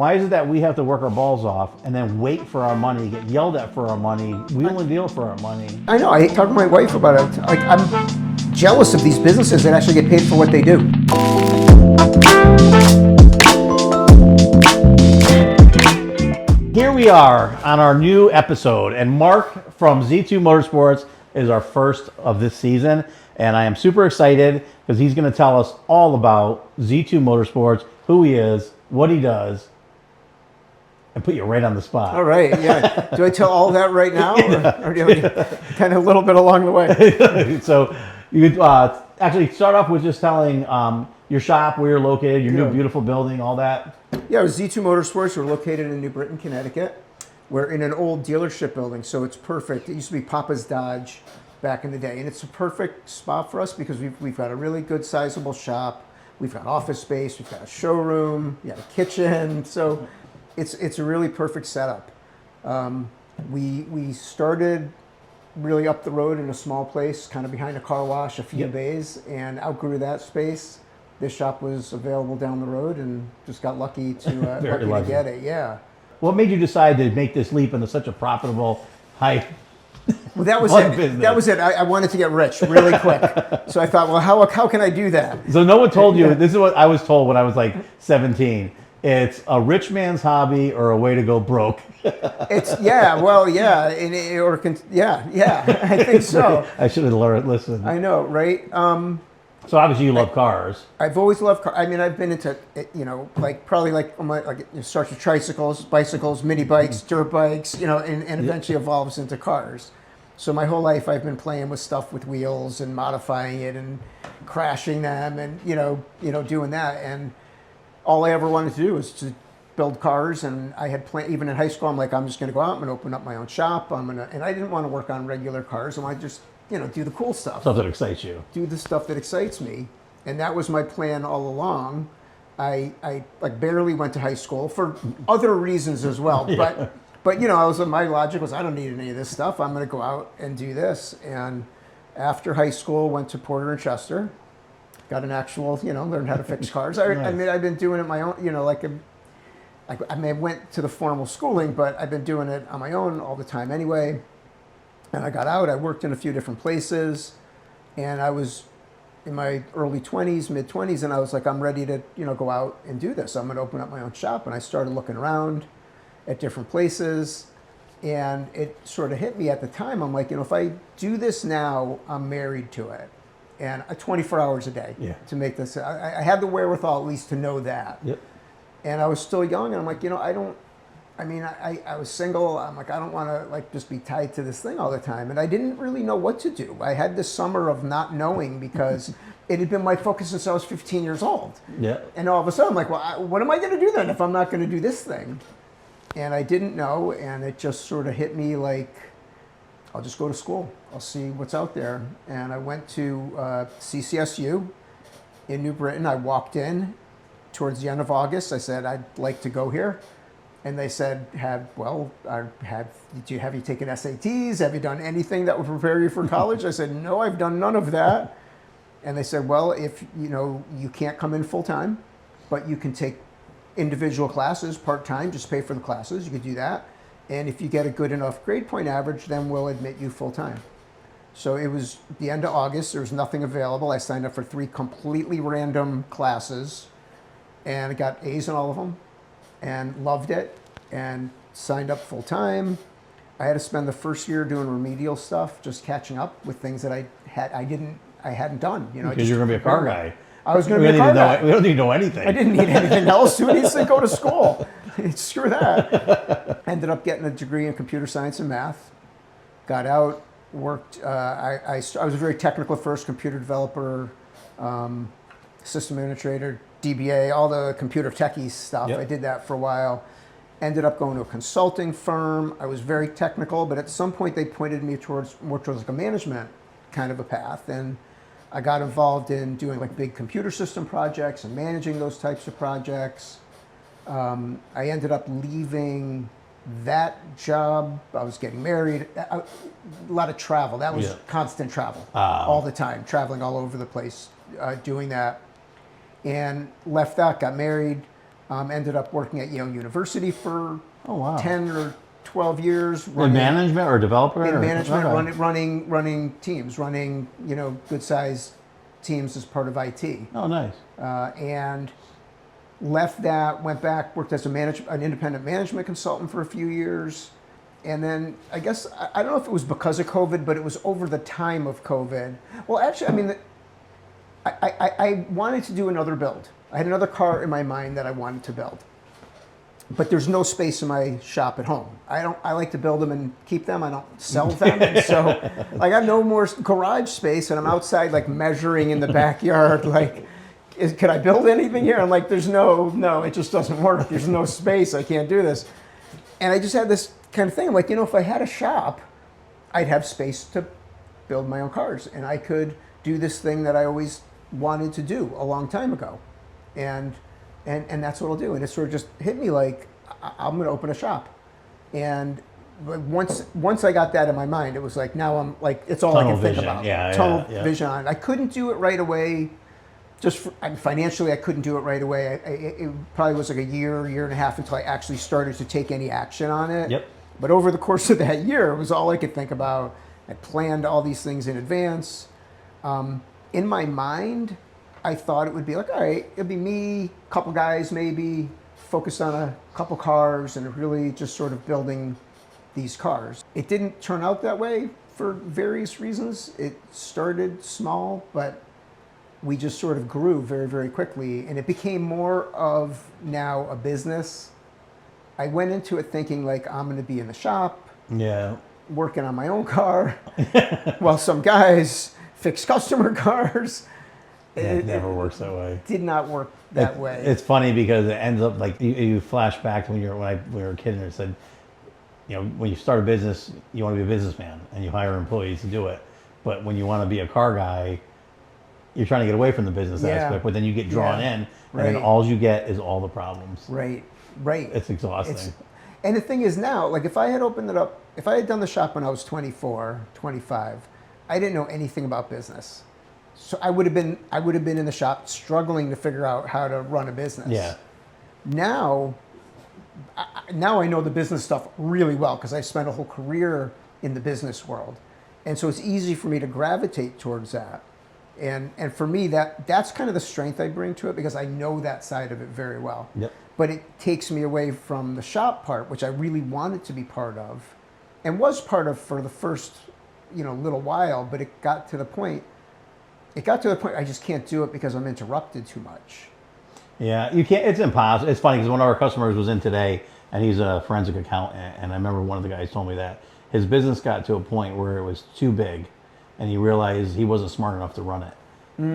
Why is it that we have to work our balls off and then wait for our money, get yelled at for our money, wheel and deal for our money? I know. I talk to my wife about it. Like, I'm jealous of these businesses that actually get paid for what they do. Here we are on our new episode, and Marc from Z2 Motorsports is our first of this season, and I am super excited because he's going to tell us all about Z2 Motorsports, who he is, what he does, and put you right on the spot. All right, yeah. Do I tell all that right now? Or do you kind of a little bit along the way? So you could actually start off with just telling your shop, where you're located, your new beautiful building, all that. Yeah, it was Z2 Motorsports. We're located in New Britain, Connecticut. We're in an old dealership building, so it's perfect. It used to be Papa's Dodge back in the day, and it's a perfect spot for us because we've got a really good sizable shop. We've got office space, we've got a showroom, we got a kitchen, so it's a really perfect setup. We started really up the road in a small place, kind of behind a car wash, a few bays, and outgrew that space. This shop was available down the road, and just got lucky to get it. Yeah. What made you decide to make this leap into such a profitable, high? Well, that was One it. business. That was it. I wanted to get rich really quick, so I thought, well, how can I do that? So no one told you. This is what I was told when I was like 17. It's a rich man's hobby or a way to go broke. It's yeah, I think so. I should have learned. Listen. I know, right? So obviously you love cars. I've always loved cars. I mean, I've been into, it starts with tricycles, bicycles, mini bikes, dirt bikes, and eventually evolves into cars. So my whole life I've been playing with stuff with wheels and modifying it and crashing them and, doing that. And all I ever wanted to do was to build cars. And I had planned, even in high school, I'm like, I'm just going to go out, I'm going to open up my own shop. And I didn't want to work on regular cars. I wanted to just, do the cool stuff. Stuff that excites you. Do the stuff that excites me. And that was my plan all along. I barely went to high school for other reasons as well. Yeah. But my logic was, I don't need any of this stuff. I'm going to go out and do this. And after high school, went to Porter and Chester, got an actual, learned how to fix cars. Nice. I mean, I've been doing it my own, I went to the formal schooling, but I've been doing it on my own all the time anyway. And I got out, I worked in a few different places, and I was in my early 20s, mid 20s, and I was like, I'm ready to, go out and do this. I'm going to open up my own shop. And I started looking around at different places, and it sort of hit me at the time. I'm like, if I do this now, I'm married to it. And 24 hours a day to make this. I had the wherewithal at least to know that. Yep. And I was still young, and I'm like, I was single. I'm like, I don't want to just be tied to this thing all the time. And I didn't really know what to do. I had this summer of not knowing because it had been my focus since I was 15 years old. Yeah. And all of a sudden I'm like, well, what am I going to do then if I'm not going to do this thing? And I didn't know. And it just sort of hit me like, I'll just go to school. I'll see what's out there. And I went to CCSU in New Britain. I walked in towards the end of August. I said, I'd like to go here. And they said, have you taken SATs? Have you done anything that would prepare you for college? I said, no, I've done none of that. And they said, well, if you can't come in full time, but you can take individual classes part time, just pay for the classes. You could do that. And if you get a good enough grade point average, then we'll admit you full time. So it was the end of August. There was nothing available. I signed up for 3 completely random classes, and I got A's in all of them. And loved it, and signed up full time. I had to spend the first year doing remedial stuff, just catching up with things that I hadn't done. Because you're going to be a car guy. I was going to be a car guy. We don't need to know anything. I didn't need anything else. Who needs to go to school? Screw that. Ended up getting a degree in computer science and math. Got out, worked. I was a very technical at first, computer developer, system administrator, DBA, all the computer techie stuff. Yep. I did that for a while. Ended up going to a consulting firm. I was very technical, but at some point they pointed me more towards like a management kind of a path. And I got involved in doing like big computer system projects and managing those types of projects. I ended up leaving that job. I was getting married. A lot of travel. That was constant travel all the time, traveling all over the place, doing that. And left that, got married, Ended up working at Yale University for Oh, wow. 10 or 12 years. In management or developer? In or? management, Okay. running teams, running good sized teams as part of IT, Oh, nice. and left that, went back, worked as an independent management consultant for a few years, and then I guess I don't know if it was because of COVID, but it was over the time of COVID. Well, actually, I mean, I wanted to do another build. I had another car in my mind that I wanted to build. But there's no space in my shop at home. I like to build them and keep them. I don't sell them. And so like I have no more garage space and I'm outside like measuring in the backyard like could I build anything here? I'm like there's no, it just doesn't work. There's no space. I can't do this. And I just had this kind of thing. I'm like, if I had a shop, I'd have space to build my own cars and I could do this thing that I always wanted to do a long time ago. And that's what I'll do. And it sort of just hit me like, I'm going to open a shop. And once I got that in my mind, it was like, now I'm like, it's all Tunnel I can vision. think about. Yeah, Tunnel yeah. vision on. I couldn't do it right away. Financially, I couldn't do it right away. It probably was like a year and a half until I actually started to take any action on it. Yep. But over the course of that year, it was all I could think about. I planned all these things in advance. In my mind, I thought it would be like, all right, it'd be me, a couple guys maybe, focused on a couple cars and really just sort of building these cars. It didn't turn out that way for various reasons. It started small, but we just sort of grew very, very quickly. And it became more of now a business. I went into it thinking like, I'm going to be in the shop, Yeah. working on my own car, while some guys fix customer cars. It never works that way. Did not work that way. It's funny because it ends up like you flash back to when we were a kid and it said, when you start a business, you want to be a businessman and you hire employees to do it. But when you want to be a car guy, you're trying to get away from the business aspect, but then you get drawn in and then all you get is all the problems. Right. It's exhausting. And the thing is now, like if I had opened it up, if I had done the shop when I was 24, 25, I didn't know anything about business. So I would have been in the shop struggling to figure out how to run a business. Yeah. Now I know the business stuff really well because I spent a whole career in the business world. And so it's easy for me to gravitate towards that. And for me, that's kind of the strength I bring to it because I know that side of it very well. Yep. But it takes me away from the shop part, which I really wanted to be part of and was part of for the first, little while, but it got to the point I just can't do it because I'm interrupted too much. Yeah, you can't. It's impossible. It's funny because one of our customers was in today, and he's a forensic accountant. And I remember one of the guys told me that his business got to a point where it was too big, and he realized he wasn't smart enough to run it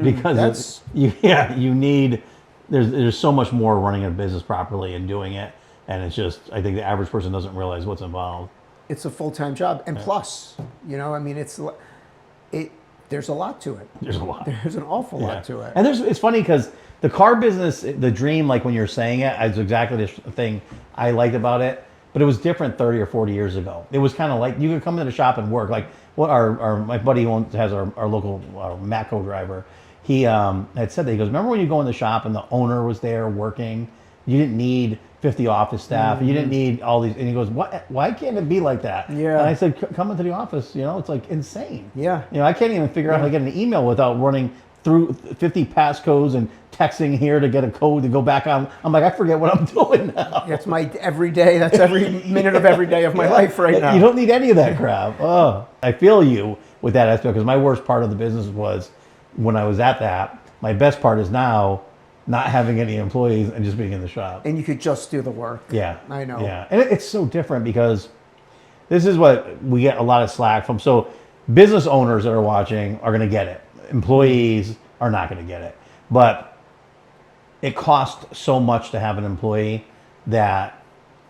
because you need. There's so much more running a business properly and doing it, and it's just I think the average person doesn't realize what's involved. It's a full-time job, and plus, there's a lot to it. There's a lot. There's an awful lot to it. And it's funny because the car business, the dream, like when you're saying it, is exactly the thing I liked about it. But it was different 30 or 40 years ago. It was kind of like you could come into the shop and work. Like what my buddy who has our local Matco driver. He had said that he goes, remember when you go in the shop and the owner was there working? You didn't need 50 office staff. You didn't need all these. And he goes, "What? Why can't it be like that?" Yeah. And I said, "Come into the office. It's like insane. Yeah. I can't even figure out how to get an email without running through 50 passcodes and texting here to get a code to go back on. I'm like, I forget what I'm doing now. That's my everyday. That's every minute of every day of my life right now. You don't need any of that crap. Oh, I feel you with that aspect because my worst part of the business was when I was at that. My best part is now not having any employees and just being in the shop. And you could just do the work. Yeah. I know. Yeah. And it's so different because this is what we get a lot of slack from. So business owners that are watching are going to get it. Employees are not going to get it. But it costs so much to have an employee that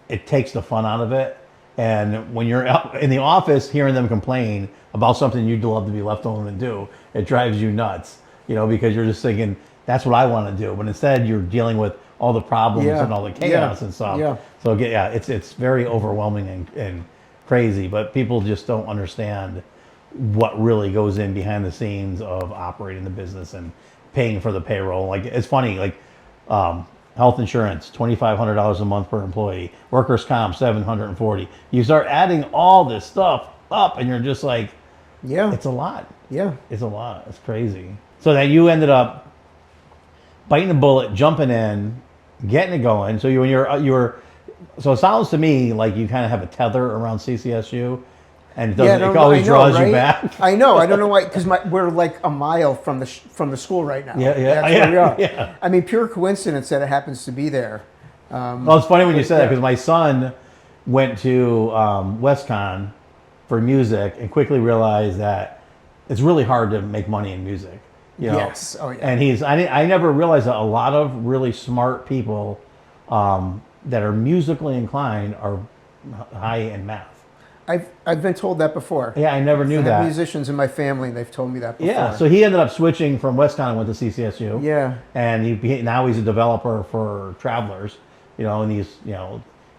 it takes the fun out of it. And when you're out in the office hearing them complain about something you'd love to be left alone and do, it drives you nuts, because you're just thinking, that's what I want to do. But instead, you're dealing with all the problems and all the chaos and stuff. Yeah. So, it's very overwhelming and crazy. But people just don't understand what really goes in behind the scenes of operating the business and paying for the payroll. Like, it's funny, like, Health insurance, $2,500 a month per employee. Workers' comp, $740. You start adding all this stuff up, and you're just like, Yeah. it's a lot. Yeah. It's a lot. It's crazy. So that you ended up biting the bullet, jumping in, getting it going. So so it sounds to me like you kind of have a tether around CCSU, and it doesn't. It always draws you back. I know. I don't know why, because we're like a mile from the school right now. Yeah. That's where we are. Yeah. I mean, pure coincidence that it happens to be there. Well, it's funny when you say that because my son went to WestCon for music and quickly realized that it's really hard to make money in music. You know? Yes. Oh, yeah. And I never realized that a lot of really smart people that are musically inclined are high in math. I've been told that before. Yeah, I never knew I have that. musicians in my family, and they've told me that before. Yeah, so he ended up switching from WestCon and went to CCSU. Yeah. And now he's a developer for Travelers, and he's,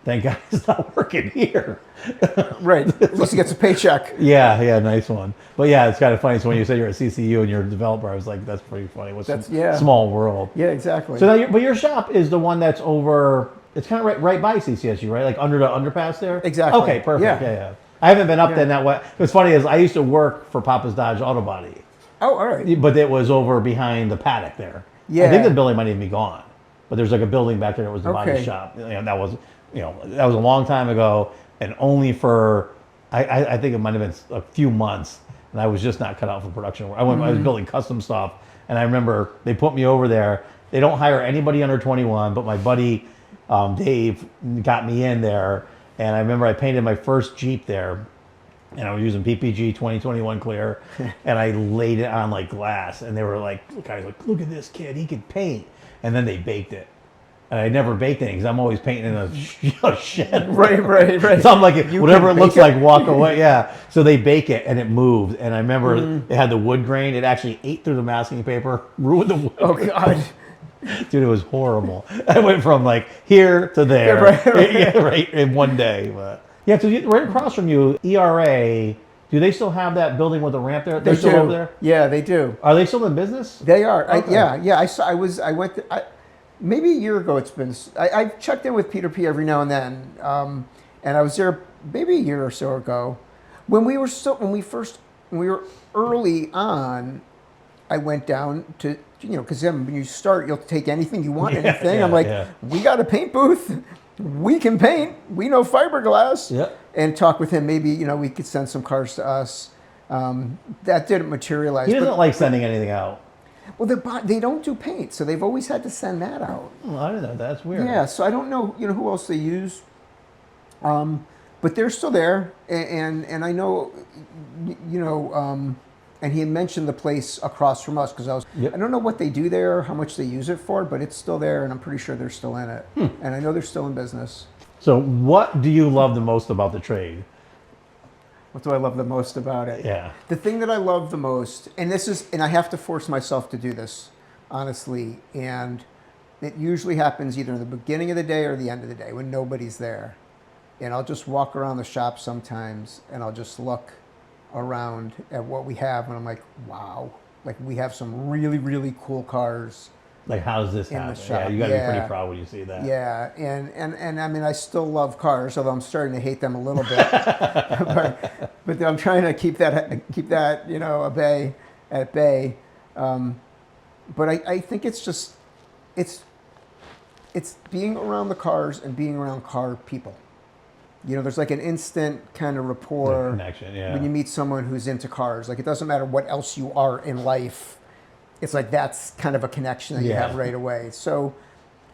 thank God he's not working here. Right. At least he gets a paycheck. Yeah, nice one. But yeah, it's kind of funny. So when you say you're at CCU and you're a developer, I was like, that's pretty funny. Small world. Yeah, exactly. So now, but your shop is the one that's over. It's kind of right by CCSU, right? Like under the underpass there. Exactly. Okay, perfect. Yeah. I haven't been up there that way. What's funny is I used to work for Papa's Dodge Auto Body. Oh, all right. But it was over behind the paddock there. Yeah. I think the building might even be gone. But there's like a building back there that was the body Okay. shop. That was a long time ago, and only for I think it might have been a few months, and I was just not cut out for production. I was building custom stuff, and I remember they put me over there. They don't hire anybody under 21, but my buddy Dave got me in there, and I remember I painted my first Jeep there, and I was using PPG 2021 clear, and I laid it on like glass, and they were like, guys, look at this kid, he can paint, and then they baked it. And I never baked anything because I'm always painting in a shed. Right. So I'm like, whatever it looks like, walk away. Yeah. So they bake it and it moved. And I remember it had the wood grain. It actually ate through the masking paper, ruined the wood. Oh, God. Dude, it was horrible. I went from like here to there. Right in one day. But yeah, so right across from you, ERA, do they still have that building with the ramp there? They're still over there? Yeah, they do. Are they still in business? They are. Okay. I went maybe a year ago. I've checked in with Peter P every now and then, and I was there maybe a year or so ago when we were early on. I went down to because then when you start, you'll take anything you want, anything. I'm like, we got a paint booth, we can paint, we know fiberglass, and talk with him. Maybe we could send some cars to us. That didn't materialize. He doesn't like sending anything out. Well, they don't do paint, so they've always had to send that out. Well, I don't know. That's weird. Yeah, so I don't know, who else they use, but they're still there, and I know, and he had mentioned the place across from us because I don't know what they do there, how much they use it for, but it's still there, and I'm pretty sure they're still in it, and I know they're still in business. So, what do you love the most about the trade? What do I love the most about it? Yeah. The thing that I love the most, and I have to force myself to do this, honestly, and it usually happens either in the beginning of the day or the end of the day when nobody's there. And I'll just walk around the shop sometimes, and I'll just look around at what we have, and I'm like, wow, like we have some really, really cool cars. Like, how does this happen? Yeah, you got to be pretty proud when you see that. Yeah, and I mean, I still love cars, although I'm starting to hate them a little bit. but I'm trying to keep that at bay. But I think it's being around the cars and being around car people. There's like an instant kind of rapport connection, when you meet someone who's into cars. Like, it doesn't matter what else you are in life. It's like that's kind of a connection that you have right away. So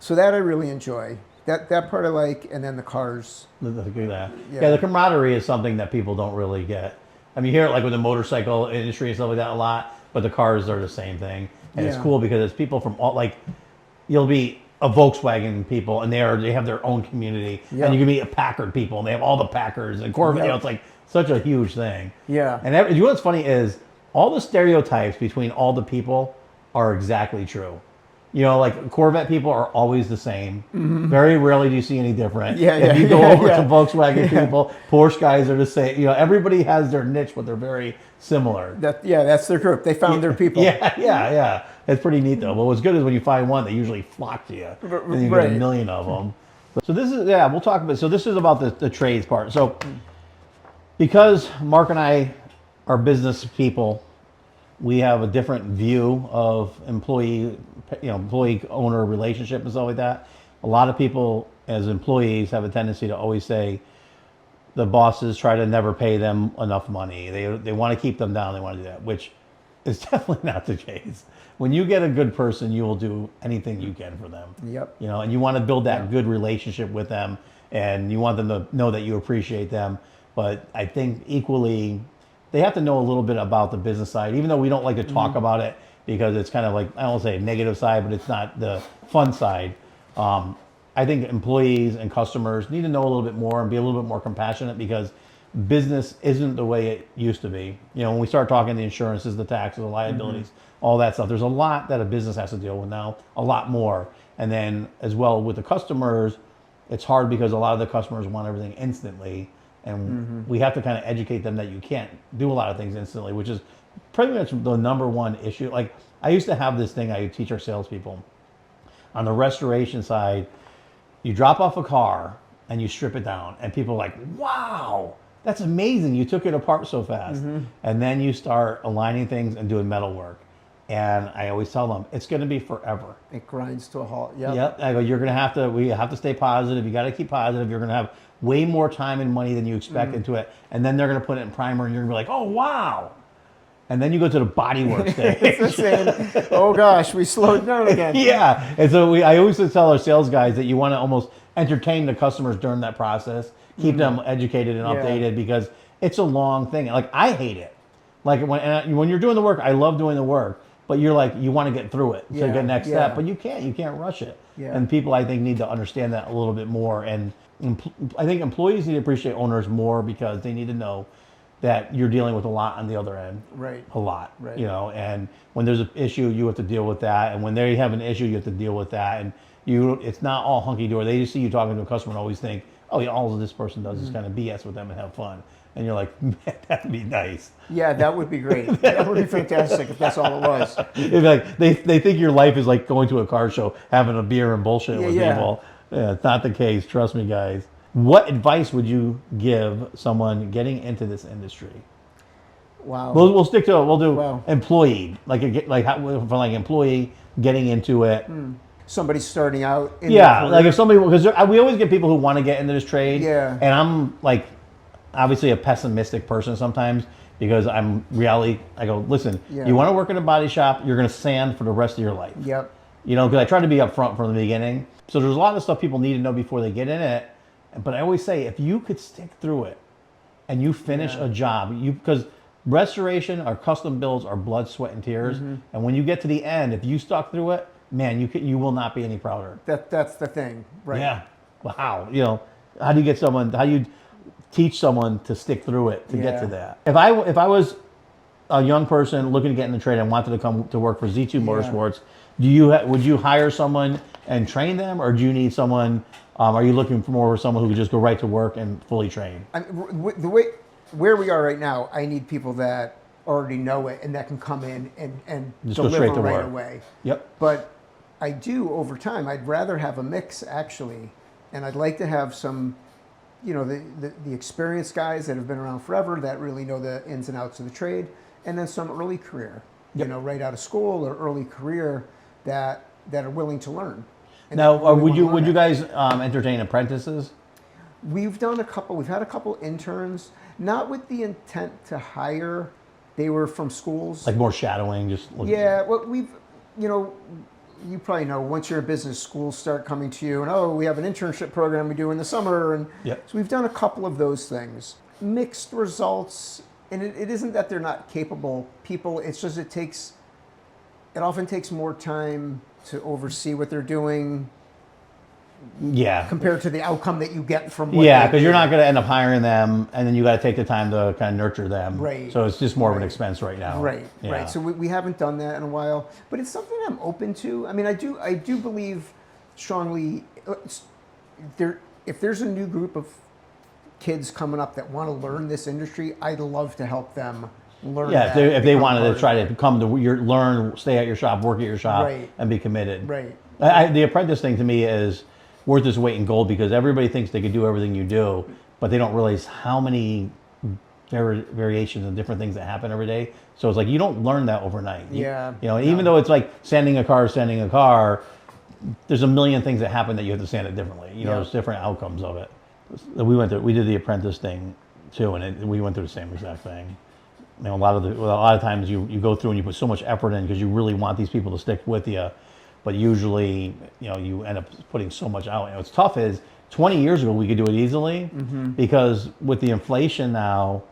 that I really enjoy. That part I like, and then the cars. The camaraderie is something that people don't really get. I mean, you hear it like with the motorcycle industry and stuff like that a lot, but the cars are the same thing. And it's cool because it's people from all, like, you'll be a Volkswagen people, and they have their own community. And you can meet a Packard people, and they have all the Packards and Corvette. It's like such a huge thing. Yeah. And you know what's funny is all the stereotypes between all the people are exactly true. You know, like Corvette people are always the same. Very rarely do you see any different. Yeah, If yeah, you go yeah, over yeah. to Volkswagen people, Porsche guys are the same. You know, everybody has their niche, but they're very similar. That's their group. They found their people. Yeah. It's pretty neat though. But what's good is when you find one, they usually flock to you, and you get a Right. million of them. So this is we'll talk about. So this is about the trades part. So because Mark and I are business people, we have a different view of employee owner relationship and stuff like that. A lot of people as employees have a tendency to always say the bosses try to never pay them enough money. They want to keep them down. They want to do that, which is definitely not the case. When you get a good person, you will do anything you can for them. Yep. You know, and you want to build that good relationship with them, and you want them to know that you appreciate them. But I think equally, they have to know a little bit about the business side, even though we don't like to talk about it because it's kind of like, I don't want to say a negative side, but it's not the fun side. I think employees and customers need to know a little bit more and be a little bit more compassionate because business isn't the way it used to be. You know, when we start talking the insurances, the taxes, the liabilities, all that stuff, there's a lot that a business has to deal with now, a lot more. And then as well with the customers, it's hard because a lot of the customers want everything instantly. And we have to kind of educate them that you can't do a lot of things instantly, which is pretty much the number one issue. Like I used to have this thing I would teach our salespeople. On the restoration side, you drop off a car and you strip it down and people are like, wow, that's amazing. You took it apart so fast. And then you start aligning things and doing metal work. And I always tell them, it's going to be forever. It grinds to a halt. Yep. Yep. I go, we have to stay positive. You got to keep positive. You're going to have way more time and money than you expect into it. And then they're going to put it in primer and you're going to be like, oh, wow. And then you go to the bodywork stage. It's the same. Oh gosh, we slowed down again. Yeah. And so I always tell our sales guys that you want to almost entertain the customers during that process, keep them educated and updated because it's a long thing. Like I hate it. Like when you're doing the work, I love doing the work. But you're like, you want to get through it to get next step, but you can't rush it. Yeah. And people, I think, need to understand that a little bit more. And I think employees need to appreciate owners more because they need to know that you're dealing with a lot on the other end. Right. A lot. Right. You know, and when there's an issue, you have to deal with that. And when they have an issue, you have to deal with that. And it's not all hunky-dory. They just see you talking to a customer and always think, oh, yeah, all this person does is kind of BS with them and have fun. And you're like, man, that'd be nice. Yeah, that would be great. That would be fantastic if that's all it was. It's like they think your life is like going to a car show, having a beer and bullshit with people. Yeah, it's not the case. Trust me, guys. What advice would you give someone getting into this industry? Wow. We'll stick to it. We'll do Wow. employee, for like employee getting into it. Somebody starting out. In Yeah, their like career. if somebody, because we always get people who want to get into this trade. Yeah. And I'm like, obviously a pessimistic person sometimes because I'm reality. I go, listen, you want to work in a body shop, you're going to sand for the rest of your life. Yep. You know, because I try to be upfront from the beginning. So there's a lot of stuff people need to know before they get in it. But I always say, if you could stick through it and you finish a job, because restoration or custom builds are blood, sweat, and tears. And when you get to the end, if you stuck through it, man, you will not be any prouder. That's the thing, right? Yeah. Wow. You know, how do you teach someone to stick through it to get to that? If I was a young person looking to get in the trade and wanted to come to work for Z2 Motorsports, would you hire someone and train them, or do you need someone? Are you looking for someone who could just go right to work and fully train? The way where we are right now, I need people that already know it and that can come in and Just go deliver straight to right work. away. Yep. But I do over time. I'd rather have a mix actually, and I'd like to have some, the experienced guys that have been around forever that really know the ins and outs of the trade, and then some early career, right out of school or early career that are willing to learn. And Now, that really would wanna you learn guys entertain apprentices? We've done a couple. We've had a couple interns, not with the intent to hire. They were from schools. Like more shadowing, just looking. Yeah, well, you probably know, once you're in business, schools start coming to you and, we have an internship program we do in the summer. And so we've done a couple of those things. Mixed results, and it isn't that they're not capable people, it's just it often takes more time to oversee what they're doing Yeah. compared to the outcome that you get from what Yeah, they because do. you're not going to end up hiring them, and then you got to take the time to kind of nurture them. Right. So it's just more of an expense right now. Right, Yeah. right. So we haven't done that in a while, but it's something I'm open to. I mean, I do believe strongly if there's a new group of kids coming up that want to learn this industry, I'd love to help them learn. Yeah, that, if they become wanted part to of try it. to come to learn, stay at your shop, work at your shop, Right. and be committed. Right. The apprentice thing to me is worth its weight in gold because everybody thinks they can do everything you do, but they don't realize how many variations and different things that happen every day. So it's like you don't learn that overnight. Yeah. Even though it's like sanding a car, there's a million things that happen that you have to sand it differently. There's different outcomes of it. We did the apprentice thing too, and we went through the same exact thing. A lot of times you go through and you put so much effort in because you really want these people to stick with you, but usually you end up putting so much out. And what's tough is 20 years ago we could do it easily because with the inflation now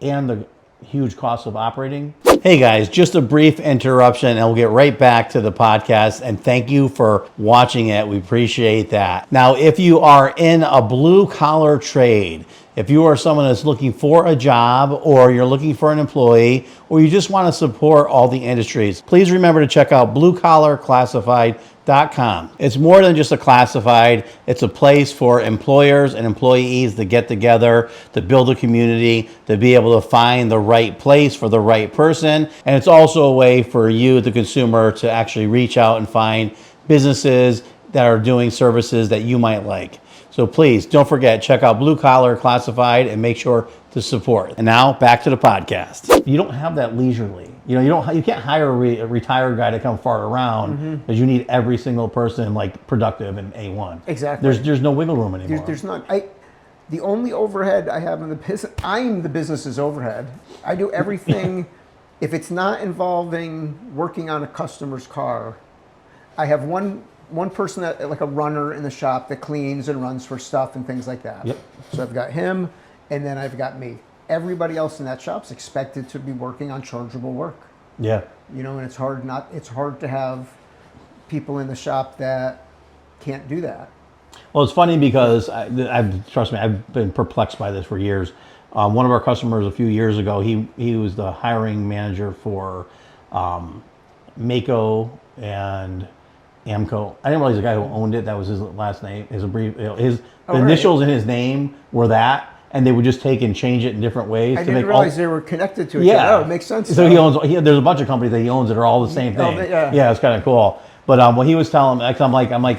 and the huge cost of operating. Hey guys, just a brief interruption and we'll get right back to the podcast, and thank you for watching it. We appreciate that. Now, if you are in a blue collar trade, if you are someone that's looking for a job or you're looking for an employee or you just want to support all the industries, please remember to check out bluecollarclassified.com. It's more than just a classified. It's a place for employers and employees to get together, to build a community, to be able to find the right place for the right person. And it's also a way for you, the consumer, to actually reach out and find businesses that are doing services that you might like. So please don't forget, check out Blue Collar Classified and make sure to support. And now back to the podcast. You don't have that leisurely. You can't hire a retired guy to come fart around because you need every single person like productive and A1. Exactly. There's no wiggle room anymore. There's not. The only overhead I have in the business, I'm the business's overhead. I do everything. If it's not involving working on a customer's car, I have one person that like a runner in the shop that cleans and runs for stuff and things like that. Yep. So I've got him, and then I've got me. Everybody else in that shop's expected to be working on chargeable work. Yeah. And it's hard to have people in the shop that can't do that. Well, it's funny because trust me, I've been perplexed by this for years. One of our customers a few years ago, he was the hiring manager for Mako and Amco. I didn't realize the guy who owned it, that was his last name. The initials in his name were that, and they would just take and change it in different ways. I didn't realize they were connected to each other. Yeah, Oh, it makes sense. So there's a bunch of companies that he owns that are all the same thing. Yeah. It's kind of cool. But what he was telling me, I'm like,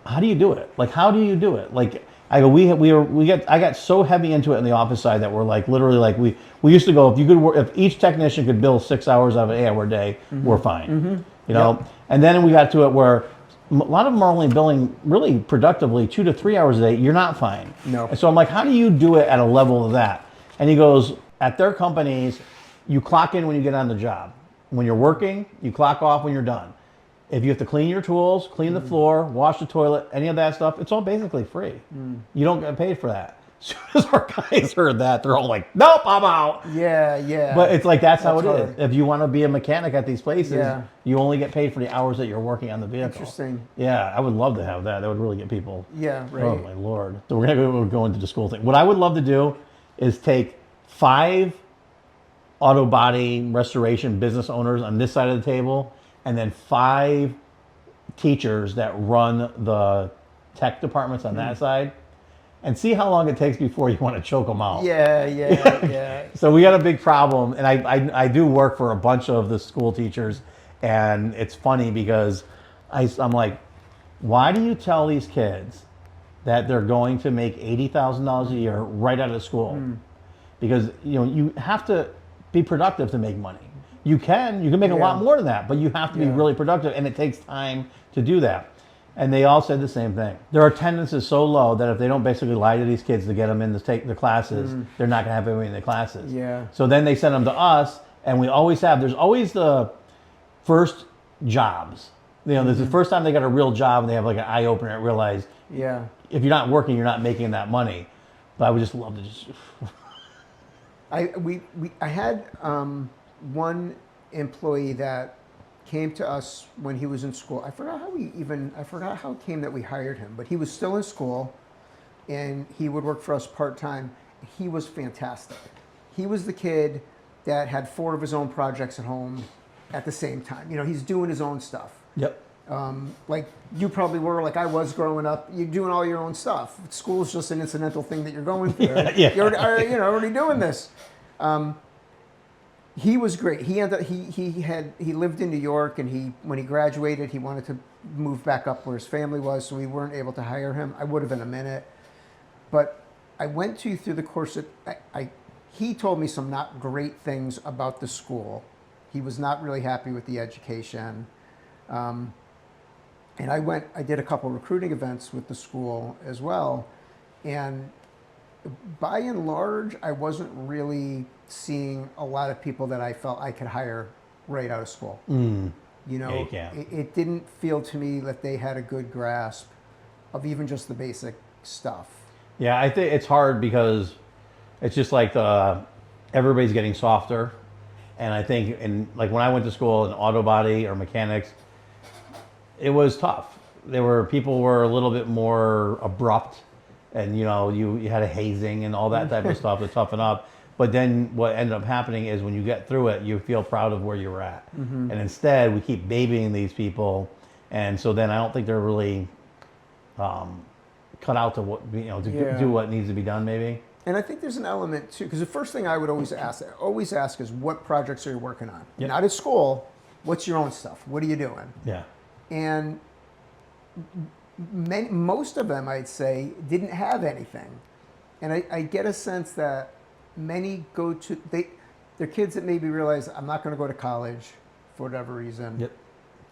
how do you do it? Like, how do you do it? Like, I go, I got so heavy into it in the office side that we're like, literally, like we used to go, if each technician could bill 6 hours of an 8-hour day, we're fine. And then we got to it where a lot of them are only billing really productively 2 to 3 hours a day. You're not fine. No. And so I'm like, how do you do it at a level of that? And he goes, at their companies, you clock in when you get on the job. When you're working, you clock off when you're done. If you have to clean your tools, clean the floor, wash the toilet, any of that stuff, it's all basically free. You don't get paid for that. As soon as our guys heard that, they're all like, nope, I'm out. Yeah. But it's like, that's how it hard. is. If you want to be a mechanic at these places, Yeah. you only get paid for the hours that you're working on the vehicle. Interesting. Yeah, I would love to have that. That would really get people. Yeah, right. Oh, my Lord. So we're going to go into the school thing. What I would love to do is take 5 auto body restoration business owners on this side of the table, and then 5 teachers that run the tech departments on that side, and see how long it takes before you want to choke them out. Yeah. So we got a big problem, and I do work for a bunch of the school teachers, and it's funny because I'm like, why do you tell these kids that they're going to make $80,000 a year right out of school? Because you have to be productive to make money. You can make a lot more than that, but you have to be really productive, and it takes time to do that. And they all said the same thing. Their attendance is so low that if they don't basically lie to these kids to get them in to take the classes, they're not going to have anybody in the classes. Yeah. So then they send them to us, and there's always the first jobs. There's the first time they got a real job and they have like an eye opener and realize, if you're not working, you're not making that money. But I would just love to just. I had one employee that came to us when he was in school. I forgot how it came that we hired him, but he was still in school and he would work for us part-time. He was fantastic. He was the kid that had 4 of his own projects at home at the same time. You know, he's doing his own stuff. Yep. Like you probably were, like I was growing up. You're doing all your own stuff. School's just an incidental thing that you're going through. Yeah. You're already doing this. He was great. He lived in New York, and when he graduated, he wanted to move back up where his family was, so we weren't able to hire him. I would have in a minute, but I went through the course of he told me some not great things about the school. He was not really happy with the education. And I did a couple recruiting events with the school as well. And by and large, I wasn't really seeing a lot of people that I felt I could hire right out of school. You know, it didn't feel to me that they had a good grasp of even just the basic stuff. Yeah, I think it's hard because it's just like everybody's getting softer. And I think, like when I went to school in auto body or mechanics, it was tough. People were a little bit more abrupt, and you know, you had a hazing and all that type of stuff to toughen up. But then what ended up happening is when you get through it, you feel proud of where you were at. And instead, we keep babying these people, and so then I don't think they're really cut out to do what needs to be done, maybe. And I think there's an element too, because the first thing I would always ask is, what projects are you working on? Yep. Not at school. What's your own stuff? What are you doing? Yeah. And most of them, I'd say, didn't have anything. And I get a sense that many they're kids that maybe realize, I'm not going to go to college for whatever reason. Yep.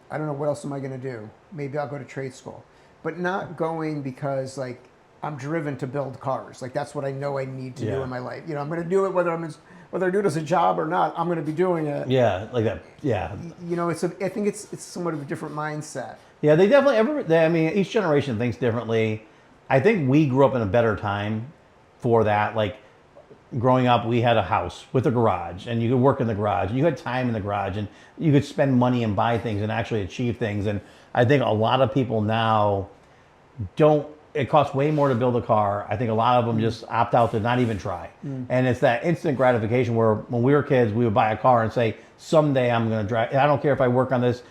I don't know, what else am I going to do? Maybe I'll go to trade school. But not going because, like, I'm driven to build cars. Like, that's what I know I need to do in my life. You know, I'm going to do it whether I do it as a job or not. I'm going to be doing it. Yeah, like that. Yeah. You know, I think it's somewhat of a different mindset. Yeah, they definitely. I mean, each generation thinks differently. I think we grew up in a better time for that. Like, growing up, we had a house with a garage, and you could work in the garage, and you had time in the garage, and you could spend money and buy things and actually achieve things. And I think a lot of people now don't. It costs way more to build a car. I think a lot of them just opt out to not even try. And it's that instant gratification where when we were kids, we would buy a car and say, someday I'm going to drive. I don't care if I work on this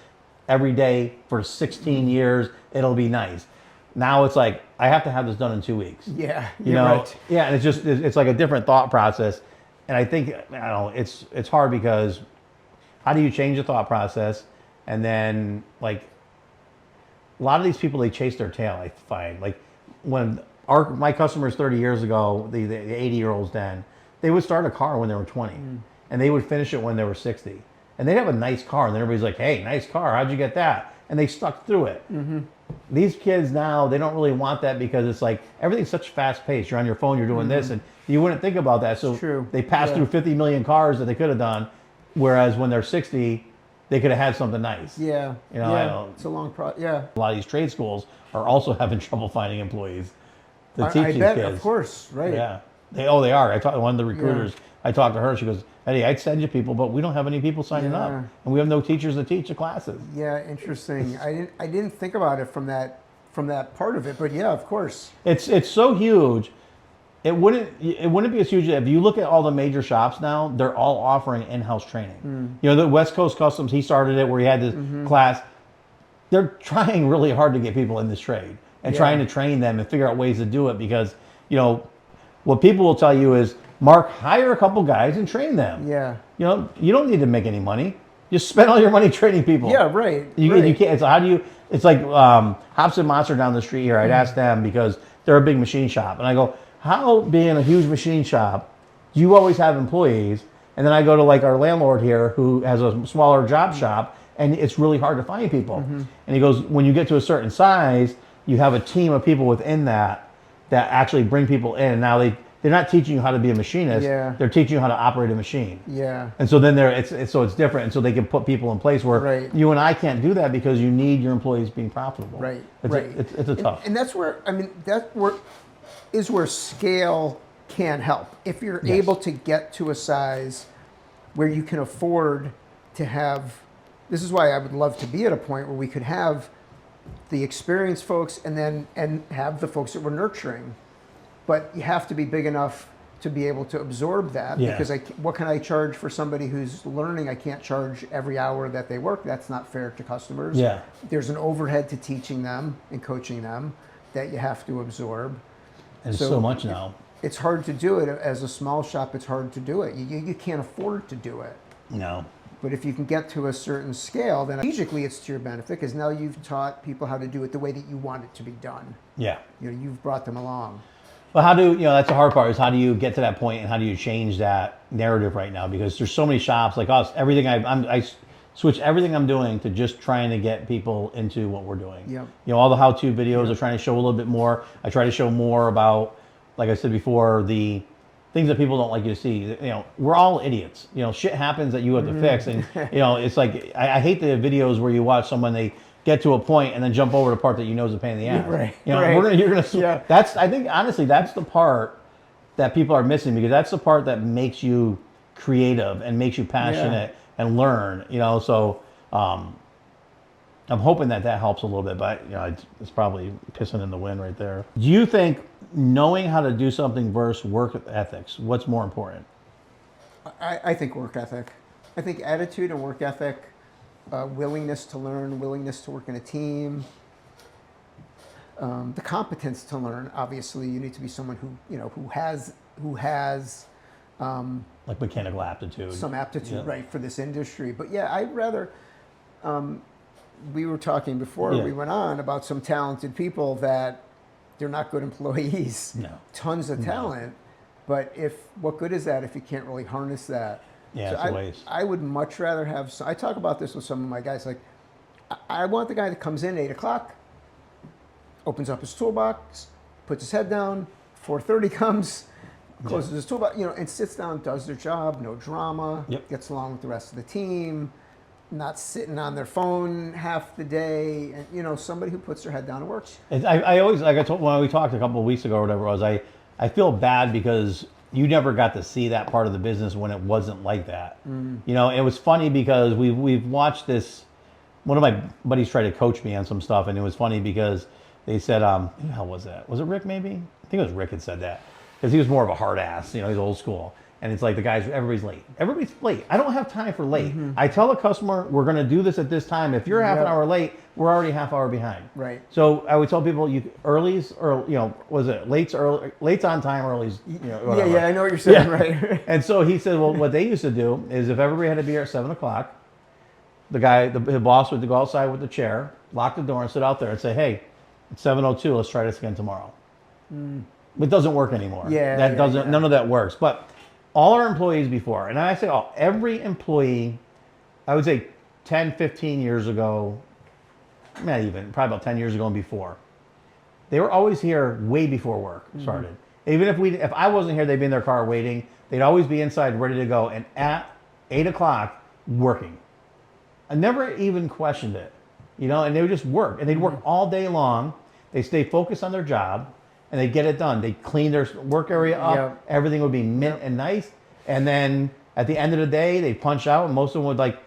every day for 16 years, it'll be nice. Now it's like, I have to have this done in 2 weeks. Yeah, you know? Right. Yeah, and it's like a different thought process. And I think, it's hard because how do you change the thought process? And then, like, a lot of these people, they chase their tail, I find. Like, when my customers 30 years ago, the 80-year-olds then, they would start a car when they were 20, and they would finish it when they were 60. And they'd have a nice car, and then everybody's like, hey, nice car, how'd you get that? And they stuck through it. These kids now, they don't really want that because it's like, everything's such fast pace. You're on your phone, you're doing this, and you wouldn't think about that. So they pass through 50 million cars that they could have done, whereas when they're 60, they could have had something nice. Yeah. You know, it's a long process. Yeah. A lot of these trade schools are also having trouble finding employees to teach these kids. Of course, right. Yeah. They are. One of the recruiters, I talked to her, she goes, Eddie, I'd send you people, but we don't have any people signing up. And we have no teachers to teach the classes. Yeah, interesting. I didn't think about it from that part of it, but yeah, of course. It's so huge. It wouldn't be as huge if you look at all the major shops now. They're all offering in-house training. You know, the West Coast Customs, he started it where he had this class. They're trying really hard to get people in this trade and trying to train them and figure out ways to do it because, you know, what people will tell you is, Mark, hire a couple guys and train them. Yeah. You know, you don't need to make any money. Just spend all your money training people. Yeah, right. You can't. So how do you? It's like Hobson Monster down the street here. I'd ask them because they're a big machine shop, and I go, how, being a huge machine shop, do you always have employees? And then I go to like our landlord here who has a smaller job shop, and it's really hard to find people. And he goes, when you get to a certain size, you have a team of people within that actually bring people in. And now they're not teaching you how to be a machinist. Yeah. They're teaching you how to operate a machine. Yeah. And so then it's different. And so they can put people in place where you and I can't do that because you need your employees being profitable. Right. It's a tough. And that's where, is where scale can help. If you're able to get to a size where you can afford to have this is why I would love to be at a point where we could have the experienced folks and have the folks that we're nurturing. But you have to be big enough to be able to absorb that, Yeah. because what can I charge for somebody who's learning? I can't charge every hour that they work. That's not fair to customers. Yeah. There's an overhead to teaching them and coaching them that you have to absorb. And so much now. It's hard to do it as a small shop. It's hard to do it. You can't afford to do it. No. But if you can get to a certain scale, then strategically it's to your benefit, because now you've taught people how to do it the way that you want it to be done. Yeah. You've brought them along. But how do, that's the hard part, is how do you get to that point and how do you change that narrative right now? Because there's so many shops like us, everything I switch everything I'm doing to just trying to get people into what we're doing. Yep. All the how-to videos are trying to show a little bit more. I try to show more about, like I said before, the things that people don't like you to see. We're all idiots. Shit happens that you have to fix. And, it's like, I hate the videos where you watch someone, they get to a point and then jump over the part that is a pain in the ass. Right. You're gonna. That's, I think, honestly, that's the part that people are missing, because that's the part that makes you creative and makes you passionate and learn. So I'm hoping that helps a little bit, but it's probably pissing in the wind right there. Do you think knowing how to do something versus work ethics, what's more important? I think work ethic. I think attitude and work ethic. Willingness to learn, willingness to work in a team, the competence to learn. Obviously, you need to be someone who has like mechanical aptitude, some aptitude, right, for this industry. But yeah, I'd rather. We were talking before we went on about some talented people that they're not good employees. No, tons of talent, but what good is that if you can't really harness that? Yeah, it's a waste. I would much rather have. I talk about this with some of my guys. Like, I want the guy that comes in 8 o'clock, opens up his toolbox, puts his head down. 4:30 comes, closes his toolbox, and sits down, does their job, no drama, gets along with the rest of the team, not sitting on their phone half the day, and somebody who puts their head down and works. I always, like I told when we talked a couple of weeks ago or whatever it was, I feel bad because you never got to see that part of the business when it wasn't like that. It was funny because we've watched this. One of my buddies tried to coach me on some stuff, and it was funny because they said, who the hell was that? Was it Rick maybe? I think it was Rick that said that. Because he was more of a hard ass, he's old school. And it's like the guys, everybody's late. Everybody's late. I don't have time for late. I tell the customer, we're going to do this at this time. If you're half an hour late, we're already half hour behind. Right. So I would tell people, early's, or, was it late's early, late's on time, early's, whatever. Yeah, I know what you're saying, right. And so he said, well, what they used to do is if everybody had to be here at 7 o'clock, the boss would go outside with the chair, lock the door, and sit out there and say, hey, it's 7:02, let's try this again tomorrow. It doesn't work anymore. None of that works. But all our employees before, and I say every employee, I would say 10, 15 years ago, not even, probably about 10 years ago and before, they were always here way before work started. Even if I wasn't here, they'd be in their car waiting. They'd always be inside ready to go, and at 8 o'clock, working. I never even questioned it, and they would just work, and they'd work all day long. They stay focused on their job, and they get it done. They clean their work area up. Everything would be mint and nice. And then at the end of the day, they punch out, and most of them would like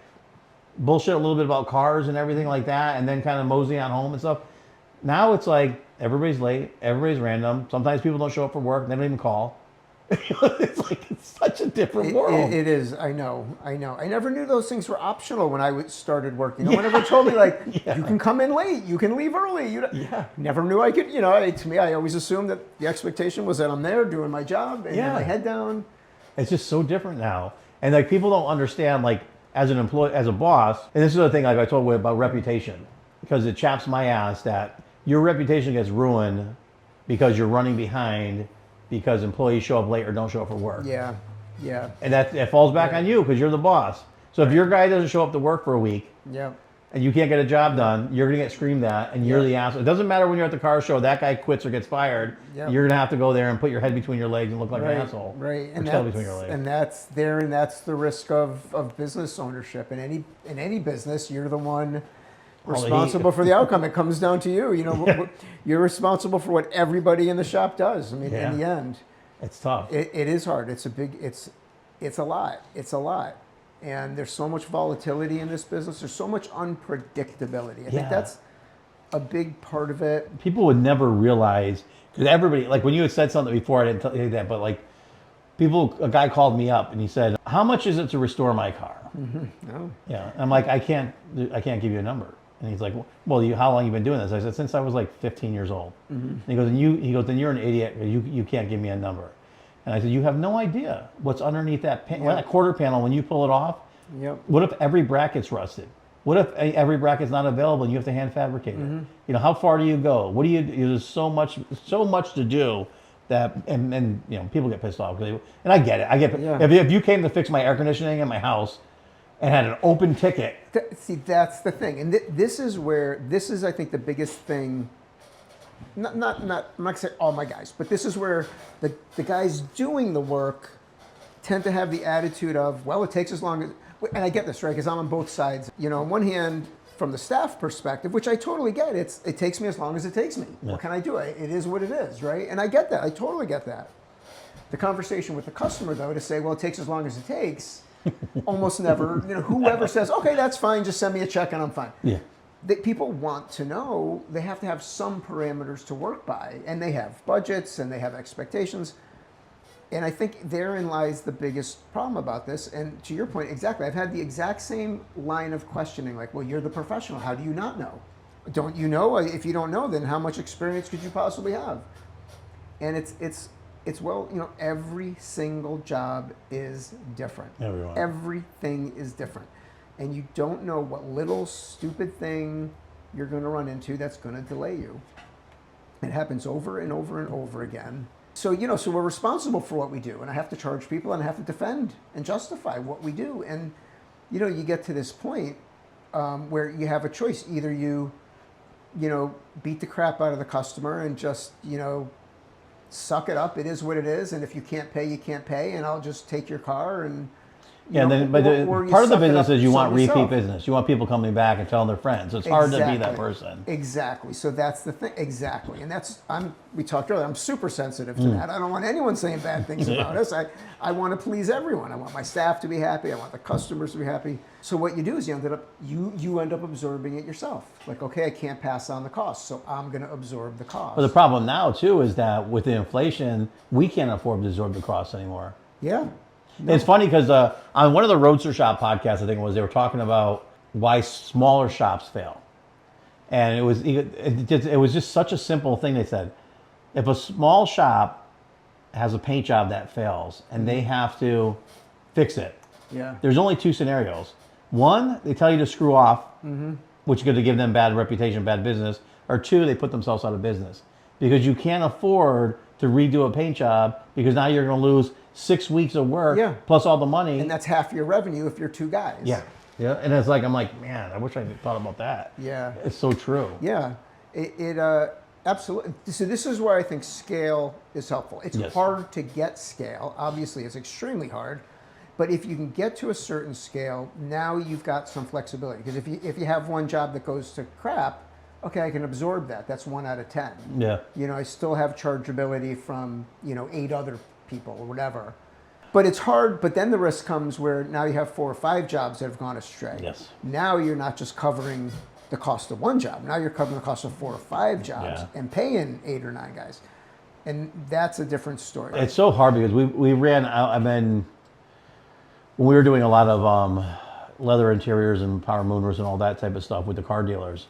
bullshit a little bit about cars and everything like that, and then kind of mosey on home and stuff. Now it's like everybody's late, everybody's random. Sometimes people don't show up for work, they don't even call. It's such a different world. It is. I know. I never knew those things were optional when I started working. No one ever told me you can come in late, you can leave early. Never knew I could. To me, I always assumed that the expectation was that I'm there doing my job and have my head down. It's just so different now, and people don't understand. As an employee, as a boss, and this is the thing. I told you about reputation, because it chaps my ass that your reputation gets ruined because you're running behind. Because employees show up late or don't show up for work. Yeah. And that falls back on you because you're the boss. So if your guy doesn't show up to work for a week, and you can't get a job done, you're gonna get screamed at, and you're the asshole. It doesn't matter when you're at the car show. That guy quits or gets fired. You're gonna have to go there and put your head between your legs and look like an asshole. Right. And tail between your legs. And that's the risk of business ownership. In any business, you're the one responsible for the outcome. It comes down to you. You're responsible for what everybody in the shop does. In the end, it's tough. It is hard. It's a lot. And there's so much volatility in this business. There's so much unpredictability. I think that's a big part of it. People would never realize, because everybody, like when you had said something before, I didn't tell you that, but like a guy called me up and he said, how much is it to restore my car? No. Yeah. I'm like, I can't give you a number. And he's like, well, how long you been doing this? I said, since I was like 15 years old. And he goes, then you're an idiot. You can't give me a number. And I said, you have no idea what's underneath that that quarter panel when you pull it off. Yep. What if every bracket's rusted? What if every bracket's not available and you have to hand fabricate it? You know, how far do you go? What do you? There's so much to do that, and you know, people get pissed off. And I get it. I get it. If you came to fix my air conditioning in my house and had an open ticket. See, that's the thing, and this is I think the biggest thing. I'm not gonna say all my guys, but this is where the guys doing the work tend to have the attitude of, well, it takes as long as, and I get this, right, because I'm on both sides. You know, on one hand, from the staff perspective, which I totally get, it takes me as long as it takes me. Yeah. What can I do? It is what it is, right? And I get that. I totally get that. The conversation with the customer, though, to say, well, it takes as long as it takes, almost never, you know, whoever says, okay, that's fine, just send me a check and I'm fine. Yeah. People want to know, they have to have some parameters to work by, and they have budgets and they have expectations. And I think therein lies the biggest problem about this. And to your point, exactly, I've had the exact same line of questioning, like, well, you're the professional, how do you not know? Don't you know? If you don't know, then how much experience could you possibly have? And it's well, you know, every single job is different. Everyone. Everything is different. And you don't know what little stupid thing you're going to run into that's going to delay you. It happens over and over and over again. So, you know, so we're responsible for what we do, and I have to charge people and I have to defend and justify what we do. And, you know, you get to this point where you have a choice. Either you know, beat the crap out of the customer and just, you know, suck it up. It is what it is. And if you can't pay, you can't pay, and I'll just take your car and, yeah, know, but part of the business is you want repeat yourself. business. You want people coming back and telling their friends. So it's hard to be that person. Exactly. So that's the thing. Exactly. And we talked earlier, I'm super sensitive to that. I don't want anyone saying bad things about us. I want to please everyone. I want my staff to be happy. I want the customers to be happy. So what you do is you end up absorbing it yourself. Like, okay, I can't pass on the cost, so I'm going to absorb the cost. But the problem now, too, is that with the inflation, we can't afford to absorb the costs anymore. Yeah. No. It's funny because on one of the Roadster Shop podcasts, I think it was, they were talking about why smaller shops fail. And it was just such a simple thing. They said, if a small shop has a paint job that fails and they have to fix it, there's only two scenarios. One, they tell you to screw off, which is going to give them bad reputation, bad business. Or two, they put themselves out of business. Because you can't afford to redo a paint job because now you're going to lose 6 weeks of work plus all the money. And that's half your revenue if you're two guys. Yeah. Yeah. And it's like, I'm like, man, I wish I thought about that. Yeah. It's so true. Yeah. It absolutely. So this is where I think scale is helpful. It's hard to get scale. Obviously, it's extremely hard. But if you can get to a certain scale, now you've got some flexibility. Because if you have one job that goes to crap, okay, I can absorb that. That's 1 out of 10. Yeah. You know, I still have chargeability from, you know, 8 other people or whatever. But it's hard, but then the risk comes where now you have 4 or 5 jobs that have gone astray. Yes. Now you're not just covering the cost of one job. Now you're covering the cost of 4 or 5 jobs and paying 8 or 9 guys. And that's a different story. It's so hard because we ran out, when we were doing a lot of leather interiors and power movers and all that type of stuff with the car dealers,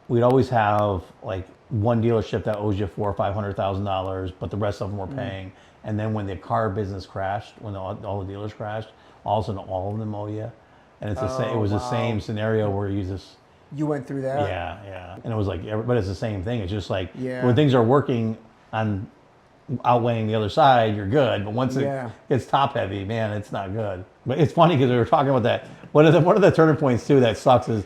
we'd always have like one dealership that owes you $400,000 or $500,000, but the rest of them were paying. And then when the car business crashed, when all the dealers crashed, all of a sudden all of them owe you. And it's it was the same scenario where you just... You went through that? Yeah. And it was like, but it's the same thing. It's just like when things are working on outweighing the other side, you're good. But once it gets top heavy, man, it's not good. But it's funny because we were talking about that. One of the turning points too that sucks is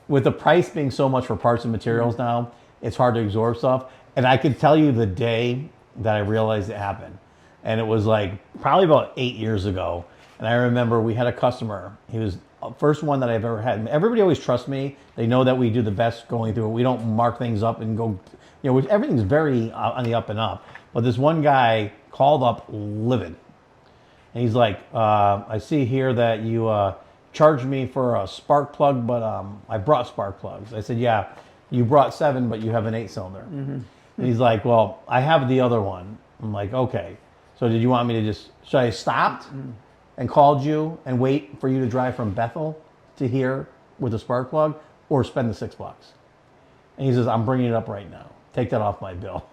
with the price being so much for parts and materials now, it's hard to absorb stuff. And I could tell you the day that I realized it happened. And it was like probably about 8 years ago. And I remember we had a customer. He was the first one that I've ever had. Everybody always trusts me. They know that we do the best going through it. We don't mark things up and go, everything's very on the up and up. But this one guy called up livid. And he's like, I see here that you charged me for a spark plug, but I brought spark plugs. I said, yeah, you brought 7, but you have an 8-cylinder. And he's like, well, I have the other one. I'm like, okay. So did you want me to should I have stopped and called you and wait for you to drive from Bethel to here with a spark plug, or spend the $6? And he says, I'm bringing it up right now. Take that off my bill.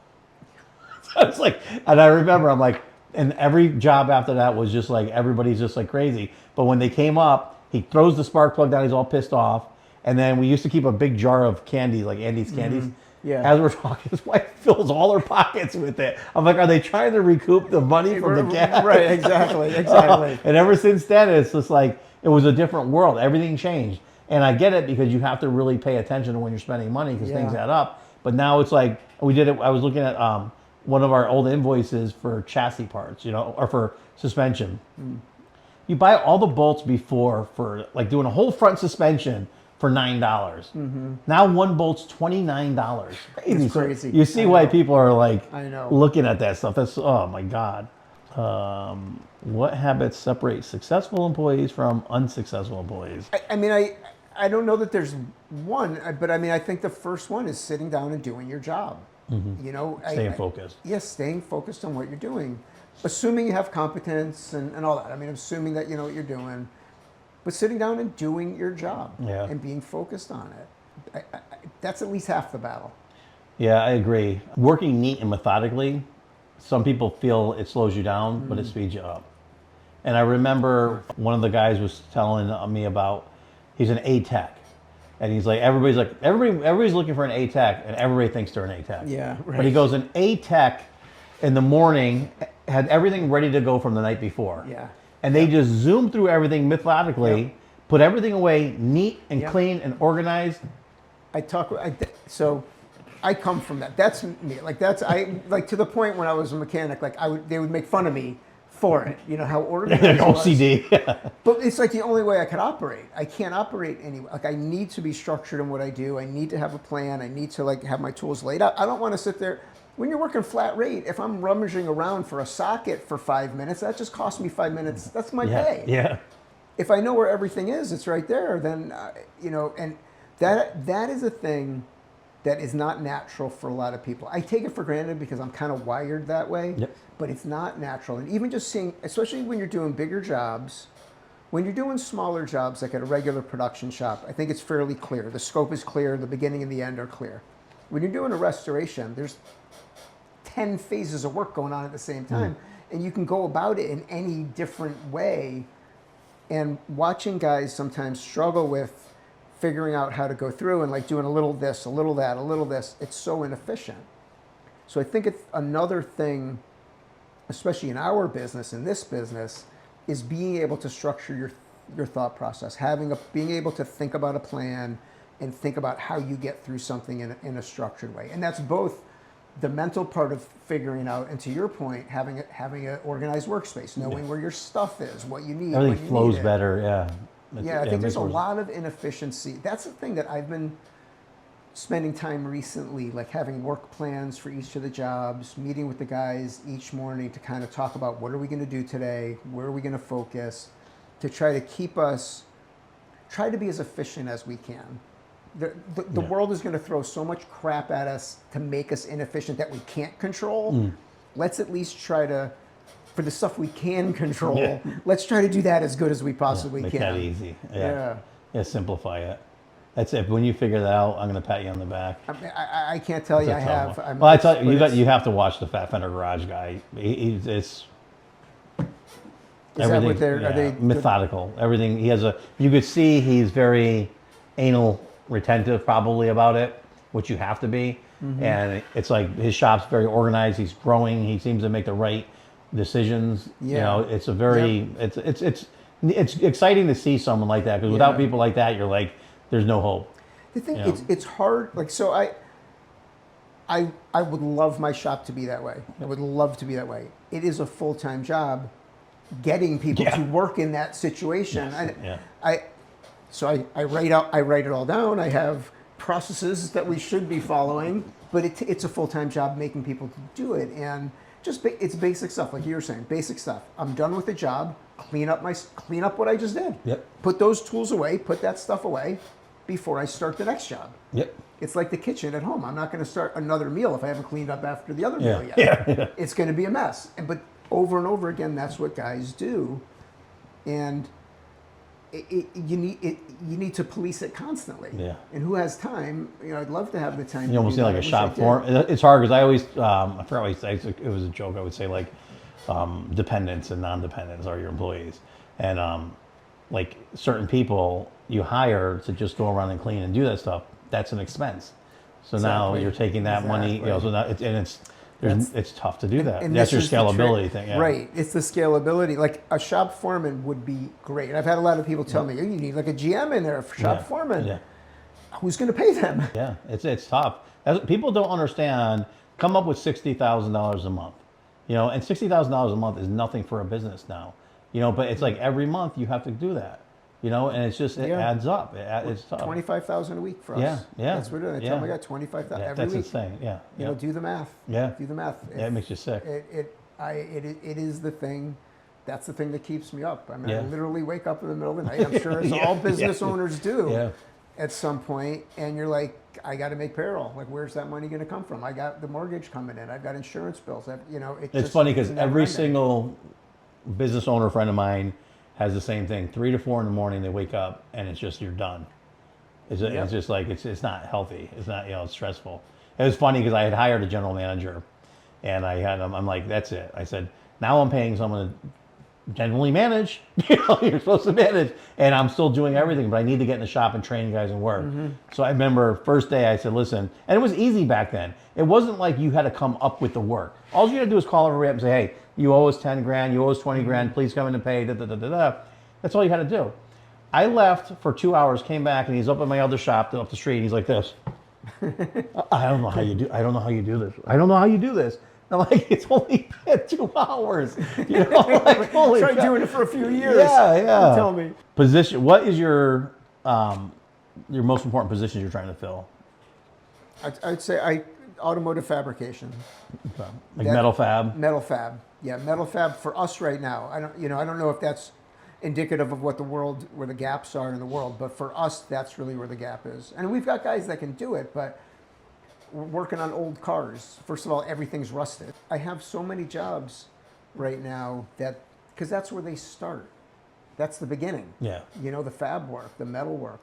So it's like, and I remember, I'm like, and every job after that was just like, everybody's just like crazy. But when they came up, he throws the spark plug down, he's all pissed off. And then we used to keep a big jar of candy, like Andy's candies. Yeah. As we're talking, his wife fills all her pockets with it. I'm like, are they trying to recoup the money from the gas? Right, exactly. And ever since then, it's just like, it was a different world. Everything changed. And I get it, because you have to really pay attention to when you're spending money, because things add up. But now it's like, we did it, I was looking at one of our old invoices for chassis parts, or for suspension. You buy all the bolts before for like doing a whole front suspension for $9. Now one bolt's $29. Crazy. It's crazy. You see why people are like I know. looking at that stuff. That's, oh my God. What habits separate successful employees from unsuccessful employees? I mean, I don't know that there's one, but I mean, I think the first one is sitting down and doing your job. Staying focused. Yes, staying focused on what you're doing. Assuming you have competence and all that. I mean, assuming that you know what you're doing. But sitting down and doing your job and being focused on it, that's at least half the battle. Yeah, I agree. Working neat and methodically, some people feel it slows you down, but it speeds you up. And I remember one of the guys was telling me about, he's an A-Tech. And he's like, everybody's looking for an A-Tech, and everybody thinks they're an A-Tech. Yeah, right. But he goes, an A-Tech in the morning had everything ready to go from the night before. Yeah. And they just zoom through everything methodically, put everything away neat and clean and organized. So I come from that. That's me. Like to the point when I was a mechanic, like they would make fun of me for it. You know how organized it was. OCD. But it's like the only way I could operate. I can't operate anyway. Like I need to be structured in what I do. I need to have a plan. I need to like have my tools laid out. I don't want to sit there. When you're working flat rate, if I'm rummaging around for a socket for 5 minutes, that just cost me 5 minutes. That's my pay. Yeah. If I know where everything is, it's right there. Then and that is a thing that is not natural for a lot of people. I take it for granted because I'm kind of wired that way. Yep. But it's not natural. And even just seeing, especially when you're doing bigger jobs, when you're doing smaller jobs like at a regular production shop, I think it's fairly clear. The scope is clear. The beginning and the end are clear. When you're doing a restoration, there's 10 phases of work going on at the same time. And you can go about it in any different way. And watching guys sometimes struggle with figuring out how to go through and like doing a little this, a little that, a little this, it's so inefficient. So I think it's another thing, especially in our business, in this business, is being able to structure your thought process, being able to think about a plan and think about how you get through something in a structured way. And that's both the mental part of figuring out, and to your point, having an organized workspace, knowing where your stuff is, what you need. Everything flows better, Yeah, I think there's a lot of inefficiency. That's the thing that I've been spending time recently, like having work plans for each of the jobs, meeting with the guys each morning to kind of talk about what are we going to do today, where are we going to focus, to try to try to be as efficient as we can. The world is going to throw so much crap at us to make us inefficient that we can't control. Let's at least try to, for the stuff we can control, let's try to do that as good as we possibly make can. Make that easy. Yeah, simplify it. That's it. When you figure that out, I'm going to pat you on the back. I can't tell you I have. Well, I tell you, you have to watch the Fat Fender Garage guy. It's everything. Are they methodical? Everything. He has you could see he's very anal retentive probably about it, which you have to be. And it's like his shop's very organized. He's growing. He seems to make the right decisions. It's a very it's exciting to see someone like that, because without people like that, you're like, there's no hope. The thing it's hard. Like, so I would love my shop to be that way. I would love to be that way. It is a full-time job getting people to work in that situation. So I write it all down. I have processes that we should be following, but it's a full-time job making people do it. And just it's basic stuff, like you were saying, basic stuff. I'm done with the job, clean up what I just did. Yep. Put those tools away, put that stuff away before I start the next job. Yep. It's like the kitchen at home. I'm not going to start another meal if I haven't cleaned up after the other Yeah. meal yet. Yeah. It's going to be a mess. But over and over again, that's what guys do. And you need to police it constantly. Yeah. And who has time? I'd love to have the time. You almost need like a shop floor. It's hard because I always, I forgot what I say. It was a joke. I would say like dependents and non-dependents are your employees. And like certain people you hire to just go around and clean and do that stuff, that's an expense. So now Exactly. you're taking that money, so now it's tough to do that. And That's your this is the scalability trick. thing. Yeah. Right. It's the scalability. Like a shop foreman would be great. And I've had a lot of people tell me, you need like a GM in there for shop foreman. Yeah. Who's going to pay them? Yeah, it's tough. People don't understand. Come up with $60,000 a month, and $60,000 a month is nothing for a business now, But it's like every month you have to do that, and it's just it adds up. It's tough. 25,000 a week for us. Yeah. That's what we're doing. I tell them I got 25,000 every that's week. insane. Yeah. Do the math. Yeah. Do the math. Yeah, it makes you sick. It is the thing. That's the thing that keeps me up. I mean, Yeah. I literally wake up in the middle of the night. I'm sure as all business owners do. Yeah. At some point, and you're like, I got to make payroll. Like, where's that money going to come from? I got the mortgage coming in. I've got insurance bills. It's funny because every single business owner friend of mine has the same thing. 3 to 4 in the morning, they wake up and it's just you're done. It's just like it's not healthy. It's not it's stressful. It was funny because I had hired a general manager, and I'm like, that's it. I said, now I'm paying someone to generally manage. You're supposed to manage, and I'm still doing everything, but I need to get in the shop and train guys and work. So I remember first day I said, listen, and it was easy back then. It wasn't like you had to come up with the work. All you had to do is call everybody up and say, hey, you owe us 10 grand, you owe us 20 grand, please come in and pay. That's all you had to do. I left for 2 hours, came back, and he's up at my other shop up the street, and he's like this. I don't know how you do this. I don't know how you do this. I'm like, it's only been 2 hours. Like, holy Try cow. doing it for a few years. Yeah. Tell me. Position. What is your most important positions you're trying to fill? I'd say automotive fabrication. Like metal fab. Metal fab. Yeah, metal fab for us right now. I don't know if that's indicative of where the gaps are in the world, but for us, that's really where the gap is. And we've got guys that can do it, but we're working on old cars. First of all, everything's rusted. I have so many jobs right now because that's where they start. That's the beginning. Yeah. The fab work, the metal work.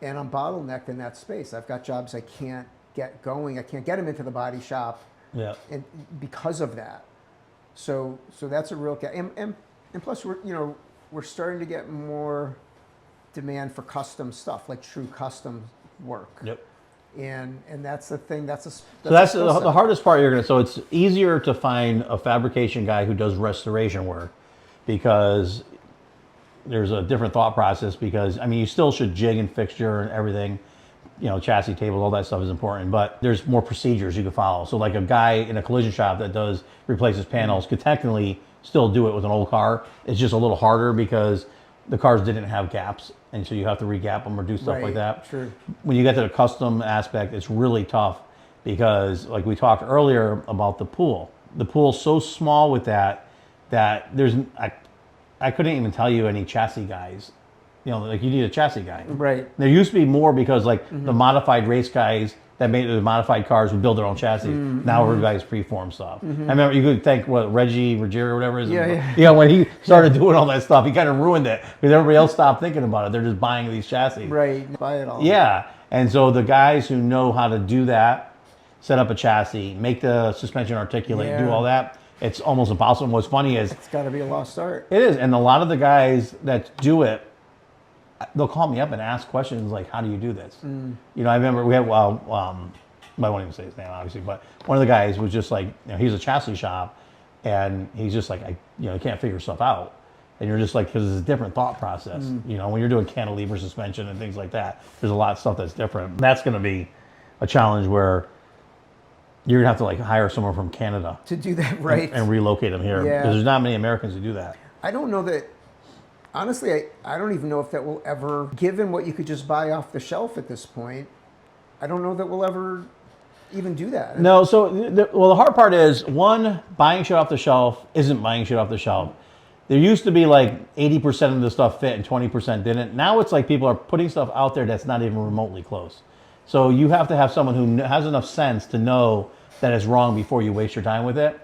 And I'm bottlenecked in that space. I've got jobs I can't get going. I can't get them into the body shop. Yeah. And because of that. So that's a real gap. And plus we're starting to get more demand for custom stuff, like true custom work. Yep. And that's the thing. That's the hardest part. So it's easier to find a fabrication guy who does restoration work because there's a different thought process. Because you still should jig and fixture and everything. Chassis tables, all that stuff is important, but there's more procedures you can follow. So like a guy in a collision shop that replaces panels could technically still do it with an old car. It's just a little harder because the cars didn't have gaps, and so you have to re-gap them or do stuff like that. True. When you get to the custom aspect, it's really tough because, like we talked earlier about the pool. The pool's so small with that there's I couldn't even tell you any chassis guys. Like you need a chassis guy. Right. There used to be more because the modified race guys that made the modified cars would build their own chassis. Now everybody's preform stuff. I remember you could thank Reggie or whatever it is. Yeah. When he started doing all that stuff, he kind of ruined it because everybody else stopped thinking about it. They're just buying these chassis. Right. Buy it all. Yeah. And so the guys who know how to do that, set up a chassis, make the suspension articulate, do all that, it's almost impossible. What's funny is It's got to be a lost art. it is, and a lot of the guys that do it, they'll call me up and ask questions like, "How do you do this?" I remember we had I won't even say his name obviously, but one of the guys was just like, he's a chassis shop, and he's just like, I can't figure stuff out, and you're just like, because it's a different thought process. When you're doing cantilever suspension and things like that, there's a lot of stuff that's different. That's going to be a challenge where you're gonna have to like hire someone from Canada To do that right. and relocate them here because there's not many Americans who do that. I don't know that. Honestly, I don't even know if that will ever, given what you could just buy off the shelf at this point, I don't know that we'll ever even do that. No, so the hard part is one, buying shit off the shelf isn't buying shit off the shelf. There used to be like 80% of the stuff fit and 20% didn't. Now it's like people are putting stuff out there that's not even remotely close. So you have to have someone who has enough sense to know that it's wrong before you waste your time with it.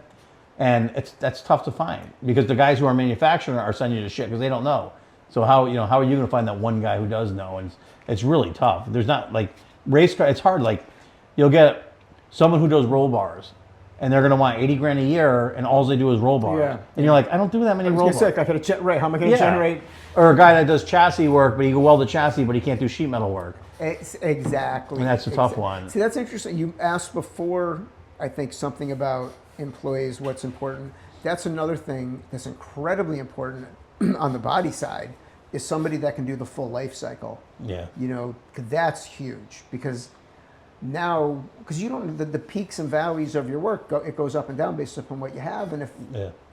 And that's tough to find because the guys who are manufacturing are sending you the shit because they don't know. So how are you going to find that one guy who does know? And it's really tough. There's not like race car. It's hard. Like you'll get someone who does roll bars, and they're going to want $80,000 a year, and all they do is roll bars. Yeah. And you're like, I don't do that many roll bars. I could have right. How am I going to generate? Or a guy that does chassis work, but he can weld the chassis, but he can't do sheet metal work. Exactly. And that's a tough one. See, that's interesting. You asked before, I think, something about employees, what's important. That's another thing that's incredibly important on the body side is somebody that can do the full life cycle. Yeah. 'Cause that's huge because now, because you don't the peaks and valleys of your work, it goes up and down based upon what you have. And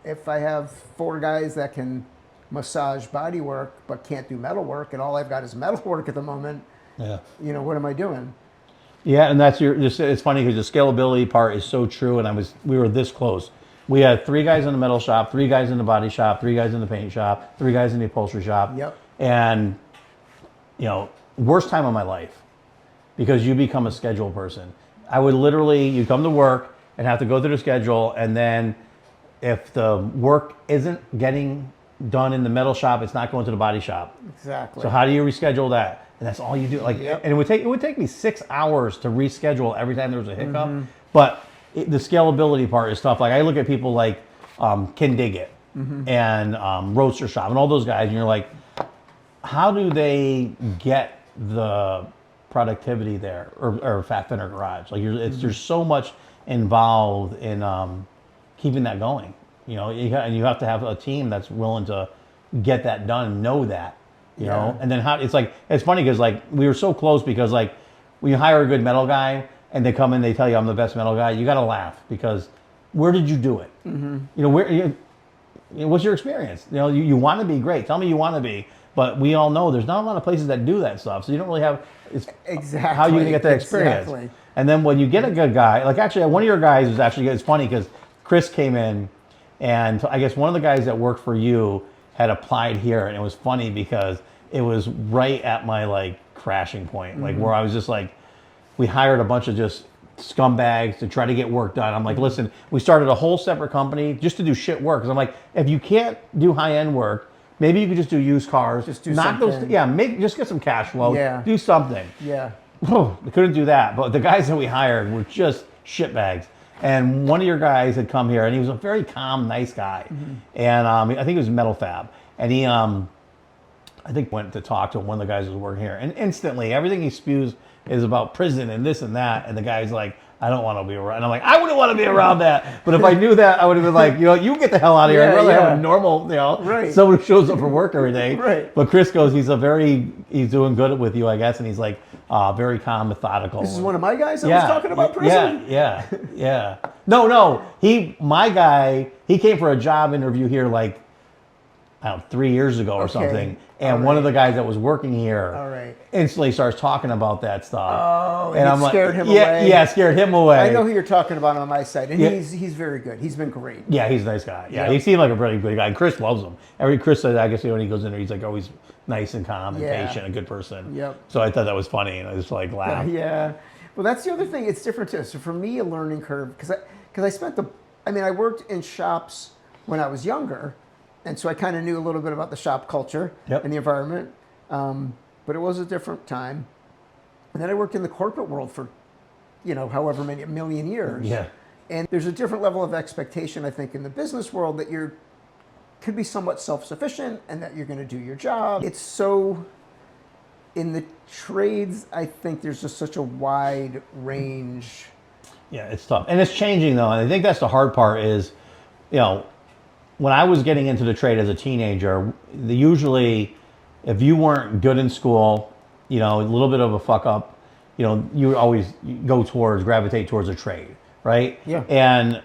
if I have 4 guys that can massage body work but can't do metal work, and all I've got is metal work at the moment, what am I doing? Yeah, and it's funny because the scalability part is so true, and we were this close. We had 3 guys in the metal shop, 3 guys in the body shop, 3 guys in the paint shop, 3 guys in the upholstery shop. Yep. And, worst time of my life because you become a schedule person. I would literally, you come to work and have to go through the schedule, and then if the work isn't getting done in the metal shop, it's not going to the body shop. Exactly. So how do you reschedule that? And that's all you do. And it would take me 6 hours to reschedule every time there was a hiccup. But the scalability part is tough. Like I look at people like Ken Diggett and Roadster Shop and all those guys, and you're like, how do they get the productivity there, or Fat Finner Garage? Like there's so much involved in keeping that going. And you have to have a team that's willing to get that done and know that. You know, and then it's funny because like we were so close because like when you hire a good metal guy and they come in, they tell you I'm the best metal guy, you got to laugh because where did you do it? What's your experience? You want to be great. Tell me you want to be, but we all know there's not a lot of places that do that stuff. So you don't really have exactly how you going to get that experience. Exactly. And then when you get a good guy, like actually one of your guys was actually, it's funny because Chris came in, and I guess one of the guys that worked for you had applied here, and it was funny because it was right at my like crashing point, like where I was just like, we hired a bunch of just scumbags to try to get work done. I'm like, listen, we started a whole separate company just to do shit work. Because I'm like, if you can't do high end work, maybe you could just do used cars, just do something. Just get some cash flow, do something. Yeah, we couldn't do that, but the guys that we hired were just shitbags. And one of your guys had come here, and he was a very calm, nice guy. And I think it was Metal Fab. And he, I think, went to talk to one of the guys who was working here. And instantly, everything he spews is about prison and this and that. And the guy's like, I don't want to be around. And I'm like, I wouldn't want to be around that. But if I knew that, I would have been like, you get the hell out of here. I'd rather have a normal, someone who shows up for work every day. Right. But Chris goes, he's doing good with you, I guess. And he's like, very calm, methodical. This is one of my guys that was talking about prison? Yeah. No. My guy, he came for a job interview here like, I don't know, 3 years ago or something. And one of the guys that was working here instantly starts talking about that stuff. Oh, and I'm like, scared him away. Yeah, scared him away. I know who you're talking about on my side. And he's very good. He's been great. Yeah, he's a nice guy. Yeah, he seemed like a really good guy. And Chris loves him. Chris said, I guess when he goes in there, he's like always nice and calm and patient, a good person. Yep. So I thought that was funny, and I just like laughed. Yeah. Well, that's the other thing. It's different too. So for me, a learning curve, because I worked in shops when I was younger. And so I kind of knew a little bit about the shop culture and the environment, but it was a different time. And then I worked in the corporate world for, however many, a million years. Yeah. And there's a different level of expectation, I think, in the business world that could be somewhat self-sufficient and that you're going to do your job. It's so, in the trades, I think there's just such a wide range. Yeah, it's tough. And it's changing, though. And I think that's the hard part is, when I was getting into the trade as a teenager, usually if you weren't good in school, a little bit of a fuck up, you would always gravitate towards a trade, right? Yeah. And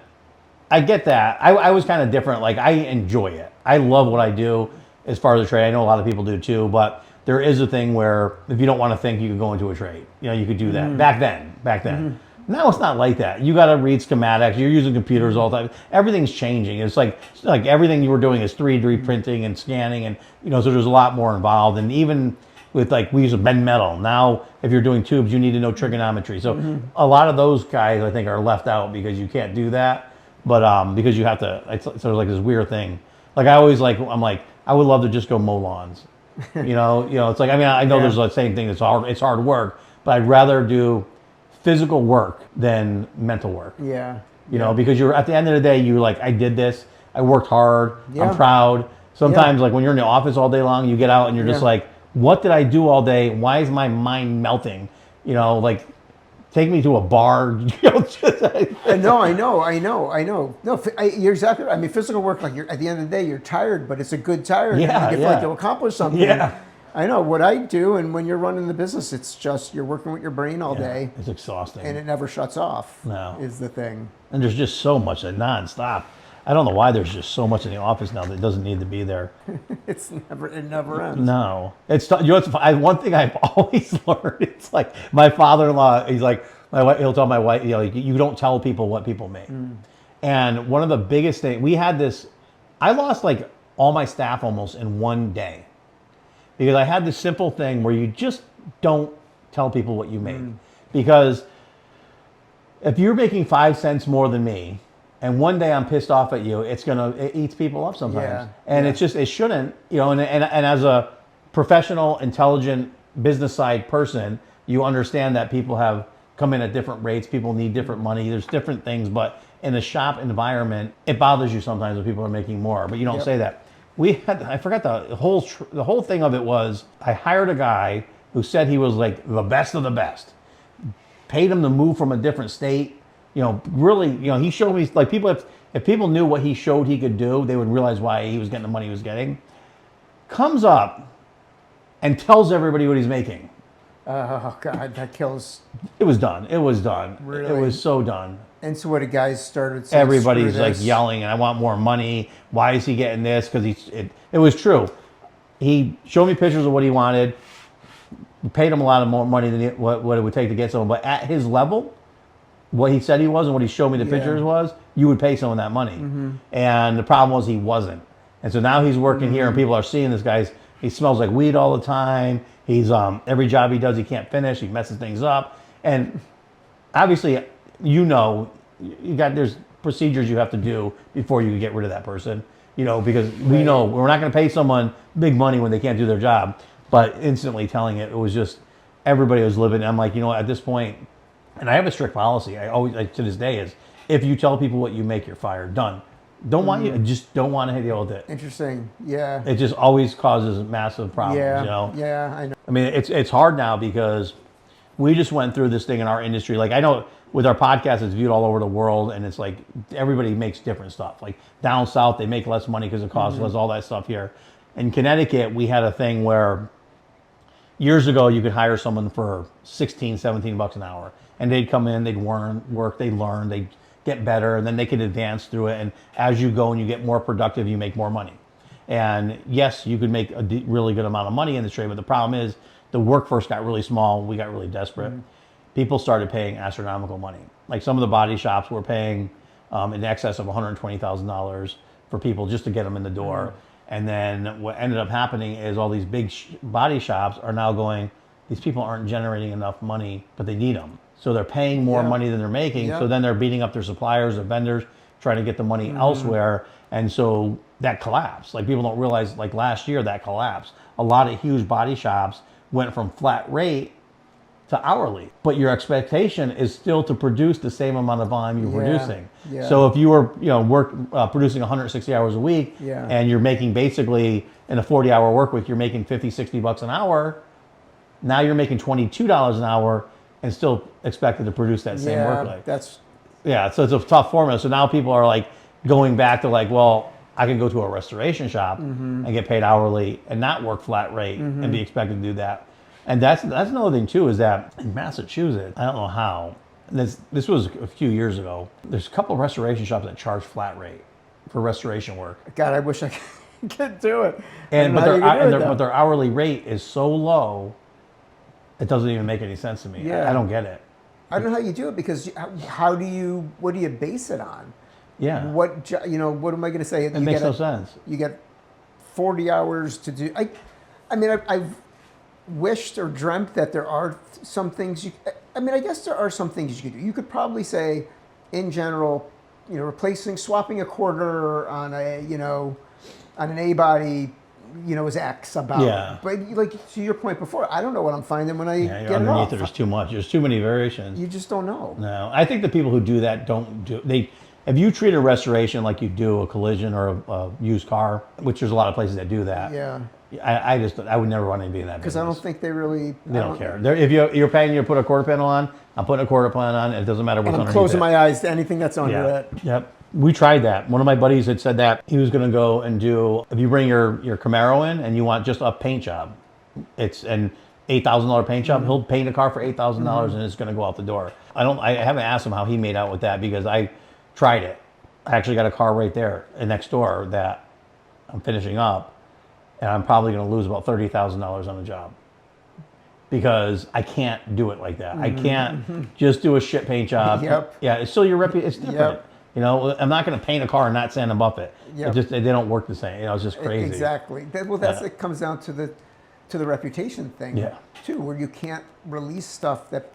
I get that. I was kind of different. Like, I enjoy it. I love what I do as far as the trade. I know a lot of people do too, but there is a thing where if you don't want to think, you could go into a trade. You know, you could do that back then. Now it's not like that. You got to read schematics. You're using computers all the time. Everything's changing. It's like everything you were doing is 3D printing and scanning, and you know, so there's a lot more involved. And even with like we use a bend metal now, if you're doing tubes, you need to know trigonometry. So a lot of those guys I think are left out because you can't do that. But because you have to, it's sort of like this weird thing. Like I would love to just go mow lawns. You know, it's like, I mean, I know there's the same thing. It's hard work, but I'd rather do physical work than mental work. Yeah. You know, because you're at the end of the day, you're like, I did this. I worked hard. Yeah. I'm proud. Sometimes, like when you're in the office all day long, you get out and you're just like, what did I do all day? Why is my mind melting? You know, like take me to a bar. You know, I know. No, you're exactly right. I mean, physical work, like you're at the end of the day, you're tired, but it's a good tired. Yeah, you feel like you'll accomplish something. Yeah. I know what I do, and when you're running the business, it's just you're working with your brain all day. It's exhausting. And it never shuts off. No. Is the thing. And there's just so much nonstop. I don't know why there's just so much in the office now that doesn't need to be there. It never ends. No, it's you know. One thing I've always learned. It's like my father-in-law. He's like my wife. He'll tell my wife, you know, you don't tell people what people make. And one of the biggest things we had this. I lost like all my staff almost in one day because I had this simple thing where you just don't tell people what you make because if you're making 5 cents more than me. And one day I'm pissed off at you, it eats people up sometimes. Yeah. And it's just, it shouldn't, you know, and as a professional, intelligent, business side person, you understand that people have come in at different rates, people need different money, there's different things, but in a shop environment, it bothers you sometimes when people are making more, but you don't say that. I forgot the whole thing of it was, I hired a guy who said he was like the best of the best, paid him to move from a different state. You know, really, you know, he showed me, like, if people knew what he showed he could do, they would realize why he was getting the money he was getting. Comes up and tells everybody what he's making. Oh, God, that kills. It was done. Really? It was so done. And so what the guys started saying, Everybody's like yelling, and I want more money. Why is he getting this? Because it was true. He showed me pictures of what he wanted. We paid him a lot of more money than what it would take to get someone. But at his level, what he said he was and what he showed me the pictures was, you would pay someone that money. And the problem was he wasn't. And so now he's working here and people are seeing this guy's, he smells like weed all the time. He's, every job he does, he can't finish. He messes things up. And obviously, you know, there's procedures you have to do before you get rid of that person, you know, because we know we're not going to pay someone big money when they can't do their job. But instantly telling it was just, everybody was living. I'm like, you know, at this point, and I have a strict policy. I always, to this day, is if you tell people what you make, you're fired. Done. Just don't want to deal with it. Interesting. Yeah. It just always causes massive problems. Yeah. You know. Yeah, I know. I mean, it's hard now because we just went through this thing in our industry. Like I know with our podcast, it's viewed all over the world, and it's like everybody makes different stuff. Like down south, they make less money because it costs less. All that stuff here. In Connecticut, we had a thing where years ago you could hire someone for $16-17 an hour. And they'd come in, they'd work, they'd learn, they'd get better, and then they could advance through it. And as you go and you get more productive, you make more money. And yes, you could make a really good amount of money in this trade, but the problem is the workforce got really small. We got really desperate. People started paying astronomical money. Like some of the body shops were paying in excess of $120,000 for people just to get them in the door. And then what ended up happening is all these big body shops are now going, these people aren't generating enough money, but they need them. So they're paying more money than they're making. So then they're beating up their suppliers, their vendors, trying to get the money elsewhere. And so that collapsed. Like people don't realize, like last year that collapsed. A lot of huge body shops went from flat rate to hourly. But your expectation is still to produce the same amount of volume you're producing. Yeah. So if you were, you know, producing 160 hours a week and you're making basically in a 40-hour work week, you're making $50-60 an hour. Now you're making $22 an hour and still expected to produce that same work life. So it's a tough formula. So now people are like going back to like, well, I can go to a restoration shop and get paid hourly and not work flat rate and be expected to do that. And that's another thing too, is that in Massachusetts, I don't know how, this was a few years ago, there's a couple of restoration shops that charge flat rate for restoration work. God, I wish I can't do it. And How do you do it, but though? their hourly rate is so low, it doesn't even make any sense to me. Yeah. I don't get it. I don't know how you do it because what do you base it on? Yeah. What am I going to say? It makes no sense. You get 40 hours to do. I mean, I've wished or dreamt that there are some things I guess there are some things you could do. You could probably say, in general, swapping a quarter on on an A body, is X about. Yeah. But like to your point before, I don't know what I'm finding when I Yeah, get it underneath off. there's too much. There's too many variations. You just don't know. No, I think the people who do that don't do they. If you treat a restoration like you do a collision or a used car, which there's a lot of places that do that. Yeah. I would never want to be in that Because business. I don't think they really. They don't care. If you're paying you to put a quarter panel on, I'm putting a quarter panel on. It doesn't matter what's I'm underneath closing it. my eyes to anything that's under Yeah. it. Yep. We tried that. One of my buddies had said that he was going to go and do, if you bring your Camaro in and you want just a paint job, it's an $8,000 paint job, he'll paint a car for $8,000 and it's going to go out the door. I haven't asked him how he made out with that because I tried it. I actually got a car right there next door that I'm finishing up, and I'm probably going to lose about $30,000 on the job because I can't do it like that. I can't just do a shit paint job. Yep. Yeah, it's still your reputation. It's different. Yep. I'm not going to paint a car and not sand and buff it. Yep. They don't work the same. It's just crazy. Exactly. It comes down to the reputation thing. Yeah. Too, where you can't release stuff that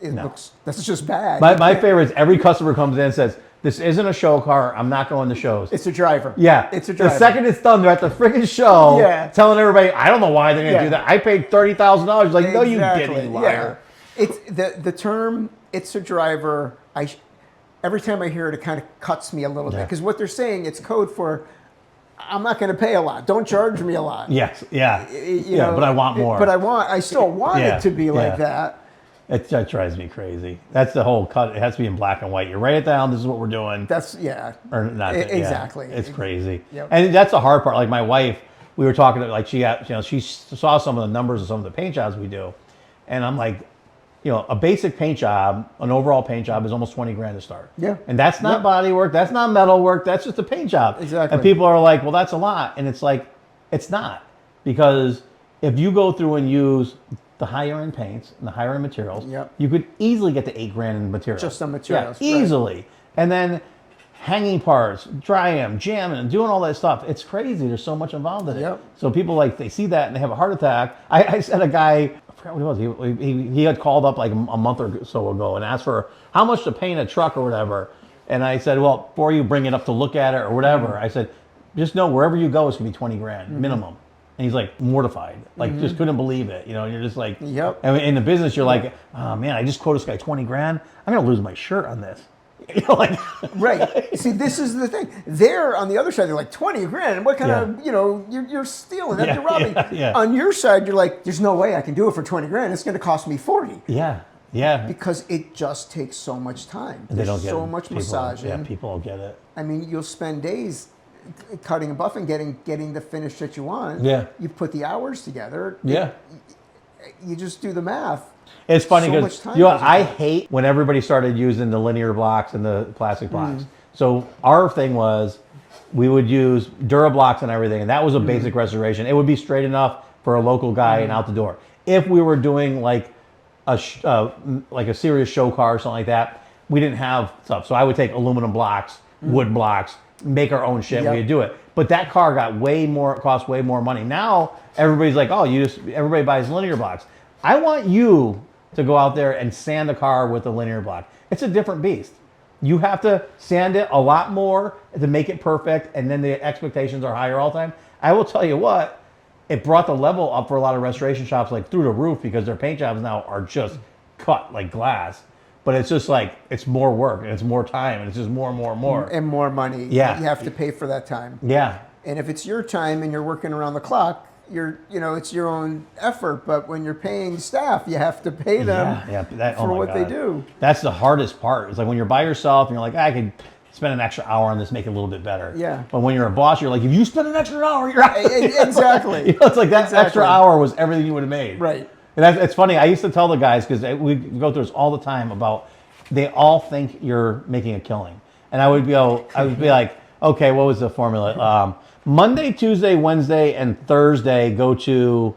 No. that's just bad. My favorite is every customer comes in and says, "This isn't a show car. I'm not going to shows." It's a driver. Yeah. It's a driver. The second it's done, they're at the freaking show telling everybody, I don't know why they're going to do that. I paid $30,000. Like, no, you didn't, you liar. Yeah. It's the term, it's a driver, every time I hear it, it kind of cuts me a little bit. Because what they're saying, it's code for, I'm not going to pay a lot. Don't charge me a lot. Yes. Yeah. But I want more. But I still want it to be like that. That drives me crazy. That's the whole cut. It has to be in black and white. You write it down. This is what we're doing. Or not. Exactly. It's crazy. Yep. And that's the hard part. Like my wife, we were talking to, like, she saw some of the numbers of some of the paint jobs we do, and I'm like, a basic paint job, an overall paint job is almost 20 grand to start. Yeah. And that's not body work. That's not metal work. That's just a paint job. Exactly. And people are like, well, that's a lot. And it's like, it's not, because if you go through and use the higher end paints and the higher end materials, you could easily get to $8 grand in materials. Just on materials. Yeah, easily. Right. And then hanging parts, dry them, jamming, and doing all that stuff. It's crazy. There's so much involved in it. Yep. So people, like, they see that and they have a heart attack. I said a guy, I forgot what it was. He had called up like a month or so ago and asked for how much to paint a truck or whatever. And I said, well, before you bring it up to look at it or whatever, I said, just know wherever you go, it's gonna be 20 grand minimum. And he's like mortified, like just couldn't believe it. And you're just like, and in the business, you're like, oh man, I just quoted this guy 20 grand. I'm gonna lose my shirt on this. Right. See, this is the thing. They're on the other side. They're like 20 grand. What kind of, you're stealing. You're robbing. Yeah. On your side, you're like, there's no way I can do it for 20 grand. It's going to cost me 40. Yeah. Yeah. Because it just takes so much time. They don't get so it. much People, massaging. Yeah, people don't get it. I mean, you'll spend days cutting and buffing, getting the finish that you want. Yeah. You put the hours together. Yeah. You just do the math. It's funny So because much time I hate when everybody started using the linear blocks and the plastic blocks. So our thing was we would use Durablocks and everything, and that was a basic restoration. It would be straight enough for a local guy and out the door. If we were doing like a serious show car or something like that, we didn't have stuff. So I would take aluminum blocks, wood blocks, make our own shit. We'd do it. But that car cost way more money. Now everybody's like, oh, everybody buys linear blocks. I want you to go out there and sand the car with a linear block. It's a different beast. You have to sand it a lot more to make it perfect, and then the expectations are higher all the time. I will tell you what, it brought the level up for a lot of restoration shops like through the roof, because their paint jobs now are just cut like glass. But it's just like, it's more work and it's more time and it's just more and more and more. And more money. Yeah. You have to pay for that time. Yeah. And if it's your time and you're working around the clock, it's your own effort. But when you're paying staff, you have to pay them for what they do. That's the hardest part. It's like when you're by yourself and you're like, I could spend an extra hour on this, make it a little bit better. Yeah. But when you're a boss, you're like, if you spend an extra hour, you're out. Exactly. It's like that extra hour was everything you would have made. Right. And it's funny. I used to tell the guys, because we go through this all the time, about they all think you're making a killing, and I would be like, Okay, what was the formula? Monday, Tuesday, Wednesday, and Thursday go to.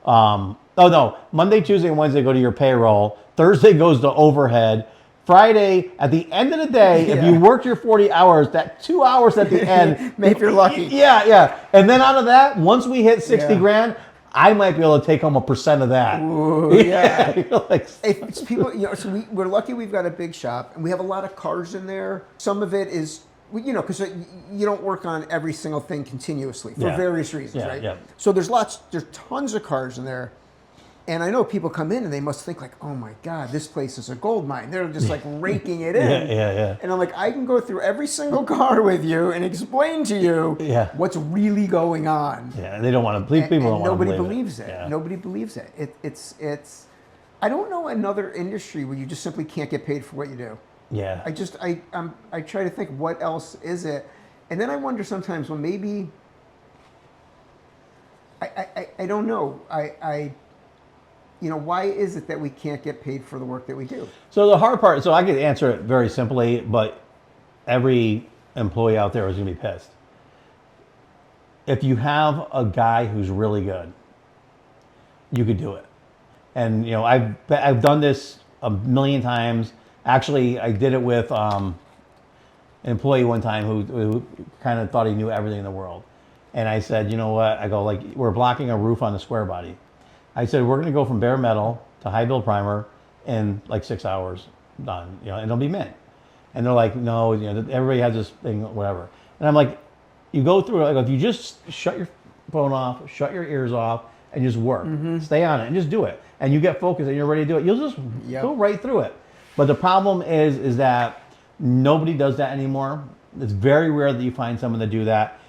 Oh no, Monday, Tuesday, and Wednesday go to your payroll. Thursday goes to overhead. Friday, at the end of the day, if you worked your 40 hours, that 2 hours at the end, maybe you're lucky. Yeah. And then out of that, once we hit 60 Yeah. grand, I might be able to take home 1% of that. Ooh, yeah. You're like, It's people, so we're lucky we've got a big shop and we have a lot of cars in there. Some of it is, because you don't work on every single thing continuously for various reasons, right? Yeah. So there's tons of cars in there. And I know people come in and they must think like, oh my God, this place is a gold mine. They're just like raking it in. Yeah. And I'm like, I can go through every single car with you and explain to you what's really going on. Yeah, they don't want to believe people. And don't nobody want to believes it. Yeah. Nobody believes it. It's. I don't know another industry where you just simply can't get paid for what you do. Yeah. I try to think what else is it, and then I wonder sometimes, well, maybe. I don't know. Why is it that we can't get paid for the work that we do? So the hard part, so I could answer it very simply, but every employee out there is going to be pissed. If you have a guy who's really good, you could do it. And, I've done this a million times. Actually, I did it with an employee one time who kind of thought he knew everything in the world. And I said, you know what? I go, like, we're blocking a roof on the square body. I said, we're going to go from bare metal to high build primer in like 6 hours, done, and it'll be mint. And they're like, no, everybody has this thing, whatever. And I'm like, you go through it, like, if you just shut your phone off, shut your ears off, and just work, stay on it, and just do it. And you get focused and you're ready to do it, you'll just go right through it. But the problem is that nobody does that anymore. It's very rare that you find someone to do that.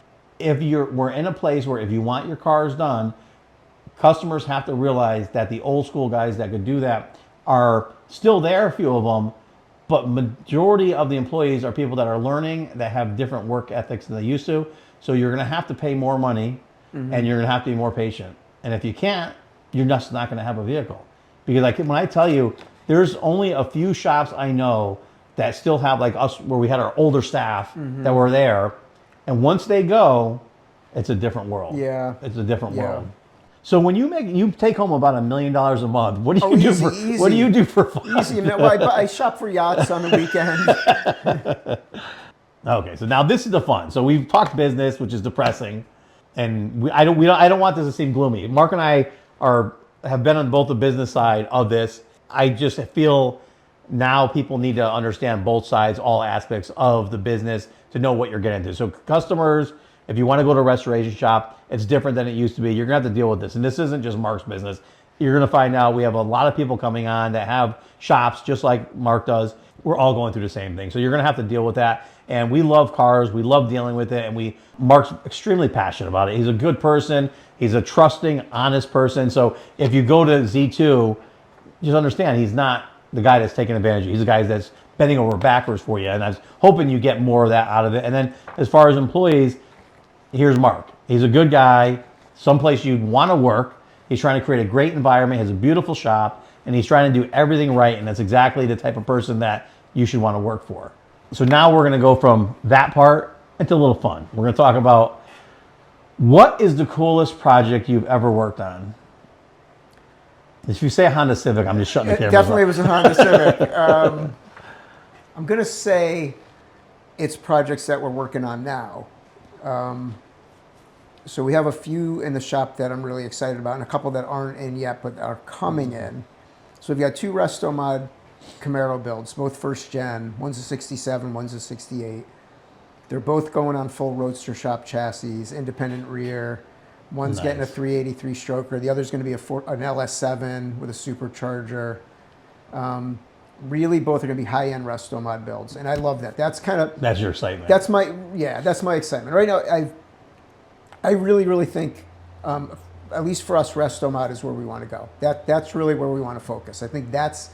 We're in a place where if you want your cars done, customers have to realize that the old school guys that could do that are still there, a few of them, but majority of the employees are people that are learning, that have different work ethics than they used to. So you're going to have to pay more money and you're going to have to be more patient. And if you can't, you're just not going to have a vehicle. Because when I tell you, there's only a few shops I know that still have like us, where we had our older staff that were there. And once they go, it's a different world. Yeah. It's a different world. So when you take home about $1 million a month, what do you do for easy. What do you do for fun? Easy. Well, I shop for yachts on the weekend. Okay, so now this is the fun. So we've talked business, which is depressing, and I don't want this to seem gloomy. Mark and I have been on both the business side of this. I just feel now people need to understand both sides, all aspects of the business to know what you're getting into. So customers, if you want to go to a restoration shop, it's different than it used to be. You're going to have to deal with this. And this isn't just Mark's business. You're going to find out we have a lot of people coming on that have shops just like Mark does. We're all going through the same thing. So you're going to have to deal with that. And we love cars. We love dealing with it. And Mark's extremely passionate about it. He's a good person. He's a trusting, honest person. So if you go to Z2, just understand he's not the guy that's taking advantage of you. He's the guy that's bending over backwards for you. And I was hoping you get more of that out of it. And then as far as employees, here's Mark. He's a good guy, someplace you'd want to work. He's trying to create a great environment, has a beautiful shop, and he's trying to do everything right, and that's exactly the type of person that you should want to work for. So now we're going to go from that part into a little fun. We're going to talk about what is the coolest project you've ever worked on? If you say a Honda Civic, I'm just shutting the camera off. Definitely was a Honda Civic. I'm going to say it's projects that we're working on now. So we have a few in the shop that I'm really excited about, and a couple that aren't in yet but are coming in. So we've got two Restomod Camaro builds, both first gen. One's a 67, one's a 68. They're both going on full roadster shop chassis, independent rear. One's getting a 383 stroker. The other's going to be an LS7 with a supercharger. Really, both are going to be high-end Restomod builds, and I love that. That's your excitement. That's my excitement right now. I really, really think, at least for us, Restomod is where we want to go. That's really where we want to focus. I think that's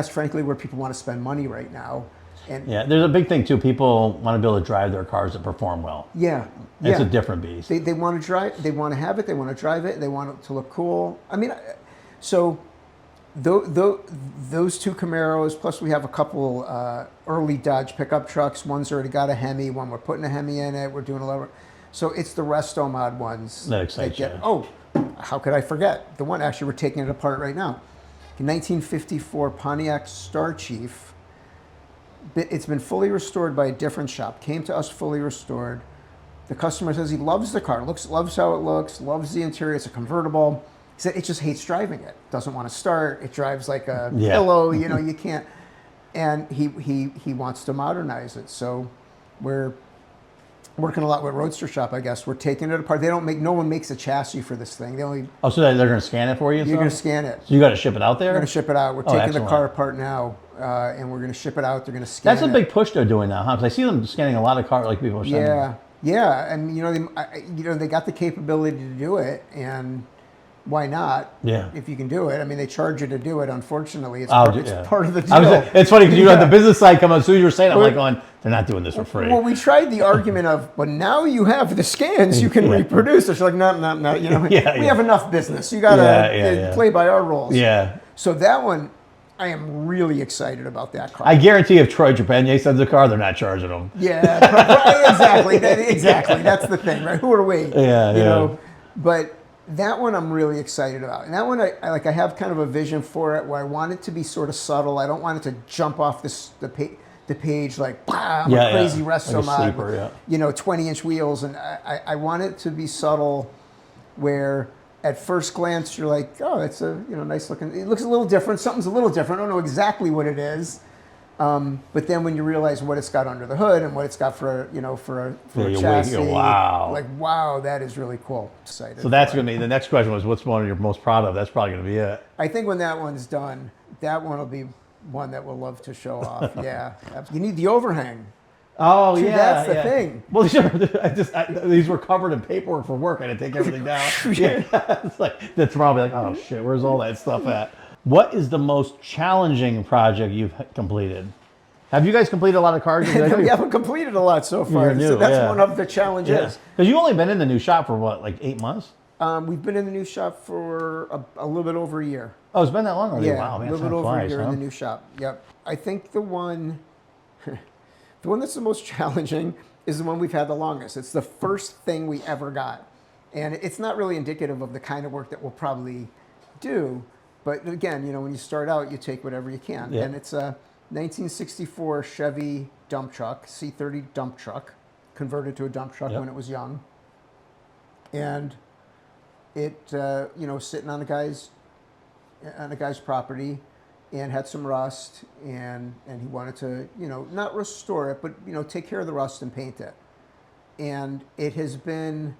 frankly where people want to spend money right now. And there's a big thing too. People want to be able to drive their cars that perform well. It's a different beast. They want to drive. They want to have it. They want to drive it. They want it to look cool. I mean, so those two Camaros, plus we have a couple early Dodge pickup trucks. One's already got a Hemi, one we're putting a Hemi in it. We're doing a lot of, so it's the resto mod ones That excites you. Oh, how could I forget? The one, actually, we're taking it apart right now. 1954 Pontiac Star Chief. It's been fully restored by a different shop. Came to us fully restored. The customer says he loves the car, loves how it looks, loves the interior. It's a convertible. He said it just hates driving it. Doesn't want to start. It drives like a pillow. You know, you can't. And he wants to modernize it. So we're working a lot with Roadster Shop, I guess. We're taking it apart. No one makes a chassis for this thing. They only. Oh, so they're going to scan it for you? You're going to scan it. So you got to ship it out there? We're going to ship it out. We're taking excellent. the car apart now, and we're going to ship it out. They're going to scan it. That's a big push they're doing now, huh? Because I see them scanning a lot of cars, like people are saying. Yeah, and they got the capability to do it, and why not? Yeah. If you can do it, I mean, they charge you to do it. Unfortunately, it's part of the deal. It's funny because you had the business side come on. As soon as you were saying, I'm like going, they're not doing this for free. Well, we tried the argument of, but now you have the scans, you can reproduce. It's like, no. You know, we have enough business. You got to play by our rules. Yeah. So that one, I am really excited about that car. I guarantee if Troy Trepanier sends a car, they're not charging them. Yeah, exactly. That's the thing, right? Who are we? You know, but that one I'm really excited about. And that one, I have kind of a vision for it where I want it to be sort of subtle. I don't want it to jump off the page like, I'm a crazy resto mod, sleeper, 20-inch wheels. And I want it to be subtle where at first glance you're like, oh, it's a nice looking, it looks a little different. Something's a little different. I don't know exactly what it is. But then when you realize what it's got under the hood and what it's got for a chassis, wow, that is really cool. Excited. So that's going to be the next question. Was what's one you're most proud of? That's probably going to be it. I think when that one's done, that one will be one that we'll love to show off. Yeah, you need the overhang. Oh, see, that's the thing. Well, these were covered in paperwork for work. I had to take everything down. It's like that's probably like, oh shit, where's all that stuff at? What is the most challenging project you've completed? Have you guys completed a lot of cars? We haven't completed a lot so far. New, so that's one of the challenges. Because you've only been in the new shop for what, like 8 months? We've been in the new shop for a little bit over a year. Oh, it's been that long already? Yeah, Wow, man, a little bit over a year in the new shop. Yep. I think the one that's the most challenging is the one we've had the longest. It's the first thing we ever got. And it's not really indicative of the kind of work that we'll probably do. But again, when you start out, you take whatever you can. Yeah. And it's a 1964 Chevy dump truck, C30 dump truck, converted to a dump truck when it was young. And it, sitting on a guy's property and had some rust, and he wanted to, not restore it, but, take care of the rust and paint it. And it has been...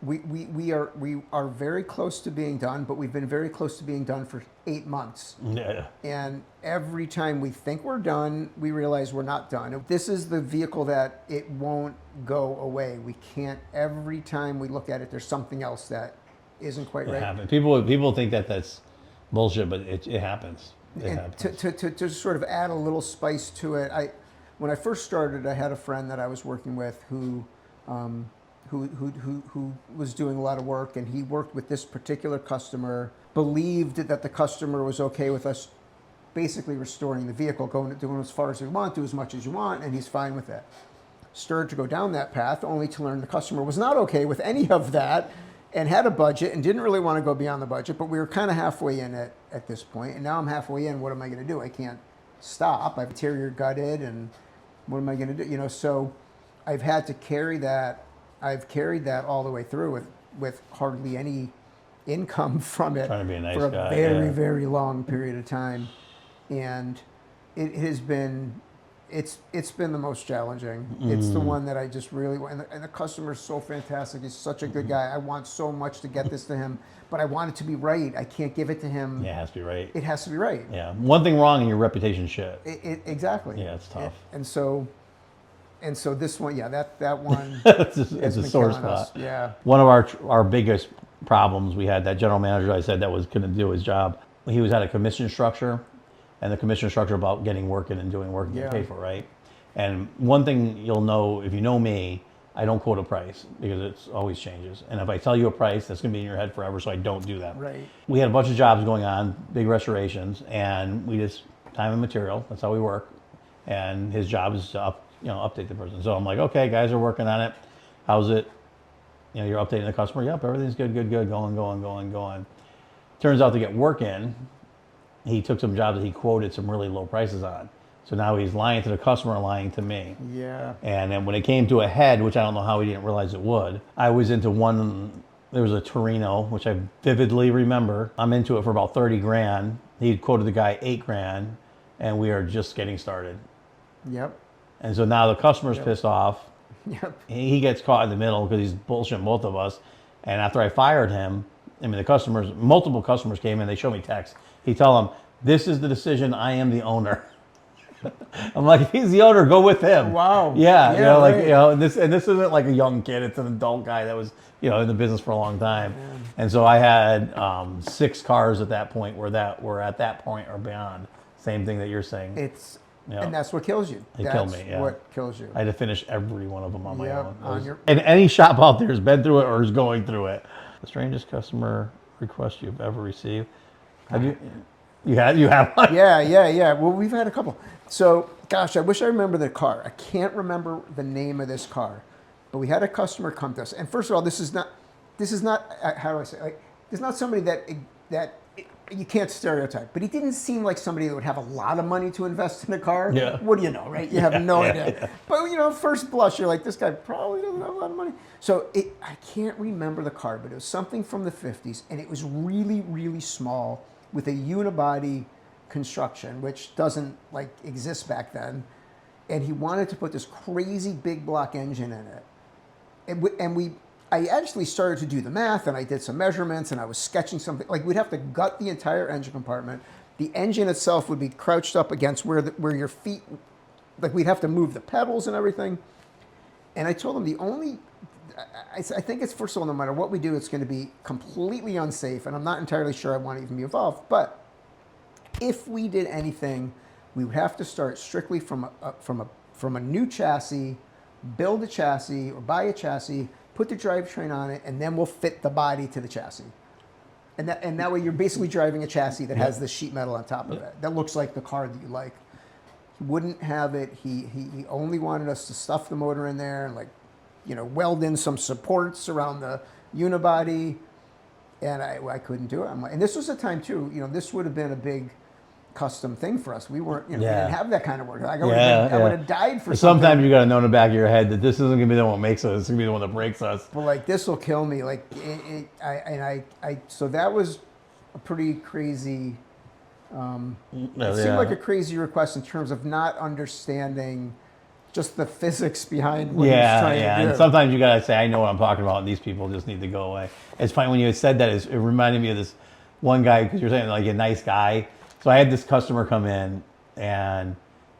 We are very close to being done, but we've been very close to being done for 8 months. Yeah. And every time we think we're done, we realize we're not done. This is the vehicle that it won't go away. We can't. Every time we look at it, there's something else that isn't quite right. Happens. People think that that's bullshit, but it happens. To sort of add a little spice to it, when I first started, I had a friend that I was working with who was doing a lot of work, and he worked with this particular customer, believed that the customer was okay with us basically restoring the vehicle, doing as far as we want, do as much as you want, and he's fine with it. Started to go down that path, only to learn the customer was not okay with any of that, and had a budget, and didn't really want to go beyond the budget, but we were kind of halfway in at this point, and now I'm halfway in. What am I going to do? I can't stop. I've interior gutted, and what am I going to do? So I've had to carry that. I've carried that all the way through with hardly any income from it Trying to be a nice for a guy, very, very long period of time. And it has been, it's been the most challenging. It's the one that I just really want. And the customer's so fantastic. He's such a good guy. I want so much to get this to him, but I want it to be right. I can't give it to him. Yeah, it has to be right. It has to be right. Yeah. One thing wrong and your reputation shit. Exactly. Yeah, it's tough. And so this one, that one, it's a sore spot. us. Yeah. One of our biggest problems we had, that general manager I said that was going to do his job, he was at a commission structure, and the commission structure about getting work in and doing work and getting paid for, right? And one thing you'll know, if you know me, I don't quote a price because it's always changes. And if I tell you a price, that's going to be in your head forever, so I don't do that. Right. We had a bunch of jobs going on, big restorations, and we just time and material. That's how we work. And his job is to update the person. So I'm like, okay, guys are working on it. How's it? You're updating the customer. Yep, everything's good, going. Turns out to get work in, he took some jobs that he quoted some really low prices on. So now he's lying to the customer, lying to me. Yeah. And then when it came to a head, which I don't know how he didn't realize it would, I was into one, there was a Torino, which I vividly remember. I'm into it for about 30 grand. He quoted the guy 8 grand, and we are just getting started. Yep. And so now the customer's pissed off. Yep. He gets caught in the middle because he's bullshitting both of us. And after I fired him, multiple customers came in, they showed me text. He tell them, this is the decision, I am the owner. I'm like, if he's the owner, go with him. Wow. Yeah, right. and this isn't like a young kid, it's an adult guy that was, in the business for a long time. Yeah. And so I had 6 cars at that point were at that point or beyond. Same thing that you're saying. And that's what kills you. It killed me, yeah. What kills you. I had to finish every one of them on my own. On and any shop out there has been through it or is going through it. The strangest customer request you've ever received. Have you? You have one? Yeah. Well, we've had a couple. So, gosh, I wish I remember the car. I can't remember the name of this car, but we had a customer come to us. And first of all, this is not. How do I say? It's not somebody that you can't stereotype. But he didn't seem like somebody that would have a lot of money to invest in a car. Yeah. What do you know, right? You have no idea. Yeah. But first blush, you're like, this guy probably doesn't have a lot of money. So I can't remember the car, but it was something from the 50s, and it was really, really small, with a unibody construction, which doesn't exist back then. And he wanted to put this crazy big block engine in it. I actually started to do the math, and I did some measurements, and I was sketching something. We'd have to gut the entire engine compartment. The engine itself would be crouched up against where your feet, we'd have to move the pedals and everything. And I told him I think it's, first of all, no matter what we do, it's going to be completely unsafe, and I'm not entirely sure I want to even be involved. But if we did anything, we would have to start strictly from a new chassis, build a chassis or buy a chassis, put the drivetrain on it, and then we'll fit the body to the chassis. And that way you're basically driving a chassis that has the sheet metal on top of it. That looks like the car that you like. He wouldn't have it. He only wanted us to stuff the motor in there and weld in some supports around the unibody. And I couldn't do it. And this was a time too, this would have been a big custom thing for us. We weren't, we didn't have that kind of work. I would have died for something. Sometimes you got to know in the back of your head that this isn't going to be the one that makes us. It's going to be the one that breaks us. But this will kill me. So that was a pretty crazy. It seemed like a crazy request in terms of not understanding just the physics behind what he's trying to do. And sometimes you got to say, I know what I'm talking about, and these people just need to go away. It's funny when you said that. It reminded me of this one guy, because you're saying a nice guy. So I had this customer come in, and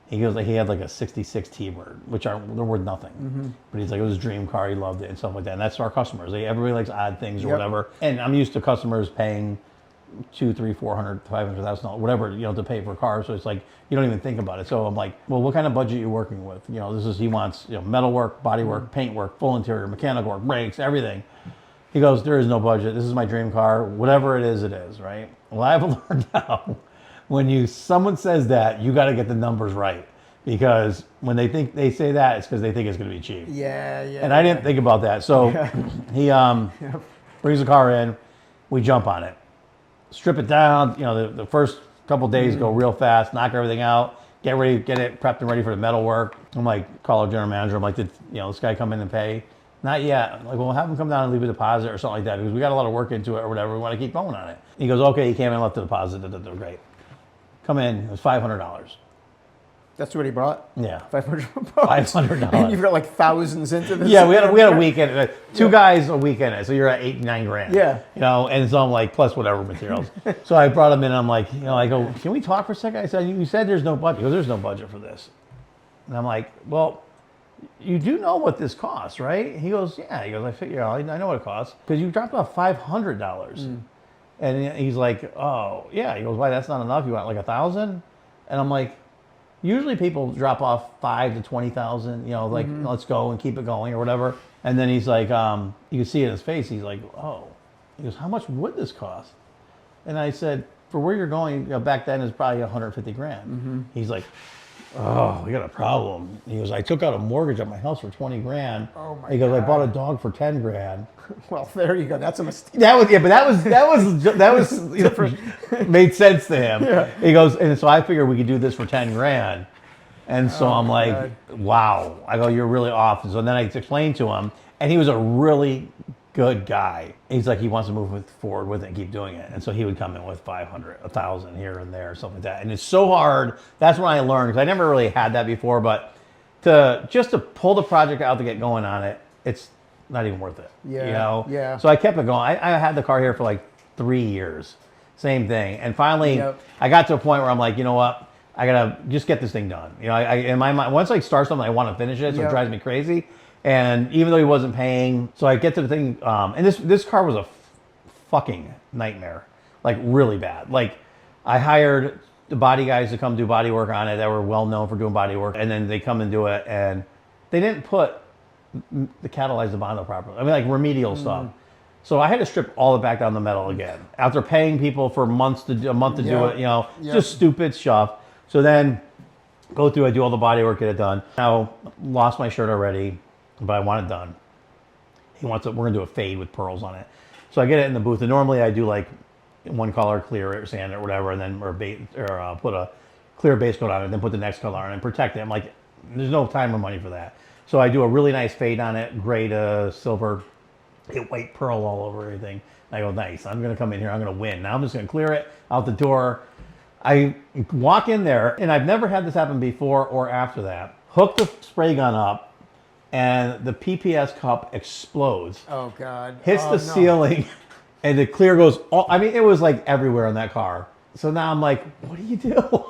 he goes he had a '66 T-Bird, which they're worth nothing. Mm-hmm. But he's it was his dream car. He loved it and stuff like that. And that's our customers. Everybody likes odd things or whatever. And I'm used to customers paying $200,000, $300,000, $400,000, $500,000, whatever to pay for a car. So it's you don't even think about it. So I'm like, well, what kind of budget are you working with? He wants metal work, body work, paint work, full interior, mechanical work, brakes, everything. He goes, there is no budget. This is my dream car. Whatever it is, right? Well, I've learned now. When someone says that, you got to get the numbers right, because when they say that, it's because they think it's going to be cheap. Yeah. And I didn't think about that. So he brings the car in, we jump on it, strip it down. The first couple days go real fast, knock everything out, get ready, get it prepped and ready for the metal work. I'm call our general manager. I'm did this guy come in and pay? Not yet. I'm well, have him come down and leave a deposit or something like that, because we got a lot of work into it or whatever. We want to keep going on it. He goes, okay. He came in and left the deposit. Great. Come in, it was $500. That's what he brought? Yeah. $500. $500. And you've got thousands into this. Yeah, we had a weekend. Two guys a weekend, so you're at $8,000-9,000. Yeah. And so I'm plus whatever materials. So I brought him in, and I'm I go, can we talk for a second? I said, you said there's no budget. He goes, there's no budget for this. And I'm like, well, you do know what this costs, right? He goes, yeah. He goes, I figure out, I know what it costs, because you dropped off $500. And he's like, oh, yeah. He goes, why, that's not enough? You want $1,000? And I'm like, usually people drop off 5 to 20,000. You know, like let's go and keep it going or whatever. And then he's like, you can see it in his face. He's like, oh, he goes, how much would this cost? And I said, for where you're going, back then it's probably 150 grand. He's like, oh, we got a problem. He goes, I took out a mortgage on my house for 20 grand. Oh my He goes, I God. bought a dog for 10 grand. Well, there you go. That's a mistake. That was, yeah, but that was you know, made sense to him. Yeah. He goes, and so I figured we could do this for 10 grand. And so I'm my like, wow. I go, you're really off. And so then I explained to him, and he was a really good guy. He's like, he wants to move forward with it and keep doing it. And so he would come in with 500, 1,000 here and there, something like that. And it's so hard. That's when I learned, because I never really had that before, but to pull the project out to get going on it, it's not even worth it. Yeah, You know? yeah. So I kept it going. I had the car here for like 3 years. Same thing. And finally, Yep. I got to a point where I'm like, you know what? I gotta just get this thing done. You know, I in my mind, once I start something, I want to finish it, so it Yep. drives me crazy. And even though he wasn't paying, so I get to the thing, and this car was a fucking nightmare, like really bad. Like I hired the body guys to come do body work on it that were well known for doing body work, and then they come and do it, and they didn't put the catalyze the Bondo properly. I mean, like remedial stuff. So I had to strip all the back down the metal again after paying people for months to do, a month to do Yep. it. You know, Yep. just stupid stuff. So then go through, I do all the body work, get it done. Now lost my shirt already, but I want it done. He wants it. We're gonna do a fade with pearls on it. So I get it in the booth, and normally I do like one color, clear it, or sand it, or whatever, and then put a clear base coat on it, and then put the next color on it and protect it. I'm like, there's no time or money for that. So I do a really nice fade on it, gray to silver, get white pearl all over everything. And I go, nice. I'm gonna come in here. I'm gonna win. Now I'm just gonna clear it out the door. I walk in there, and I've never had this happen before or after that. Hook the spray gun up, and the PPS cup explodes, Oh God. hits Oh, the no. ceiling, and the clear goes all, I mean, it was like everywhere in that car. So now I'm like, what do you do?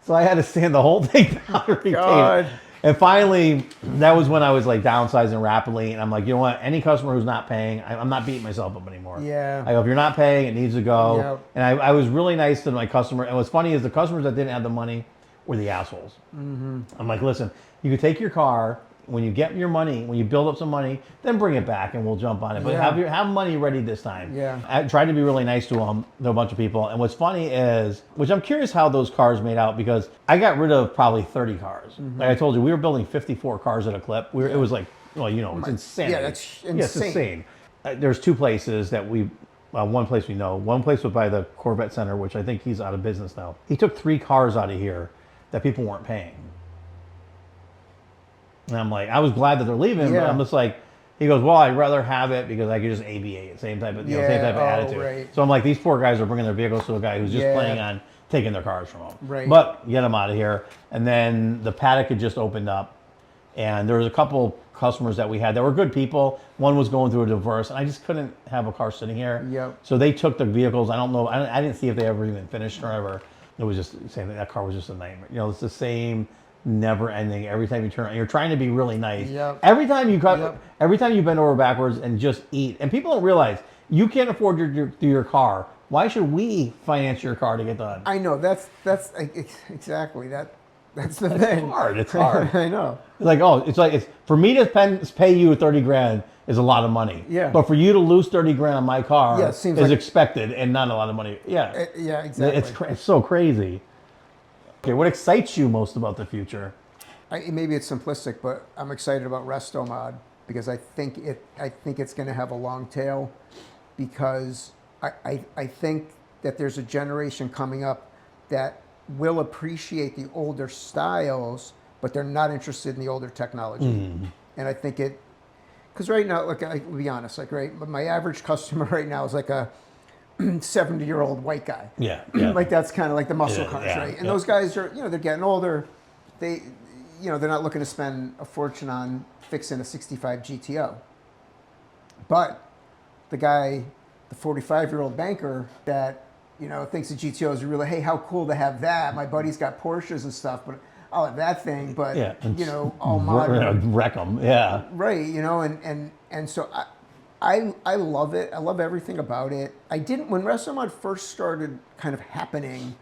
So I had to sand the whole thing down and repaint God. it. And finally, that was when I was like downsizing rapidly. And I'm like, you know what? Any customer who's not paying, I'm not beating myself up anymore. Yeah. I go, if you're not paying, it needs to go. Yep. And I was really nice to my customer. And what's funny is the customers that didn't have the money were the assholes. I'm like, listen, you can take your car. When you get your money, when you build up some money, then bring it back and we'll jump on it. But Yeah. have money ready this time. Yeah. I tried to be really nice to them, to a bunch of people. And what's funny is, which I'm curious how those cars made out, because I got rid of probably 30 cars. Like I told you, we were building 54 cars at a clip. It was like, well, you know, it's insane. Yeah, that's Yeah, it's insane. There's two places that one place we know. One place was by the Corvette Center, which I think he's out of business now. He took 3 cars out of here that people weren't paying. And I'm like, I was glad that they're leaving, but Yeah. I'm just like, he goes, well, I'd rather have it because I could just ABA it, same type of, same type of Yeah, oh, attitude. right. So I'm like, these poor guys are bringing their vehicles to a guy who's just Yeah. planning on taking their cars from them. Right. But get them out of here. And then the paddock had just opened up, and there was a couple customers that we had that were good people. One was going through a divorce, and I just couldn't have a car sitting here. Yep. So they took the vehicles. I don't know. I didn't see if they ever even finished or ever. It was just saying that car was just a nightmare. You know, it's the same, never ending. Every time you turn, you're trying to be really nice. Yep. Every time you cut, Yep. every time you bend over backwards and just eat, and people don't realize you can't afford your car. Why should we finance your car to get done? I know that's exactly that's the thing. Hard. It's hard. I know. Like, oh, it's for me to pay you 30 grand is a lot of money. Yeah. But for you to lose 30 grand on my car Yeah, it seems is like- expected and not a lot of money. Yeah. Yeah, exactly. It's so crazy. Okay, what excites you most about the future? Maybe it's simplistic, but I'm excited about Resto Mod because I think it's going to have a long tail, because I think that there's a generation coming up that will appreciate the older styles, but they're not interested in the older technology. And I think because right now, look, I'll be honest, like, right, my average customer right now is like a 70-year-old white guy. Yeah. Yeah. Like that's kind of like the muscle Yeah, cars, yeah, right? And yeah. those guys are, they're getting older. They're not looking to spend a fortune on fixing a 65 GTO. But the guy, the 45-year-old banker that, thinks the GTO is really, hey, how cool to have that. My buddy's got Porsches and stuff, but I'll have that thing. But, Yeah. all modern. Wreck them. Yeah. Right, and so I love it. I love everything about it. I didn't, when WrestleMod first started kind of happening,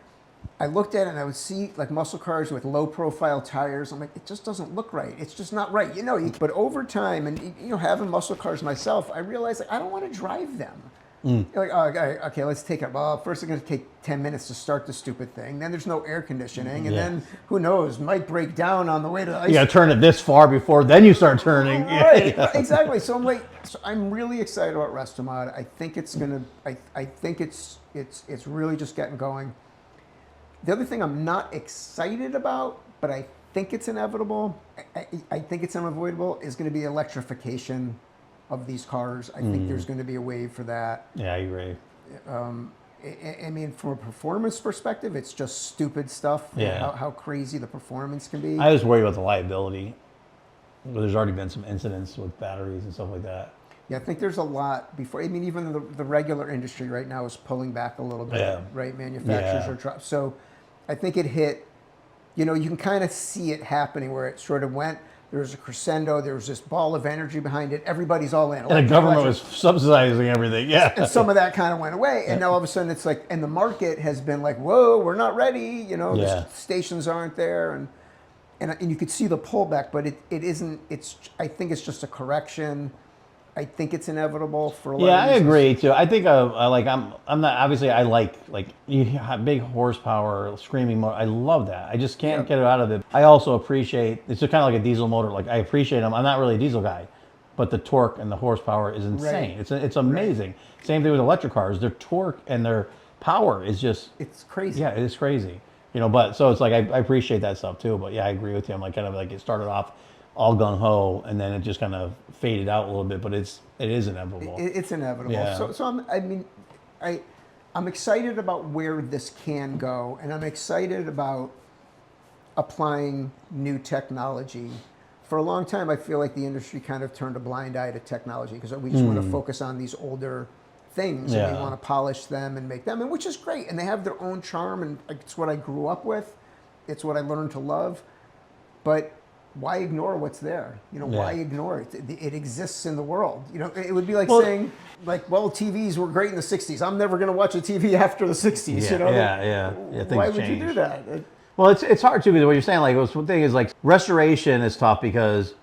I looked at it and I would see like muscle cars with low profile tires. I'm like, it just doesn't look right. It's just not right. But over time and, having muscle cars myself, I realized like, I don't want to drive them. Like, oh, okay, let's take it. Well, first it's going to take 10 minutes to start the stupid thing. Then there's no air conditioning. And then who knows, might break down on the way to the ice. You got to turn it this far before then you start turning. Right, exactly. So I'm really excited about Restomod. I think it's going to, I think it's really just getting going. The other thing I'm not excited about, but I think it's inevitable, I think it's unavoidable, is going to be electrification of these cars. I think there's going to be a wave for that. Yeah, I agree. I mean, from a performance perspective, it's just stupid stuff. Yeah. How crazy the performance can be. I just worry about the liability. There's already been some incidents with batteries and stuff like that. Yeah, I think there's a lot before. I mean, even the regular industry right now is pulling back a little bit, right? Manufacturers are dropping. So I think it hit, you can kind of see it happening where it sort of went. There was a crescendo. There was this ball of energy behind it. Everybody's all in. And the government was subsidizing everything. Yeah. And some of that kind of went away. And now all of a sudden it's like, and the market has been like, whoa, we're not ready. The stations aren't there. And you could see the pullback, but it isn't, I think it's just a correction. I think it's inevitable for a lot of reasons. I agree too. I think I'm not, obviously I like you have big horsepower, screaming motor. I love that. I just can't get it out of it. I also appreciate, it's just kind of like a diesel motor. Like I appreciate them. I'm not really a diesel guy, but the torque and the horsepower is insane. Right. It's amazing. Right. Same thing with electric cars. Their torque and their power is just, it's crazy. Yeah, it is crazy. But so it's like, I appreciate that stuff too. But yeah, I agree with you. I'm like kind of like it started off all gung ho, and then it just kind of faded out a little bit. But it is inevitable. It's inevitable. Yeah. So I'm excited about where this can go, and I'm excited about applying new technology. For a long time, I feel like the industry kind of turned a blind eye to technology because we just want to focus on these older things and we want to polish them and make them, and which is great, and they have their own charm, and it's what I grew up with. It's what I learned to love, but why ignore what's there? Why ignore it? It exists in the world. It would be like saying, TVs were great in the 60s. I'm never going to watch a TV after the 60s. Why would you do that? Well, it's hard too because what you're saying, one thing is restoration is tough because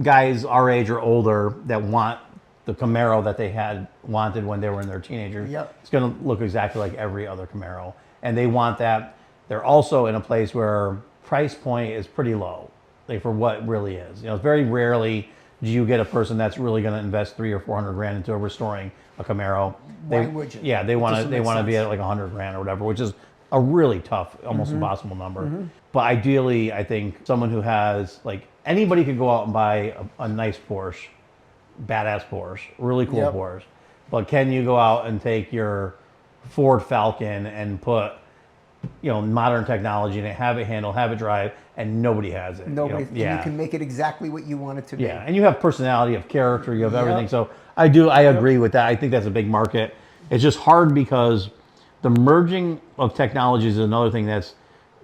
guys our age or older that want the Camaro that they had wanted when they were in their teenagers. It's going to look exactly like every other Camaro, and they want that. They're also in a place where price point is pretty low. For what it really is. Very rarely do you get a person that's really going to invest $300 or $400 into restoring a Camaro. Why would you? Yeah, they want to be at like $100,000 or whatever, which is a really tough, almost impossible number. But ideally, I think someone who has anybody could go out and buy a nice Porsche, badass Porsche, really cool Porsche. But can you go out and take your Ford Falcon and put modern technology and have it handle, have it drive, and nobody has it. Nobody. You can make it exactly what you want it to be. Yeah, and you have personality, you have character, you have everything. So I agree with that. I think that's a big market. It's just hard because the merging of technologies is another thing that's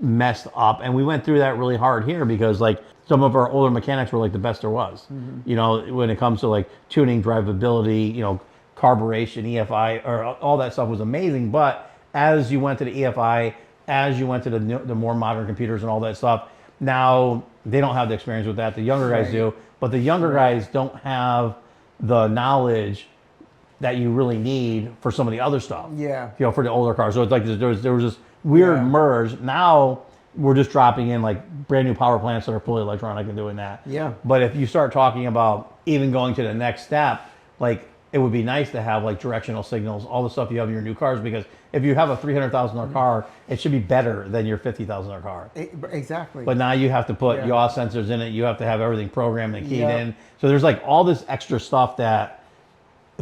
messed up, and we went through that really hard here because some of our older mechanics were the best there was. When it comes to tuning, drivability, carburation, EFI, or all that stuff was amazing. But as you went to the EFI, as you went to the more modern computers and all that stuff, now they don't have the experience with that. The younger guys do, but the younger guys don't have the knowledge that you really need for some of the other stuff. Yeah. For the older cars. So it's there was this weird merge. Now we're just dropping in brand new power plants that are fully electronic and doing that. Yeah. But if you start talking about even going to the next step, it would be nice to have directional signals, all the stuff you have in your new cars, because if you have a $300,000 car, it should be better than your $50,000 car. Exactly. But now you have to put yaw sensors in it. You have to have everything programmed and keyed in. So there's all this extra stuff that,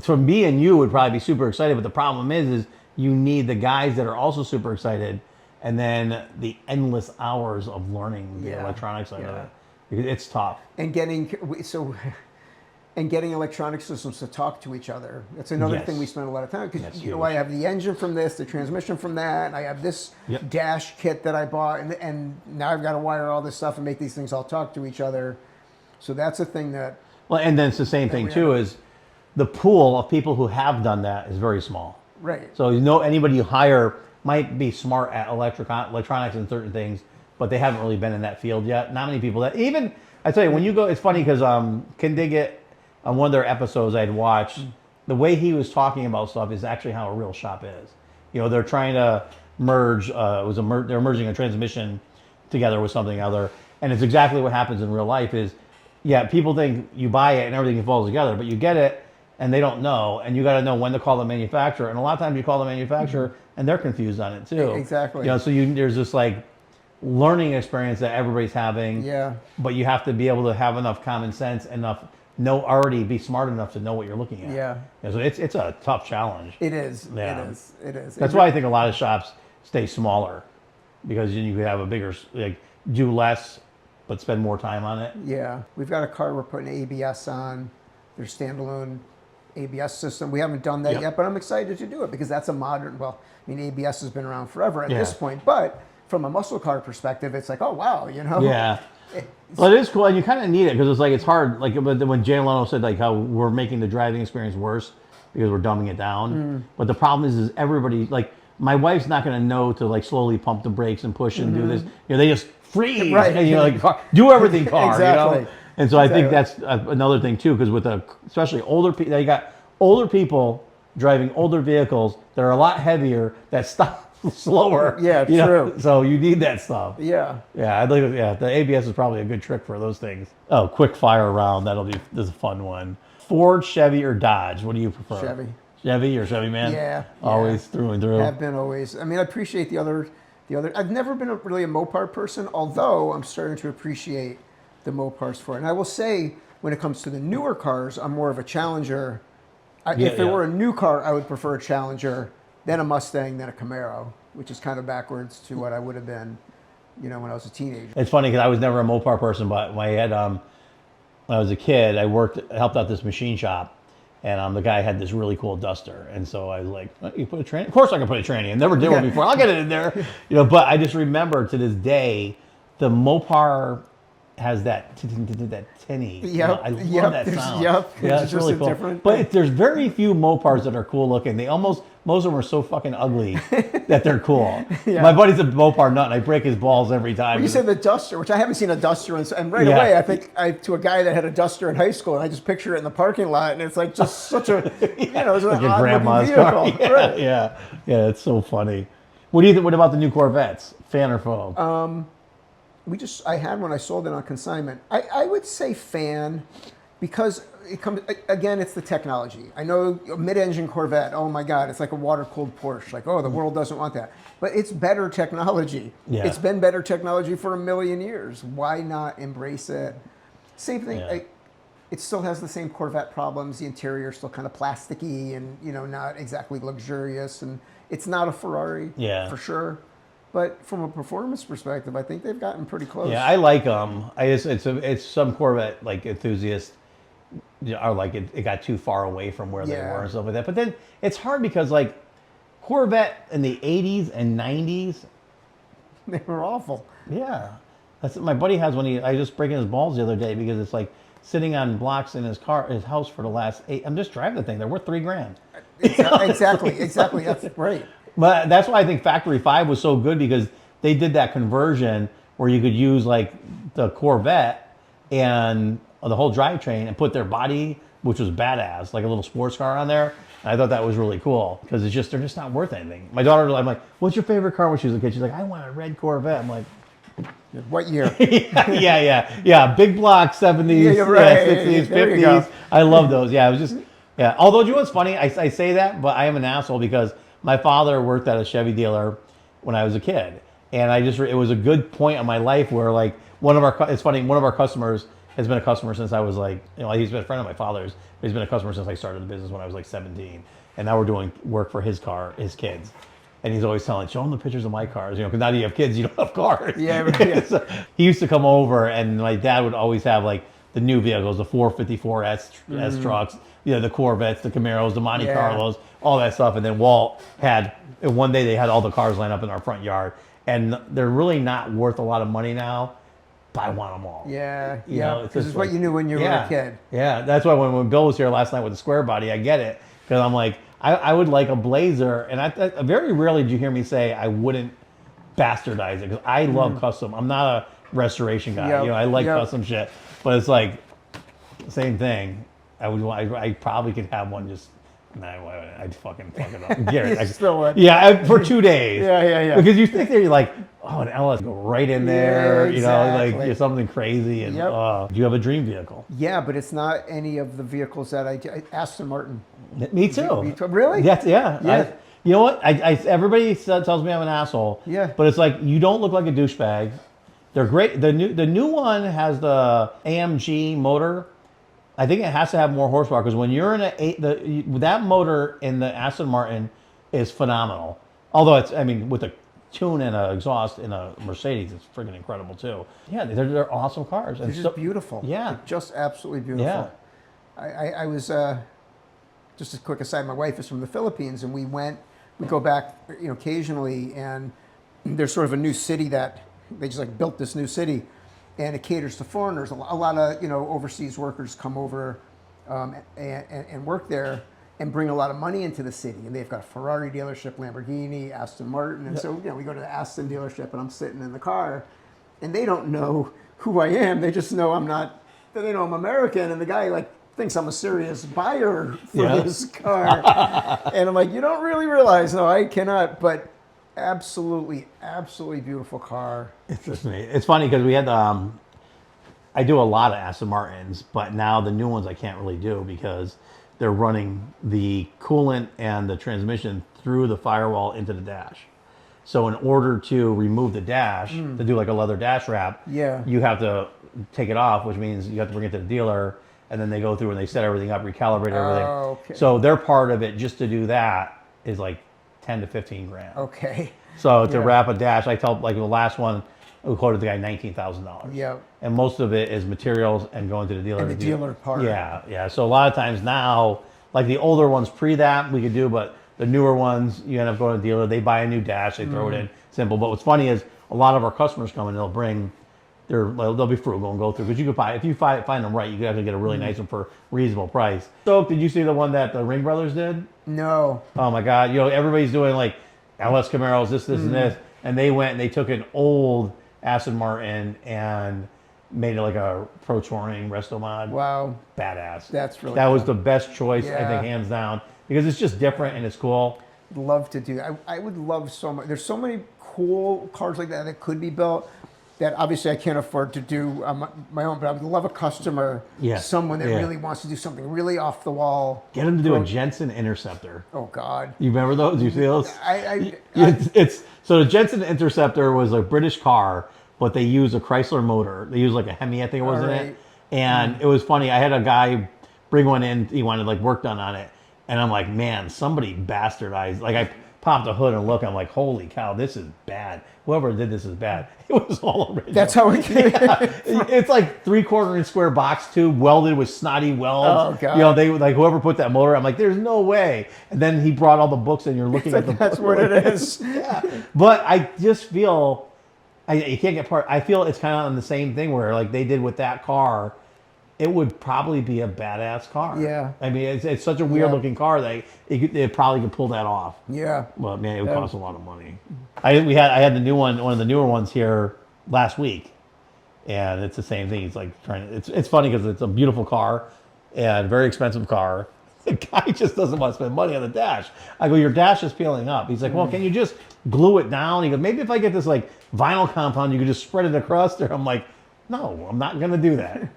for me and you, would probably be super excited. But the problem is you need the guys that are also super excited, and then the endless hours of learning the electronics side of it. It's tough. And getting electronic systems to talk to each other. That's another thing we spend a lot of time, because I have the engine from this, the transmission from that, and I have this dash kit that I bought, and now I've got to wire all this stuff and make these things all talk to each other. So that's a thing that... Well, and then it's the same thing too, is the pool of people who have done that is very small. Right. So anybody you hire might be smart at electronics and certain things, but they haven't really been in that field yet. Not many people that even I tell you when you go. It's funny because Connecticut on one of their episodes I'd watched, the way he was talking about stuff is actually how a real shop is. They're trying to merge. They're merging a transmission together with something other, and it's exactly what happens in real life. People think you buy it and everything falls together, but you get it and they don't know, and you got to know when to call the manufacturer. And a lot of times you call the manufacturer and they're confused on it too. Exactly. So there's this like learning experience that everybody's having. Yeah. But you have to be able to have enough common sense, be smart enough to know what you're looking at. Yeah. So it's a tough challenge. It is. Yeah. It is. That's why I think a lot of shops stay smaller, because then you could have a bigger, do less, but spend more time on it. Yeah. We've got a car we're putting ABS on. There's standalone ABS system. We haven't done that yet, but I'm excited to do it because that's a modern, ABS has been around forever at this point, but from a muscle car perspective, it's like, oh, wow, Yeah. Well, it is cool, and you kind of need it because it's hard. Like when Jay Leno said how we're making the driving experience worse because we're dumbing it down. But the problem is everybody, my wife's not going to know to slowly pump the brakes and push and do this. They just freeze, right? And do everything car, exactly. And so I think that's another thing too, because especially older people, you got older people driving older vehicles that are a lot heavier that stop slower. Yeah, true. So you need that stuff. Yeah. Yeah, the ABS is probably a good trick for those things. Oh, quick fire round. This is a fun one. Ford, Chevy, or Dodge? What do you prefer? Chevy. Chevy or Chevy man? Yeah. Always through and through. Have been always. I appreciate the other. I've never been really a Mopar person, although I'm starting to appreciate the Mopars for it. And I will say, when it comes to the newer cars, I'm more of a Challenger. If it were a new car, I would prefer a Challenger, then a Mustang, then a Camaro, which is kind of backwards to what I would have been, when I was a teenager. It's funny because I was never a Mopar person, but when I was a kid, I helped out this machine shop, and the guy had this really cool Duster, and so I was like, "You put a tranny?" Of course I can put a tranny in. Never did one before. I'll get it in there, But I just remember to this day, the Mopar has that tinny. Yep. I love that sound. Yep. Yeah, it's really cool. But there's very few Mopars that are cool looking. Most of them are so fucking ugly that they're cool. Yeah. My buddy's a Mopar nut, and I break his balls every time. Well, you said the Duster, which I haven't seen a Duster, and right away I think to a guy that had a Duster in high school, and I just picture it in the parking lot, and it's like just such a, it's like an a grandma's car. Yeah, right. yeah, it's so funny. What do you think? What about the new Corvettes? Fan or foe? I had one, I sold it on consignment. I would say fan, because it's the technology. I know a mid-engine Corvette, oh my God, it's like a water-cooled Porsche. Like, the world doesn't want that. But it's better technology. Yeah. It's been better technology for 1,000,000 years. Why not embrace it? Same thing, it still has the same Corvette problems. The interior is still kind of plasticky and, not exactly luxurious. And it's not a Ferrari, for sure. But from a performance perspective, I think they've gotten pretty close. Yeah, I like them. It's some Corvette enthusiasts are it got too far away from where they were and stuff like that. But then it's hard because Corvette in the 80s and 90s, they were awful. Yeah, my buddy has one. I just breaking his balls the other day because it's sitting on blocks in his house for the last 8. I'm just driving the thing. They're worth $3,000. Exactly. That's right. But that's why I think Factory 5 was so good, because they did that conversion where you could use the Corvette and the whole drivetrain and put their body, which was badass, like a little sports car on there. And I thought that was really cool because they're just not worth anything. My daughter, I'm like, "What's your favorite car?" When she was a kid, she's like, "I want a red Corvette." I'm like, "What year?" yeah, big block 70s, 60s, 50s. I love those. Yeah, it was just Although, you know what's funny? I say that, but I am an asshole because my father worked at a Chevy dealer when I was a kid, and it was a good point in my life where one of our customers has been a customer since I was he's been a friend of my father's, but he's been a customer since I started the business when I was 17, and now we're doing work for his kids, and he's always show him the pictures of my cars, because now that you have kids, you don't have cars. Yeah. So he used to come over, and my dad would always have the new vehicles, the 454 S trucks, the Corvettes, the Camaros, the Monte Carlos, all that stuff. And then Walt one day they had all the cars lined up in our front yard, and they're really not worth a lot of money now, but I want them all. Yeah, because it's what you knew when you were a kid. Yeah, that's why when Bill was here last night with the square body, I get it, because I'm I would like a Blazer, and I very rarely do you hear me say I wouldn't bastardize it because I love custom. I'm not a restoration guy. Yep, You know, I like yep. custom shit, but it's like same thing. I probably could have one just. Nah, I'd fucking fuck it up. Get it. You still would. Yeah, for 2 days. Yeah. Because you think you're like, oh, an LS go right in there. Yeah, You know, like exactly. you're something crazy. And Yep. do you have a dream vehicle? Yeah, but it's not any of the vehicles that Aston Martin. Me too. Really? That's yeah. Yeah. You know what? Everybody tells me I'm an asshole. Yeah. But it's like you don't look like a douchebag. They're great. The new one has the AMG motor. I think it has to have more horsepower because when you're in that motor in the Aston Martin is phenomenal. Although with a tune and an exhaust in a Mercedes, it's freaking incredible too. Yeah, they're awesome cars. They're just beautiful. Yeah. They're just absolutely beautiful. Yeah. I was just a quick aside. My wife is from the Philippines, and we go back, occasionally, and there's sort of a new city that they just like built this new city. And it caters to foreigners. A lot of overseas workers come over and work there and bring a lot of money into the city. And they've got a Ferrari dealership, Lamborghini, Aston Martin. And so we go to the Aston dealership, and I'm sitting in the car, and they don't know who I am. They just know I'm not. They know I'm American, and the guy like thinks I'm a serious buyer for this car. And I'm like, you don't really realize, no, I cannot. But absolutely beautiful car. It's funny because we had I do a lot of Aston Martins, but now the new ones I can't really do because they're running the coolant and the transmission through the firewall into the dash. So in order to remove the dash, to do like a leather dash wrap, you have to take it off, which means you have to bring it to the dealer, and then they go through and they set everything up, recalibrate everything. Oh, okay. So their part of it just to do that is like 10 to 15 grand. Okay. So to wrap a dash, I tell like the last one, we quoted the guy $19,000. Yeah. And most of it is materials and going to the dealer. And the dealer part. Yeah. So a lot of times now, like the older ones pre that we could do, but the newer ones you end up going to the dealer. They buy a new dash, they throw it in, simple. But what's funny is a lot of our customers come and they'll be frugal and go through because you could buy if you find them right, you could actually get a really nice one for a reasonable price. So did you see the one that the Ring Brothers did? No. Oh my God! Everybody's doing like LS Camaros, this, and this, and they went and they took an old Aston Martin and made it like a pro touring resto mod. Wow. Badass. That's really that cool. was the best choice, I Yeah. think, hands down, because it's just different and it's cool. Love to do. I would love so much. There's so many cool cars like that could be built that obviously I can't afford to do my own, but I would love a customer, someone that really wants to do something really off the wall. Get them to do a Jensen Interceptor. Oh God. You remember those? Do you see those? So the Jensen Interceptor was a British car, but they used a Chrysler motor. They used like a Hemi, I think it was in it. And it was funny. I had a guy bring one in. He wanted like work done on it. And I'm like, man, somebody bastardized. Like I popped the hood and look. I'm like, holy cow, this is bad. Whoever did this is bad. It was all original. That's how it came. It's like 3/4 square box tube welded with snotty welds. Oh God. They like whoever put that motor. I'm like, there's no way. And then he brought all the books and you're looking at the That's book. what it is. Yeah. But I just feel you can't get part. I feel it's kind of on the same thing where like they did with that car. It would probably be a badass car. Yeah. I mean, it's such a weird looking car that it probably could pull that off. Yeah. Well, man, it would cost a lot of money. I had the new one of the newer ones here last week, and it's the same thing. It's like it's funny because it's a beautiful car and very expensive car. The guy just doesn't want to spend money on the dash. I go, your dash is peeling up. He's like, well, can you just glue it down? He goes, maybe if I get this like vinyl compound, you could just spread it across there. I'm like, no, I'm not going to do that.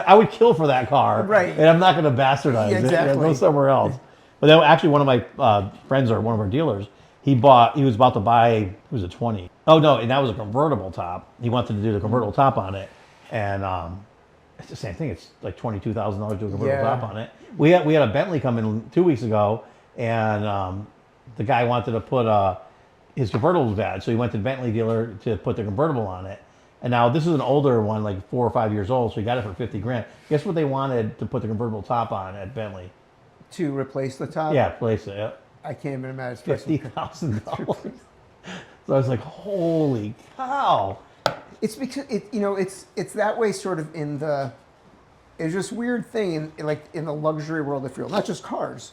I would kill for that car, right? And I'm not going to bastardize it. Exactly. Go somewhere else. But then actually, one of my friends or one of our dealers, he was about to buy, it was a 20. Oh no, and that was a convertible top. He wanted to do the convertible top on it, and it's the same thing. It's like $22,000 to do a convertible top on it. We had a Bentley come in 2 weeks ago, and the guy wanted to put his convertible was bad, so he went to the Bentley dealer to put the convertible on it. And now this is an older one, like 4 or 5 years old, so he got it for 50 grand. Guess what they wanted to put the convertible top on at Bentley? To replace the top? Yeah, replace it. Yeah. I can't even imagine. $50,000. So I was like, holy cow. It's because it's that way sort of in the. It's just weird thing in the luxury world, if you will, not just cars,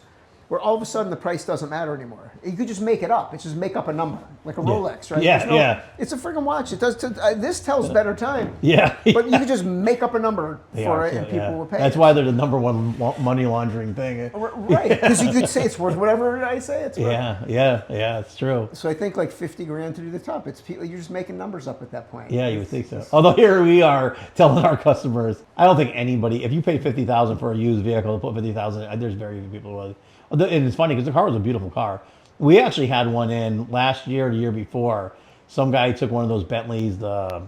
where all of a sudden the price doesn't matter anymore. You could just make it up. It's just make up a number, like a Rolex, right? Yeah, It's a freaking watch. It does. This tells better time. Yeah. But you could just make up a number for it, and people will pay. That's why they're the number one money laundering thing. Right, because you could say it's worth whatever I say it's worth. Yeah, it's true. So I think like 50 grand to do the top. It's people. You're just making numbers up at that point. Yeah, you would think so. Although here we are telling our customers, I don't think anybody, if you pay $50,000 for a used vehicle, put $50,000, there's very few people who will. And it's funny because the car was a beautiful car. We actually had one in last year, or the year before. Some guy took one of those Bentleys, the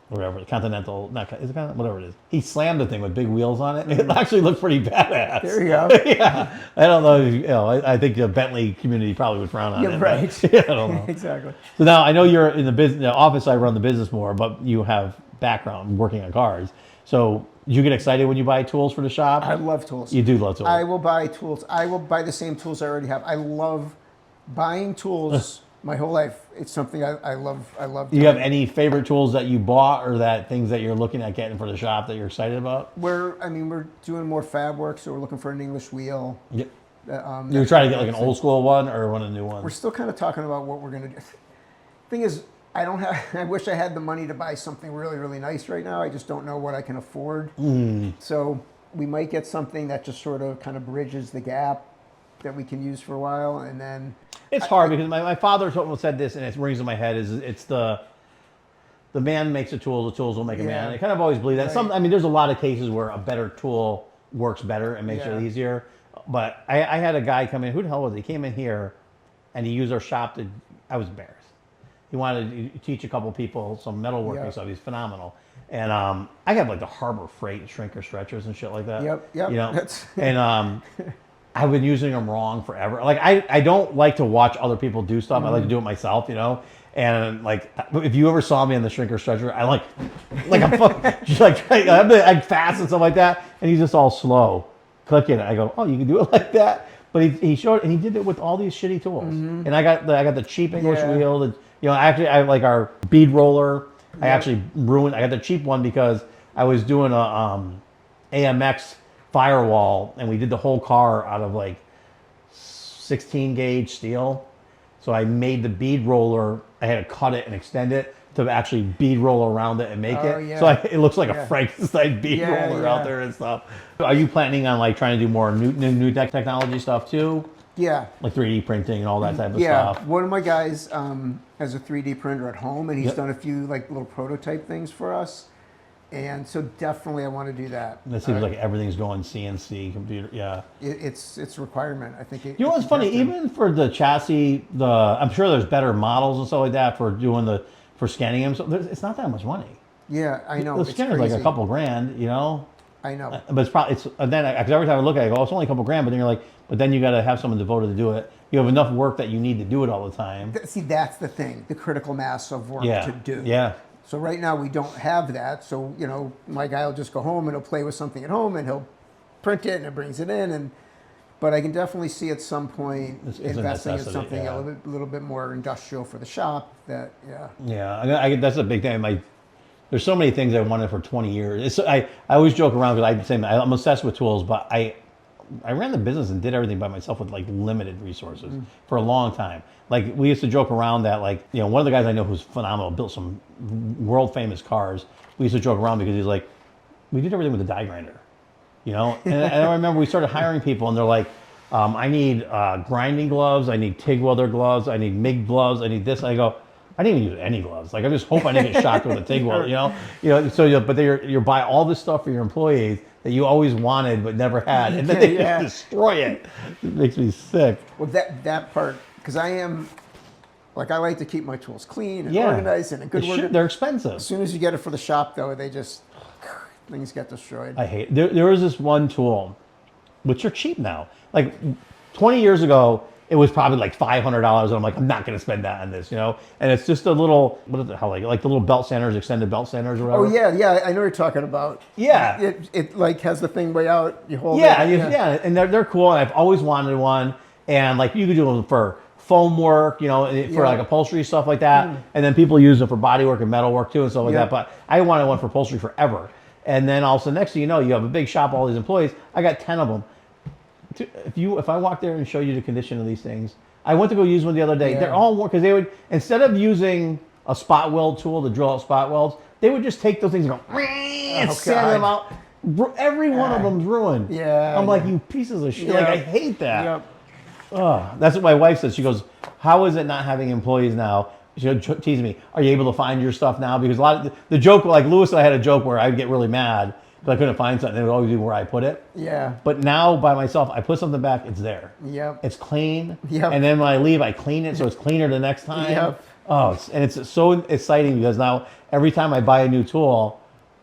whatever, Continental, not is it whatever it is. He slammed the thing with big wheels on it. It actually looked pretty badass. There you go. Yeah, I don't know. If, I think the Bentley community probably would frown on it. Right. But, I don't know. Exactly. So now I know you're in the business, the office. I run the business more, but you have background working on cars. So you get excited when you buy tools for the shop? I love tools. You do love tools. I will buy tools. I will buy the same tools I already have. I love buying tools my whole life. It's something I love. I love. Do you have any favorite tools that you bought or that things that you're looking at getting for the shop that you're excited about? We're doing more fab work, so we're looking for an English wheel. Yep. You're trying to get like an old school one or one of the new ones? We're still kind of talking about what we're going to do. Thing is, I don't have. I wish I had the money to buy something really, really nice right now. I just don't know what I can afford. So we might get something that just sort of kind of bridges the gap that we can use for a while, and then it's hard because my father said this, and it rings in my head. It's the man makes the tools will make a man. I kind of always believe that. Right. There's a lot of cases where a better tool works better and makes it easier. But I had a guy come in. Who the hell was he? He came in here, and he used our shop to. I was embarrassed. He wanted to teach a couple people some metalworking stuff. He's phenomenal. And I have like the Harbor Freight shrinker stretchers and shit like that. Yep. You know, and I've been using them wrong forever. Like I don't like to watch other people do stuff. I like to do it myself. You know. And like, if you ever saw me on the shrinker stretcher, I'm just like I'm fast and stuff like that, and he's just all slow, clicking. I go, oh, you can do it like that. But he showed, and he did it with all these shitty tools. And I got the cheap English wheel. Actually, I like our bead roller. I actually ruined. I got the cheap one because I was doing a AMX firewall, and we did the whole car out of like 16 gauge steel. So I made the bead roller. I had to cut it and extend it to actually bead roll around it and make it. Yeah. So it looks like a Frankenstein bead roller out there and stuff. Are you planning on like trying to do more new technology stuff too? Yeah. Like 3D printing and all that type of Yeah. stuff. One of my guys has a 3D printer at home, and he's done a few like little prototype things for us. And so definitely I want to do that. It seems like everything's going CNC computer. Yeah. It's a requirement. I think. You know what's funny? Even for the chassis, I'm sure there's better models and stuff like that for scanning them. So it's not that much money. Yeah, I know. The scanner's like a couple grand, you know. I know. But then every time I look at it, I go, oh, it's only a couple grand. But then you're like, but then you got to have someone devoted to do it. You have enough work that you need to do it all the time. See, that's the thing, the critical mass of work to do. Yeah. So right now we don't have that. So, my guy will just go home and he'll play with something at home and he'll print it and it brings it in. But I can definitely see at some point investing in something a little bit more industrial for the shop. Yeah, that's a big thing. There's so many things I wanted for 20 years. I always joke around because I'm obsessed with tools, but I ran the business and did everything by myself with like limited resources for a long time. Like we used to joke around that one of the guys I know who's phenomenal, built some world famous cars. We used to joke around because he's like, we did everything with a die grinder, And I remember we started hiring people and they're like, I need grinding gloves, I need TIG welder gloves, I need MIG gloves, I need this. I go, I didn't even use any gloves. Like I just hope I didn't get shocked with a TIG welder, So but you're buy all this stuff for your employees that you always wanted but never had, and then they just destroy it. It makes me sick. Well, that part, because I like to keep my tools clean and organized and in good order. They're expensive. As soon as you get it for the shop, though, things get destroyed. I hate it. There was this one tool, which are cheap now. Like 20 years ago, it was probably like $500, and I'm like, I'm not going to spend that on this, And it's just a little, what is it, like the little belt sanders, extended belt sanders or whatever. Oh yeah, I know what you're talking about. Yeah. It like has the thing way out, you hold it. Yeah, and they're cool, and I've always wanted one, and like you could do them for foam work, for like upholstery stuff like that, and then people use them for body work and metal work too and stuff like that, but I wanted one for upholstery forever. And then also next thing you know, you have a big shop, all these employees, I got 10 of them. if I walk there and show you the condition of these things, I went to go use one the other day. Yeah. They're all worn because they would, instead of using a spot weld tool to drill out spot welds, they would just take those things and go and sand them out. Every one of them's ruined. Yeah. I'm like, you pieces of shit. Yep. Like, I hate that. Yep. That's what my wife says. She goes, how is it not having employees now? She'll tease me. Are you able to find your stuff now? Because a lot of the joke, like Lewis and I had a joke where I'd get really mad because I couldn't find something. They would always be where I put it. Yeah. But now by myself, I put something back, it's there. Yep. It's clean. Yep. And then when I leave, I clean it so it's cleaner the next time. Yep. Oh, it's so exciting because now every time I buy a new tool,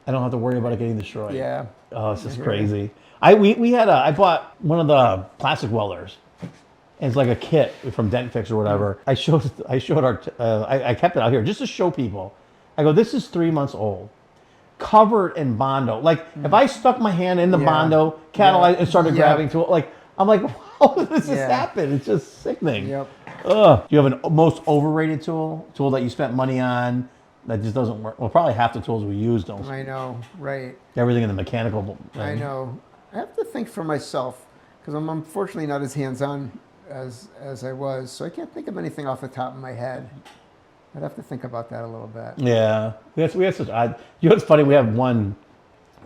I don't have to worry about it getting destroyed. Yeah. Oh, it's just crazy. I bought one of the plastic welders. And it's like a kit from Dent Fix or whatever. I showed I kept it out here just to show people. I go, this is 3 months old, covered in Bondo. Like if I stuck my hand in the Bondo catalyst and started grabbing to it, like I'm like, how did this just happen? It's just sickening. Yep. Ugh. Do you have a most overrated tool that you spent money on that just doesn't work? Well, probably half the tools we use don't. I know, right. Everything in the mechanical thing. I know. I have to think for myself because I'm unfortunately not as hands-on as I was, so I can't think of anything off the top of my head. I'd have to think about that a little bit. Yeah, we had such odd. You know what's funny? We have one.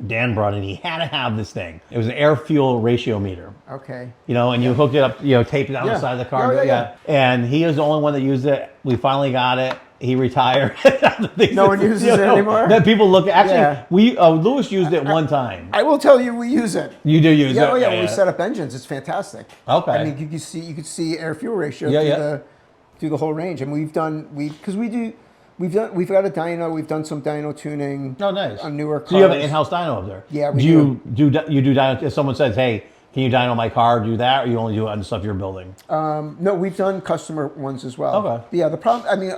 Dan brought in. He had to have this thing. It was an air fuel ratio meter. Okay. You know, and you hooked it up. You know, taped it on the side of the car. Yeah. And he was the only one that used it. We finally got it. He retired. No one uses it anymore? That people look. Actually, Lewis used it one time. I will tell you, we use it. You do use it? Oh yeah, when we set up engines, it's fantastic. Okay. I mean, you could see air fuel ratio through the whole range, and we've got a dyno. We've done some dyno tuning. Oh, nice. On newer cars. So you have an in-house dyno up there. Yeah, do. You do dyno? If someone says, "Hey, can you dyno my car?" Do that, or you only do it on the stuff you're building? No, we've done customer ones as well. Okay. But yeah, the problem. I mean,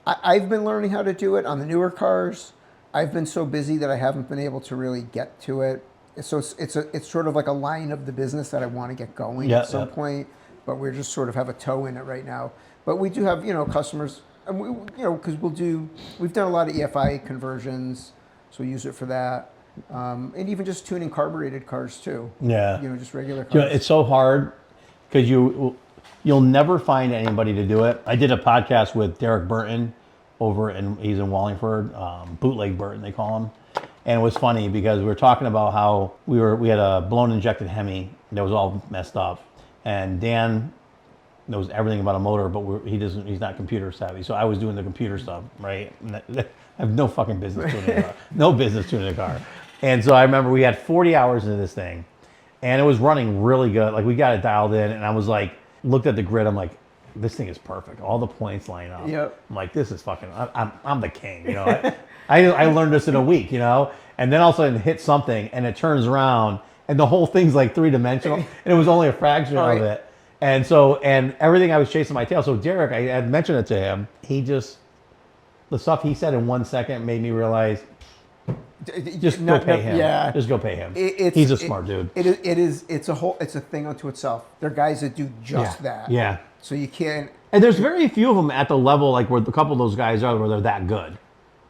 I've been learning how to do it on the newer cars. I've been so busy that I haven't been able to really get to it. So it's sort of like a line of the business that I want to get going at some point, but we're just sort of have a toe in it right now. But we do have customers, and because we've done a lot of EFI conversions, so we use it for that, and even just tuning carbureted cars too. Yeah. Just regular cars. It's so hard because you'll never find anybody to do it. I did a podcast with Derek Burton he's in Wallingford, Bootleg Burton they call him. And it was funny because we were talking about how we had a blown injected Hemi that was all messed up. And Dan knows everything about a motor, but he's not computer savvy. So I was doing the computer stuff, right? And I have no fucking business tuning a car. No business tuning a car. And so I remember we had 40 hours into this thing and it was running really good. Like we got it dialed in and I was like, looked at the grid, I'm like, this thing is perfect. All the points line up. Yep. I'm like, this is fucking, I'm the king, I learned this in a week, and then all of a sudden hit something and it turns around and the whole thing's like 3-dimensional and it was only a fraction of it. And so, and everything I was chasing my tail. So Derek, I had mentioned it to him. The stuff he said in 1 second made me realize, just go pay him. Yeah. Just go pay him. He's a smart dude. It's a thing unto itself. There are guys that do just that. Yeah. So you can't. And there's very few of them at the level like where a couple of those guys are where they're that good.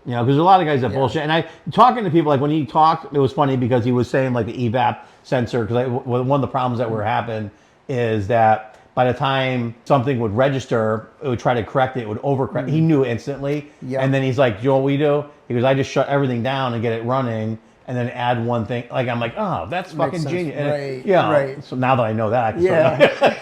Because there's a lot of guys that bullshit. And talking to people, like when he talked, it was funny because he was saying like the evap sensor, because one of the problems that were happening is that by the time something would register, it would try to correct it, it would overcorrect. He knew instantly. Yeah. And then he's like, you know what we do? He goes, I just shut everything down and get it running and then add one thing. Like, I'm like, oh, that's fucking genius. And Right. So now that I know that,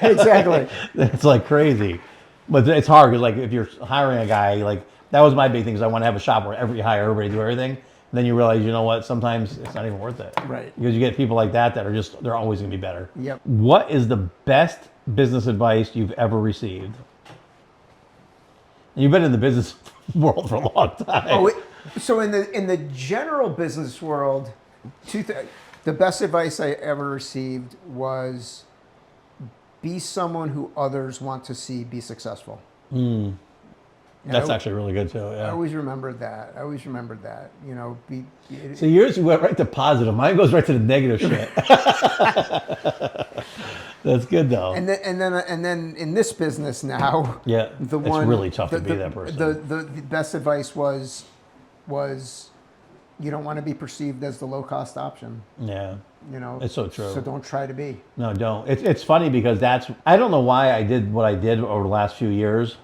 exactly. It's like crazy. But it's hard because like if you're hiring a guy, like that was my big thing, is I want to have a shop where hire everybody do everything. And then you realize, you know what, sometimes it's not even worth it. Right. Because you get people like that are just, they're always going to be better. Yep. What is the best business advice you've ever received? And you've been in the business world for a long time. So in the general business world, the best advice I ever received was be someone who others want to see be successful. That's actually really good too. Yeah. I always remembered that. So yours went right to positive. Mine goes right to the negative shit. That's good though. And then in this business now, it's really tough to be that person. The best advice was you don't want to be perceived as the low cost option. Yeah. It's so true. So don't try to be. No, don't. It's funny because I don't know why I did what I did over the last few years,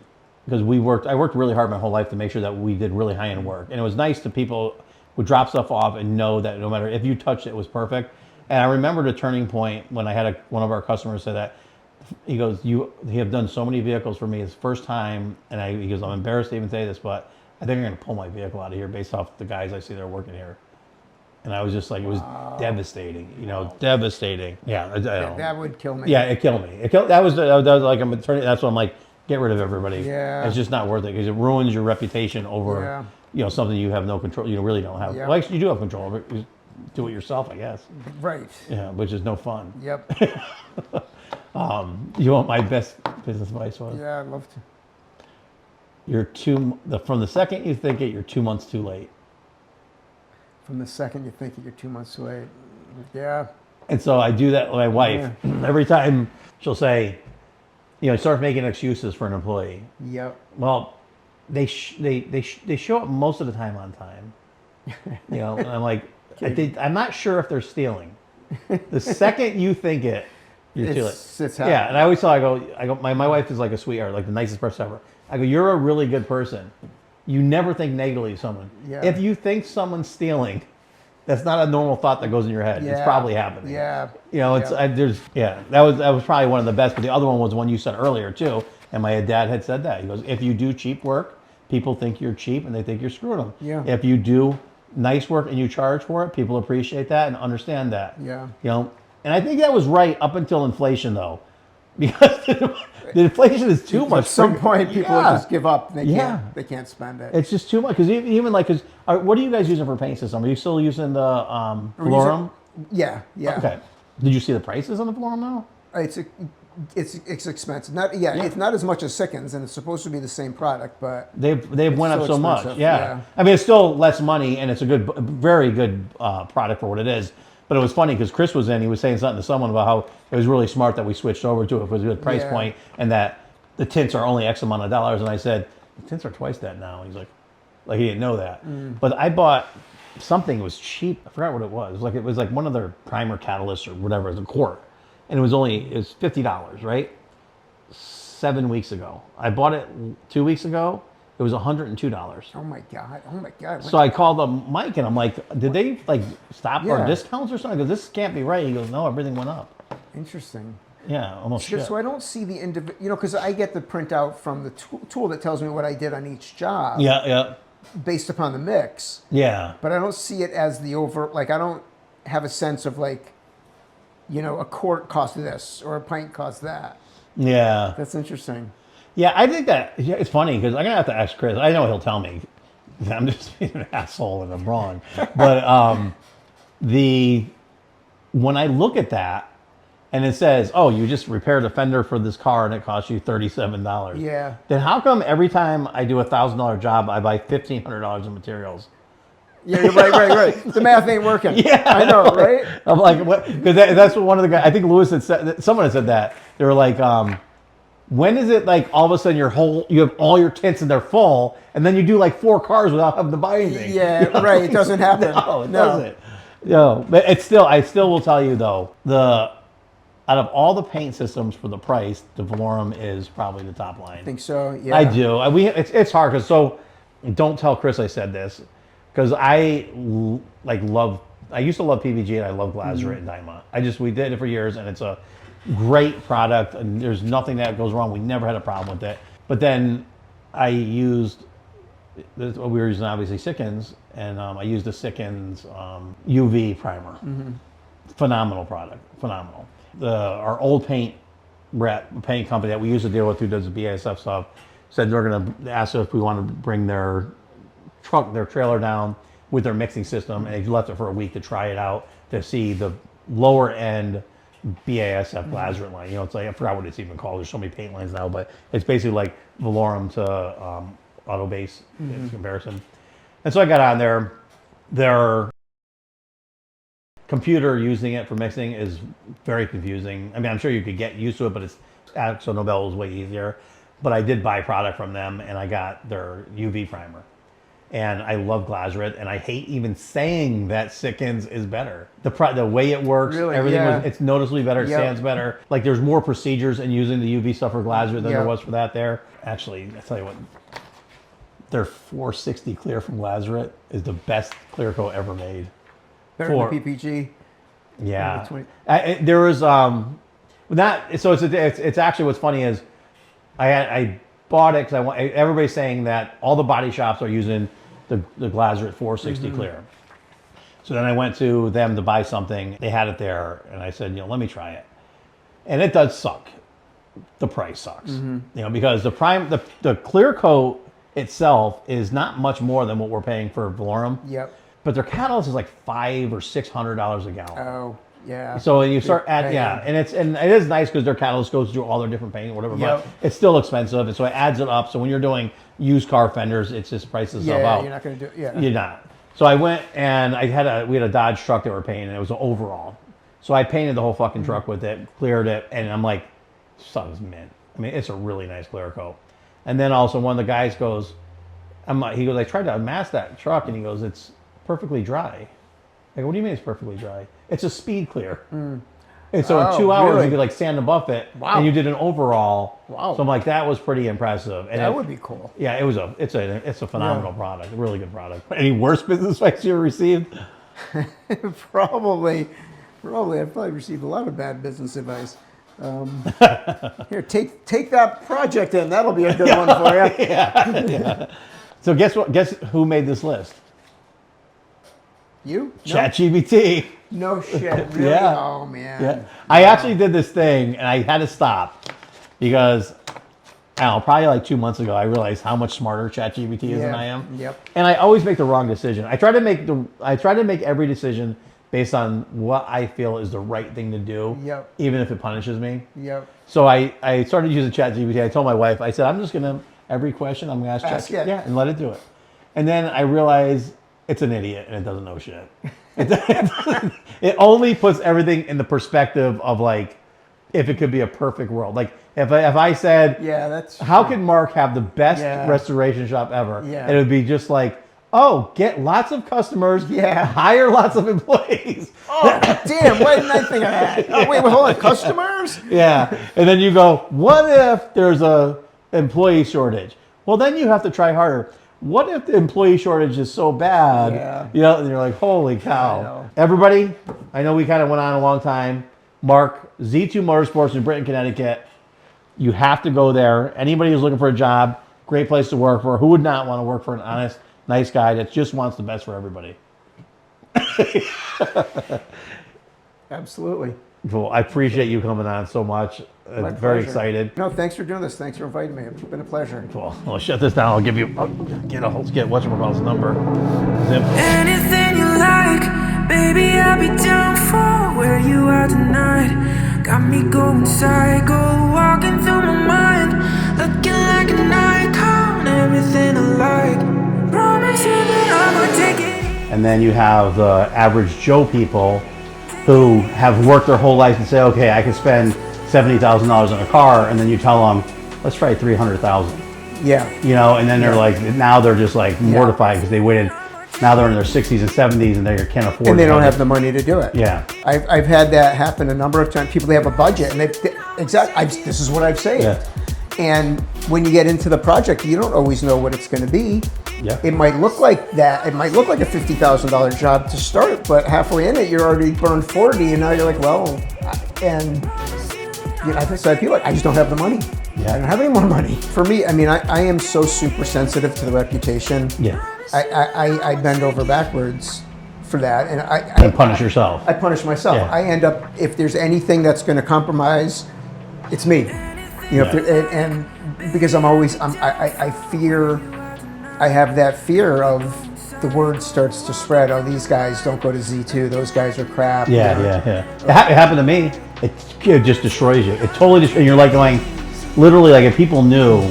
because I worked really hard my whole life to make sure that we did really high-end work. And it was nice to people who drop stuff off and know that no matter if you touched it, it was perfect. And I remember the turning point when I had one of our customers say that. He goes, you have done so many vehicles for me. It's the first time. And he goes, I'm embarrassed to even say this, but I think I'm going to pull my vehicle out of here based off the guys I see that are working here. And I was just like, it was devastating, devastating. Yeah, That would kill me. Yeah, it killed me. That was like I'm attorney. That's what I'm like. Get rid of everybody. Yeah. It's just not worth it because it ruins your reputation over, something you have no control. You really don't have. Yeah. Well, actually, you do have control over it. You do it yourself, I guess. Right. Yeah, which is no fun. Yep. You want my best business advice was? Yeah, I'd love to. From the second you think it, you're 2 months too late. From the second you think that you're 2 months away. Yeah. And so I do that with my wife. Yeah. Every time she'll say, start making excuses for an employee. Yep. Well, they show up most of the time on time. And I'm like, I'm not sure if they're stealing. The second you think it, you're too late. It's yeah, and I always tell I go, my wife is like a sweetheart, like the nicest person ever. I go, you're a really good person. You never think negatively of someone. Yeah. If you think someone's stealing, that's not a normal thought that goes in your head. Yeah. It's probably happening. Yeah. That was probably one of the best. But the other one was one you said earlier too. And my dad had said that. He goes, if you do cheap work, people think you're cheap and they think you're screwing them. Yeah. If you do nice work and you charge for it, people appreciate that and understand that. Yeah. And I think that was right up until inflation, though, because the inflation is too much. At some point, people just give up. They can't spend it. It's just too much. Because even what are you guys using for paint system? Are you still using the Valorum? Yeah. Okay. Did you see the prices on the Valorum now? It's expensive. It's not as much as Sickens, and it's supposed to be the same product, but they've went up so much. Yeah. Yeah. I mean, it's still less money, and it's a very good product for what it is. But it was funny because Chris was in. He was saying something to someone about how it was really smart that we switched over to it. It was a good price point, and that the tints are only X amount of dollars. And I said, the tints are twice that now. And he's like he didn't know that. But I bought something that was cheap. I forgot what it was. It was like one of their primer catalysts or whatever. It was a quart. And it was $50, right? 7 weeks ago. I bought it 2 weeks ago. It was $102. Oh my God. So I called up Mike and I'm like, did they stop our discounts or something? Because this can't be right. He goes, no, everything went up. Interesting. Yeah, almost shit. So I don't see the individual, because I get the printout from the tool that tells me what I did on each job. Yeah. Based upon the mix. Yeah. But I don't see it as the I don't have a sense of a quart cost this or a pint cost that. Yeah. That's interesting. Yeah, I think that it's funny because I'm going to have to ask Chris. I know he'll tell me. I'm just being an asshole and I'm wrong. But when I look at that and it says, oh, you just repaired a fender for this car and it cost you $37. Yeah. Then how come every time I do $1,000 job, I buy $1,500 in materials? Yeah, you're right. The math ain't working. Yeah, I know, right? I'm like, what? Because that's what one of the guys, I think Lewis had said, someone had said that. They were like, when is it all of a sudden you have all your tints and they're full, and then you do 4 cars without having to buy anything? Yeah, right. It doesn't happen. No, it doesn't. No, but I still will tell you though, out of all the paint systems for the price, the Valorum is probably the top line. I think so. Yeah, I do. It's hard because don't tell Chris I said this, because I love. I used to love PVG and I love Glazerite and Dyma. We did it for years and it's a great product and there's nothing that goes wrong. We never had a problem with it. But then I used, we were using obviously Sickens, and I used the Sickens UV primer. Phenomenal product, phenomenal. Our old paint company that we used to deal with, who does the BASF stuff, said they're going to ask us if we want to bring their trailer down with their mixing system, and they left it for a week to try it out to see the lower end BASF Glazerite line. It's I forgot what it's even called. There's so many paint lines now, but it's basically like Valorum to Auto Base in comparison. And so I got on there. Their computer using it for mixing is very confusing. I mean, I'm sure you could get used to it, but Axo Nobel was way easier. But I did buy product from them, and I got their UV primer. and I love Glazeret, and I hate even saying that Sikkens is better. The way it works, Really? everything Yeah. it's noticeably better. It Yep. stands better. Like there's more procedures in using the UV stuff for Glazeret than there was for that there. Actually, I tell you what, their 460 clear from Glazeret is the best clear coat ever made. Better than the PPG. Yeah, there was not. So it's actually what's funny is I bought it because everybody's saying that all the body shops are using the Glazeret 460 clear. So then I went to them to buy something. They had it there, and I said, let me try it. And it does suck. The price sucks, because the clear coat itself is not much more than what we're paying for Valorum. Yep. But their catalyst is like $500 or $600 a gallon. Oh, yeah. So you start at and it is nice because their catalyst goes through all their different paint or whatever. But it's still expensive, and so it adds it up. So when you're doing used car fenders, it's just prices itself out. You're not going to do it. Yeah, you're not. So I went and we had a Dodge truck that we're painting, and it was an overall. So I painted the whole fucking truck with it, cleared it, and I'm like, "Son's mint." I mean, it's a really nice clear coat. And then also one of the guys goes, he goes, "I tried to unmask that truck," and he goes, "It's perfectly dry." I go, "What do you mean it's perfectly dry?" "It's a speed clear." And so in 2 hours you could like sand and buff it, and you did an overall. Wow. So I'm like, that was pretty impressive. And that would be cool. Yeah, it's a phenomenal product, a really good product. Any worse business advice you ever received? Probably. I've probably received a lot of bad business advice. Here, take that project in. That'll be a good one for you. Yeah. So guess what? Guess who made this list? You? ChatGPT. No shit. Really? Yeah. Oh man. Yeah. I actually did this thing, and I had to stop because I don't know, probably like 2 months ago, I realized how much smarter ChatGPT is than I am. Yep. And I always make the wrong decision. I try to make every decision based on what I feel is the right thing to do, even if it punishes me. Yep. So I started using ChatGPT. I told my wife, I said, I'm just gonna every question I'm gonna ask ChatGPT, and let it do it. And then I realized it's an idiot and it doesn't know shit. It only puts everything in the perspective of like if it could be a perfect world. Like if I said, how can Mark have the best restoration shop ever? And it would be just like, oh, get lots of customers, hire lots of employees. Oh, damn, why didn't I think of that? Oh, wait, hold on, customers? Yeah. And then you go, what if there's a employee shortage? Well, then you have to try harder. What if the employee shortage is so bad? And you're like, holy cow. Everybody, I know we kind of went on a long time. Mark, Z2 Motorsports in Britain, Connecticut. You have to go there. Anybody who's looking for a job, great place to work for. Who would not want to work for an honest, nice guy that just wants the best for everybody? Absolutely. Cool. I appreciate you coming on so much. I'm very excited. No, thanks for doing this. Thanks for inviting me. It's been a pleasure. Cool. I'll shut this down. I'll get whatchamacallit's number. Zip. Anything you like, baby, I'll be down for where you are tonight. Got me going psycho, walking through my mind, looking like an icon, everything I like. Promise you that I'ma take it. And then you have the average Joe people who have worked their whole life and say, okay, I can spend $70,000 on a car, and then you tell them, let's try $300,000. Yeah. And then they're like, now they're just like mortified because they waited. Now they're in their 60s and 70s and they can't afford it. And they don't have the money to do it. Yeah. I've had that happen a number of times. People, they have a budget and this is what I've said. Yeah. And when you get into the project, you don't always know what it's going to be. Yeah. It might look like that. It might look like a $50,000 job to start, but halfway in it, you're already burned 40, and now you're like, well, and so I feel like I just don't have the money. Yeah. I don't have any more money. For me, I mean, I am so super sensitive to the reputation. Yeah. I bend over backwards for that, and I punish yourself. I punish myself. Yeah. I end up, if there's anything that's going to compromise, it's me. And because I fear. I have that fear of the word starts to spread. Oh, these guys don't go to Z2. Those guys are crap. Yeah. It happened to me. It just destroys you. It totally destroys. And you're like going, literally, like if people knew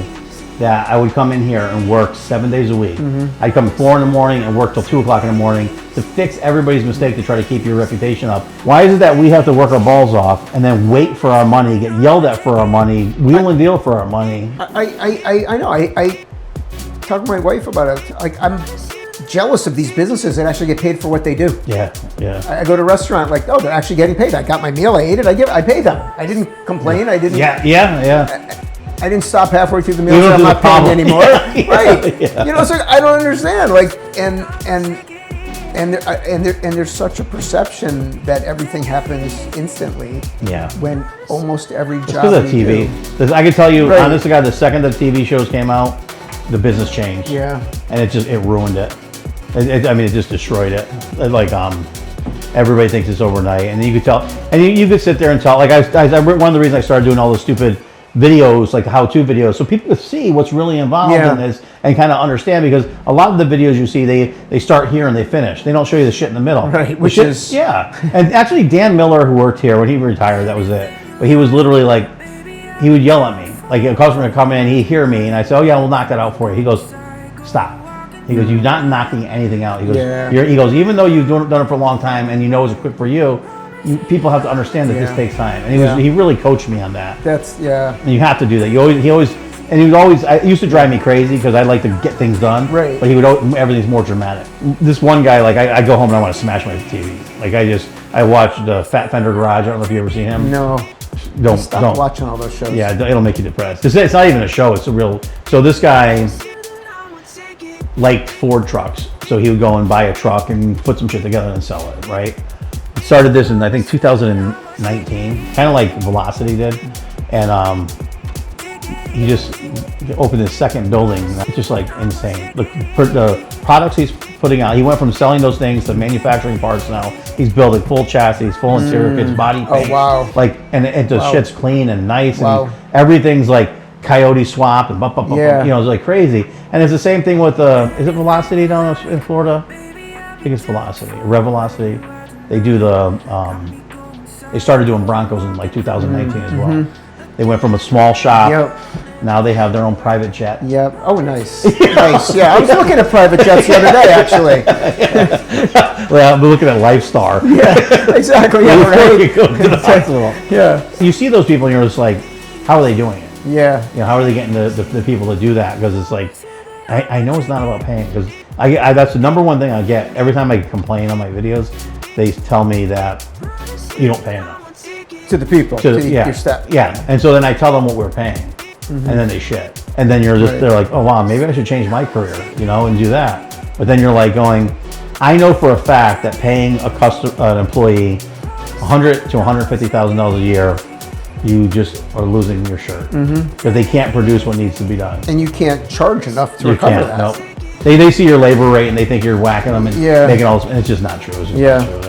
that I would come in here and work 7 days a week, I'd come at 4 in the morning and work till 2 o'clock in the morning to fix everybody's mistake to try to keep your reputation up. Why is it that we have to work our balls off and then wait for our money, get yelled at for our money, wheel and deal for our money? I know. I talk to my wife about it. Like jealous of these businesses that actually get paid for what they do. Yeah. I go to a restaurant like, oh, they're actually getting paid. I got my meal, I ate it, I paid them. I didn't complain. I didn't. Yeah. I didn't stop halfway through the meal. You So don't I'm do the not paying problem. anymore. Yeah, Right. yeah. You know, so I don't understand. Like, and there's such a perception that everything happens instantly. Yeah. When almost every job. Because of we TV. do- I can tell you, Right. honest to God, the second the TV shows came out, the business changed. Yeah. And it ruined it. It just destroyed it. Everybody thinks it's overnight, and you could tell, and you could sit there and tell. Like one of the reasons I started doing all those stupid videos, like the how-to videos, so people could see what's really involved in this and kind of understand. Because a lot of the videos you see, they start here and they finish. They don't show you the shit in the middle. Right, which shit, is And actually, Dan Miller, who worked here when he retired, that was it. But he was literally like, he would yell at me. Like a customer would come in, he'd hear me, and I say, "Oh yeah, we'll knock that out for you." He goes, "Stop." He goes, "You're not knocking anything out." He goes, he goes, "Even though you've done it for a long time and you know it's quick for you, people have to understand that this takes time." And he really coached me on that. And you have to do that. I used to drive me crazy because I like to get things done. Right. But everything's more dramatic. This one guy, like I go home and I want to smash my TV. Like I watched the Fat Fender Garage. I don't know if you ever seen him. No. Don't watching all those shows. Yeah, it'll make you depressed. It's not even a show. It's a real. So this guy liked Ford trucks, so he would go and buy a truck and put some shit together and sell it. Right. He started this in I think 2019, kind of like Velocity did, and he just opened his second building. It's just like insane. The products he's putting out. He went from selling those things to manufacturing parts now. He's building full chassis, full interior kits, body paint. Oh wow! Like and the shit's clean and nice, Wow. and everything's like coyote swap and it's like crazy. And it's the same thing with is it Velocity down in Florida? I think it's Velocity, Revelocity. They do they started doing Broncos in like 2019 as well. They went from a small shop. Yep. Now they have their own private jet. Yep. Oh, nice. Nice. Yeah, I was looking at private jets the other day, actually. Well, I'm looking at Lifestar. Yeah, exactly. Yeah, Before you right. go to the hospital. Yeah. You see those people and you're just like, how are they doing it? Yeah. You know, how are they getting the people to do that? Because it's like, I know it's not about paying. Because that's the number one thing I get every time I complain on my videos. They tell me that you don't pay enough. To the people, to your staff. Yeah, and so then I tell them what we're paying, and then they shit. And then they're like, oh wow, maybe I should change my career, and do that. But then you're like going, I know for a fact that paying an employee $100,000 to $150,000 a year, you just are losing your shirt because they can't produce what needs to be done. And you can't charge enough to recover that. Nope. They see your labor rate and they think you're whacking them and making all this, and it's just not true. It's just not true.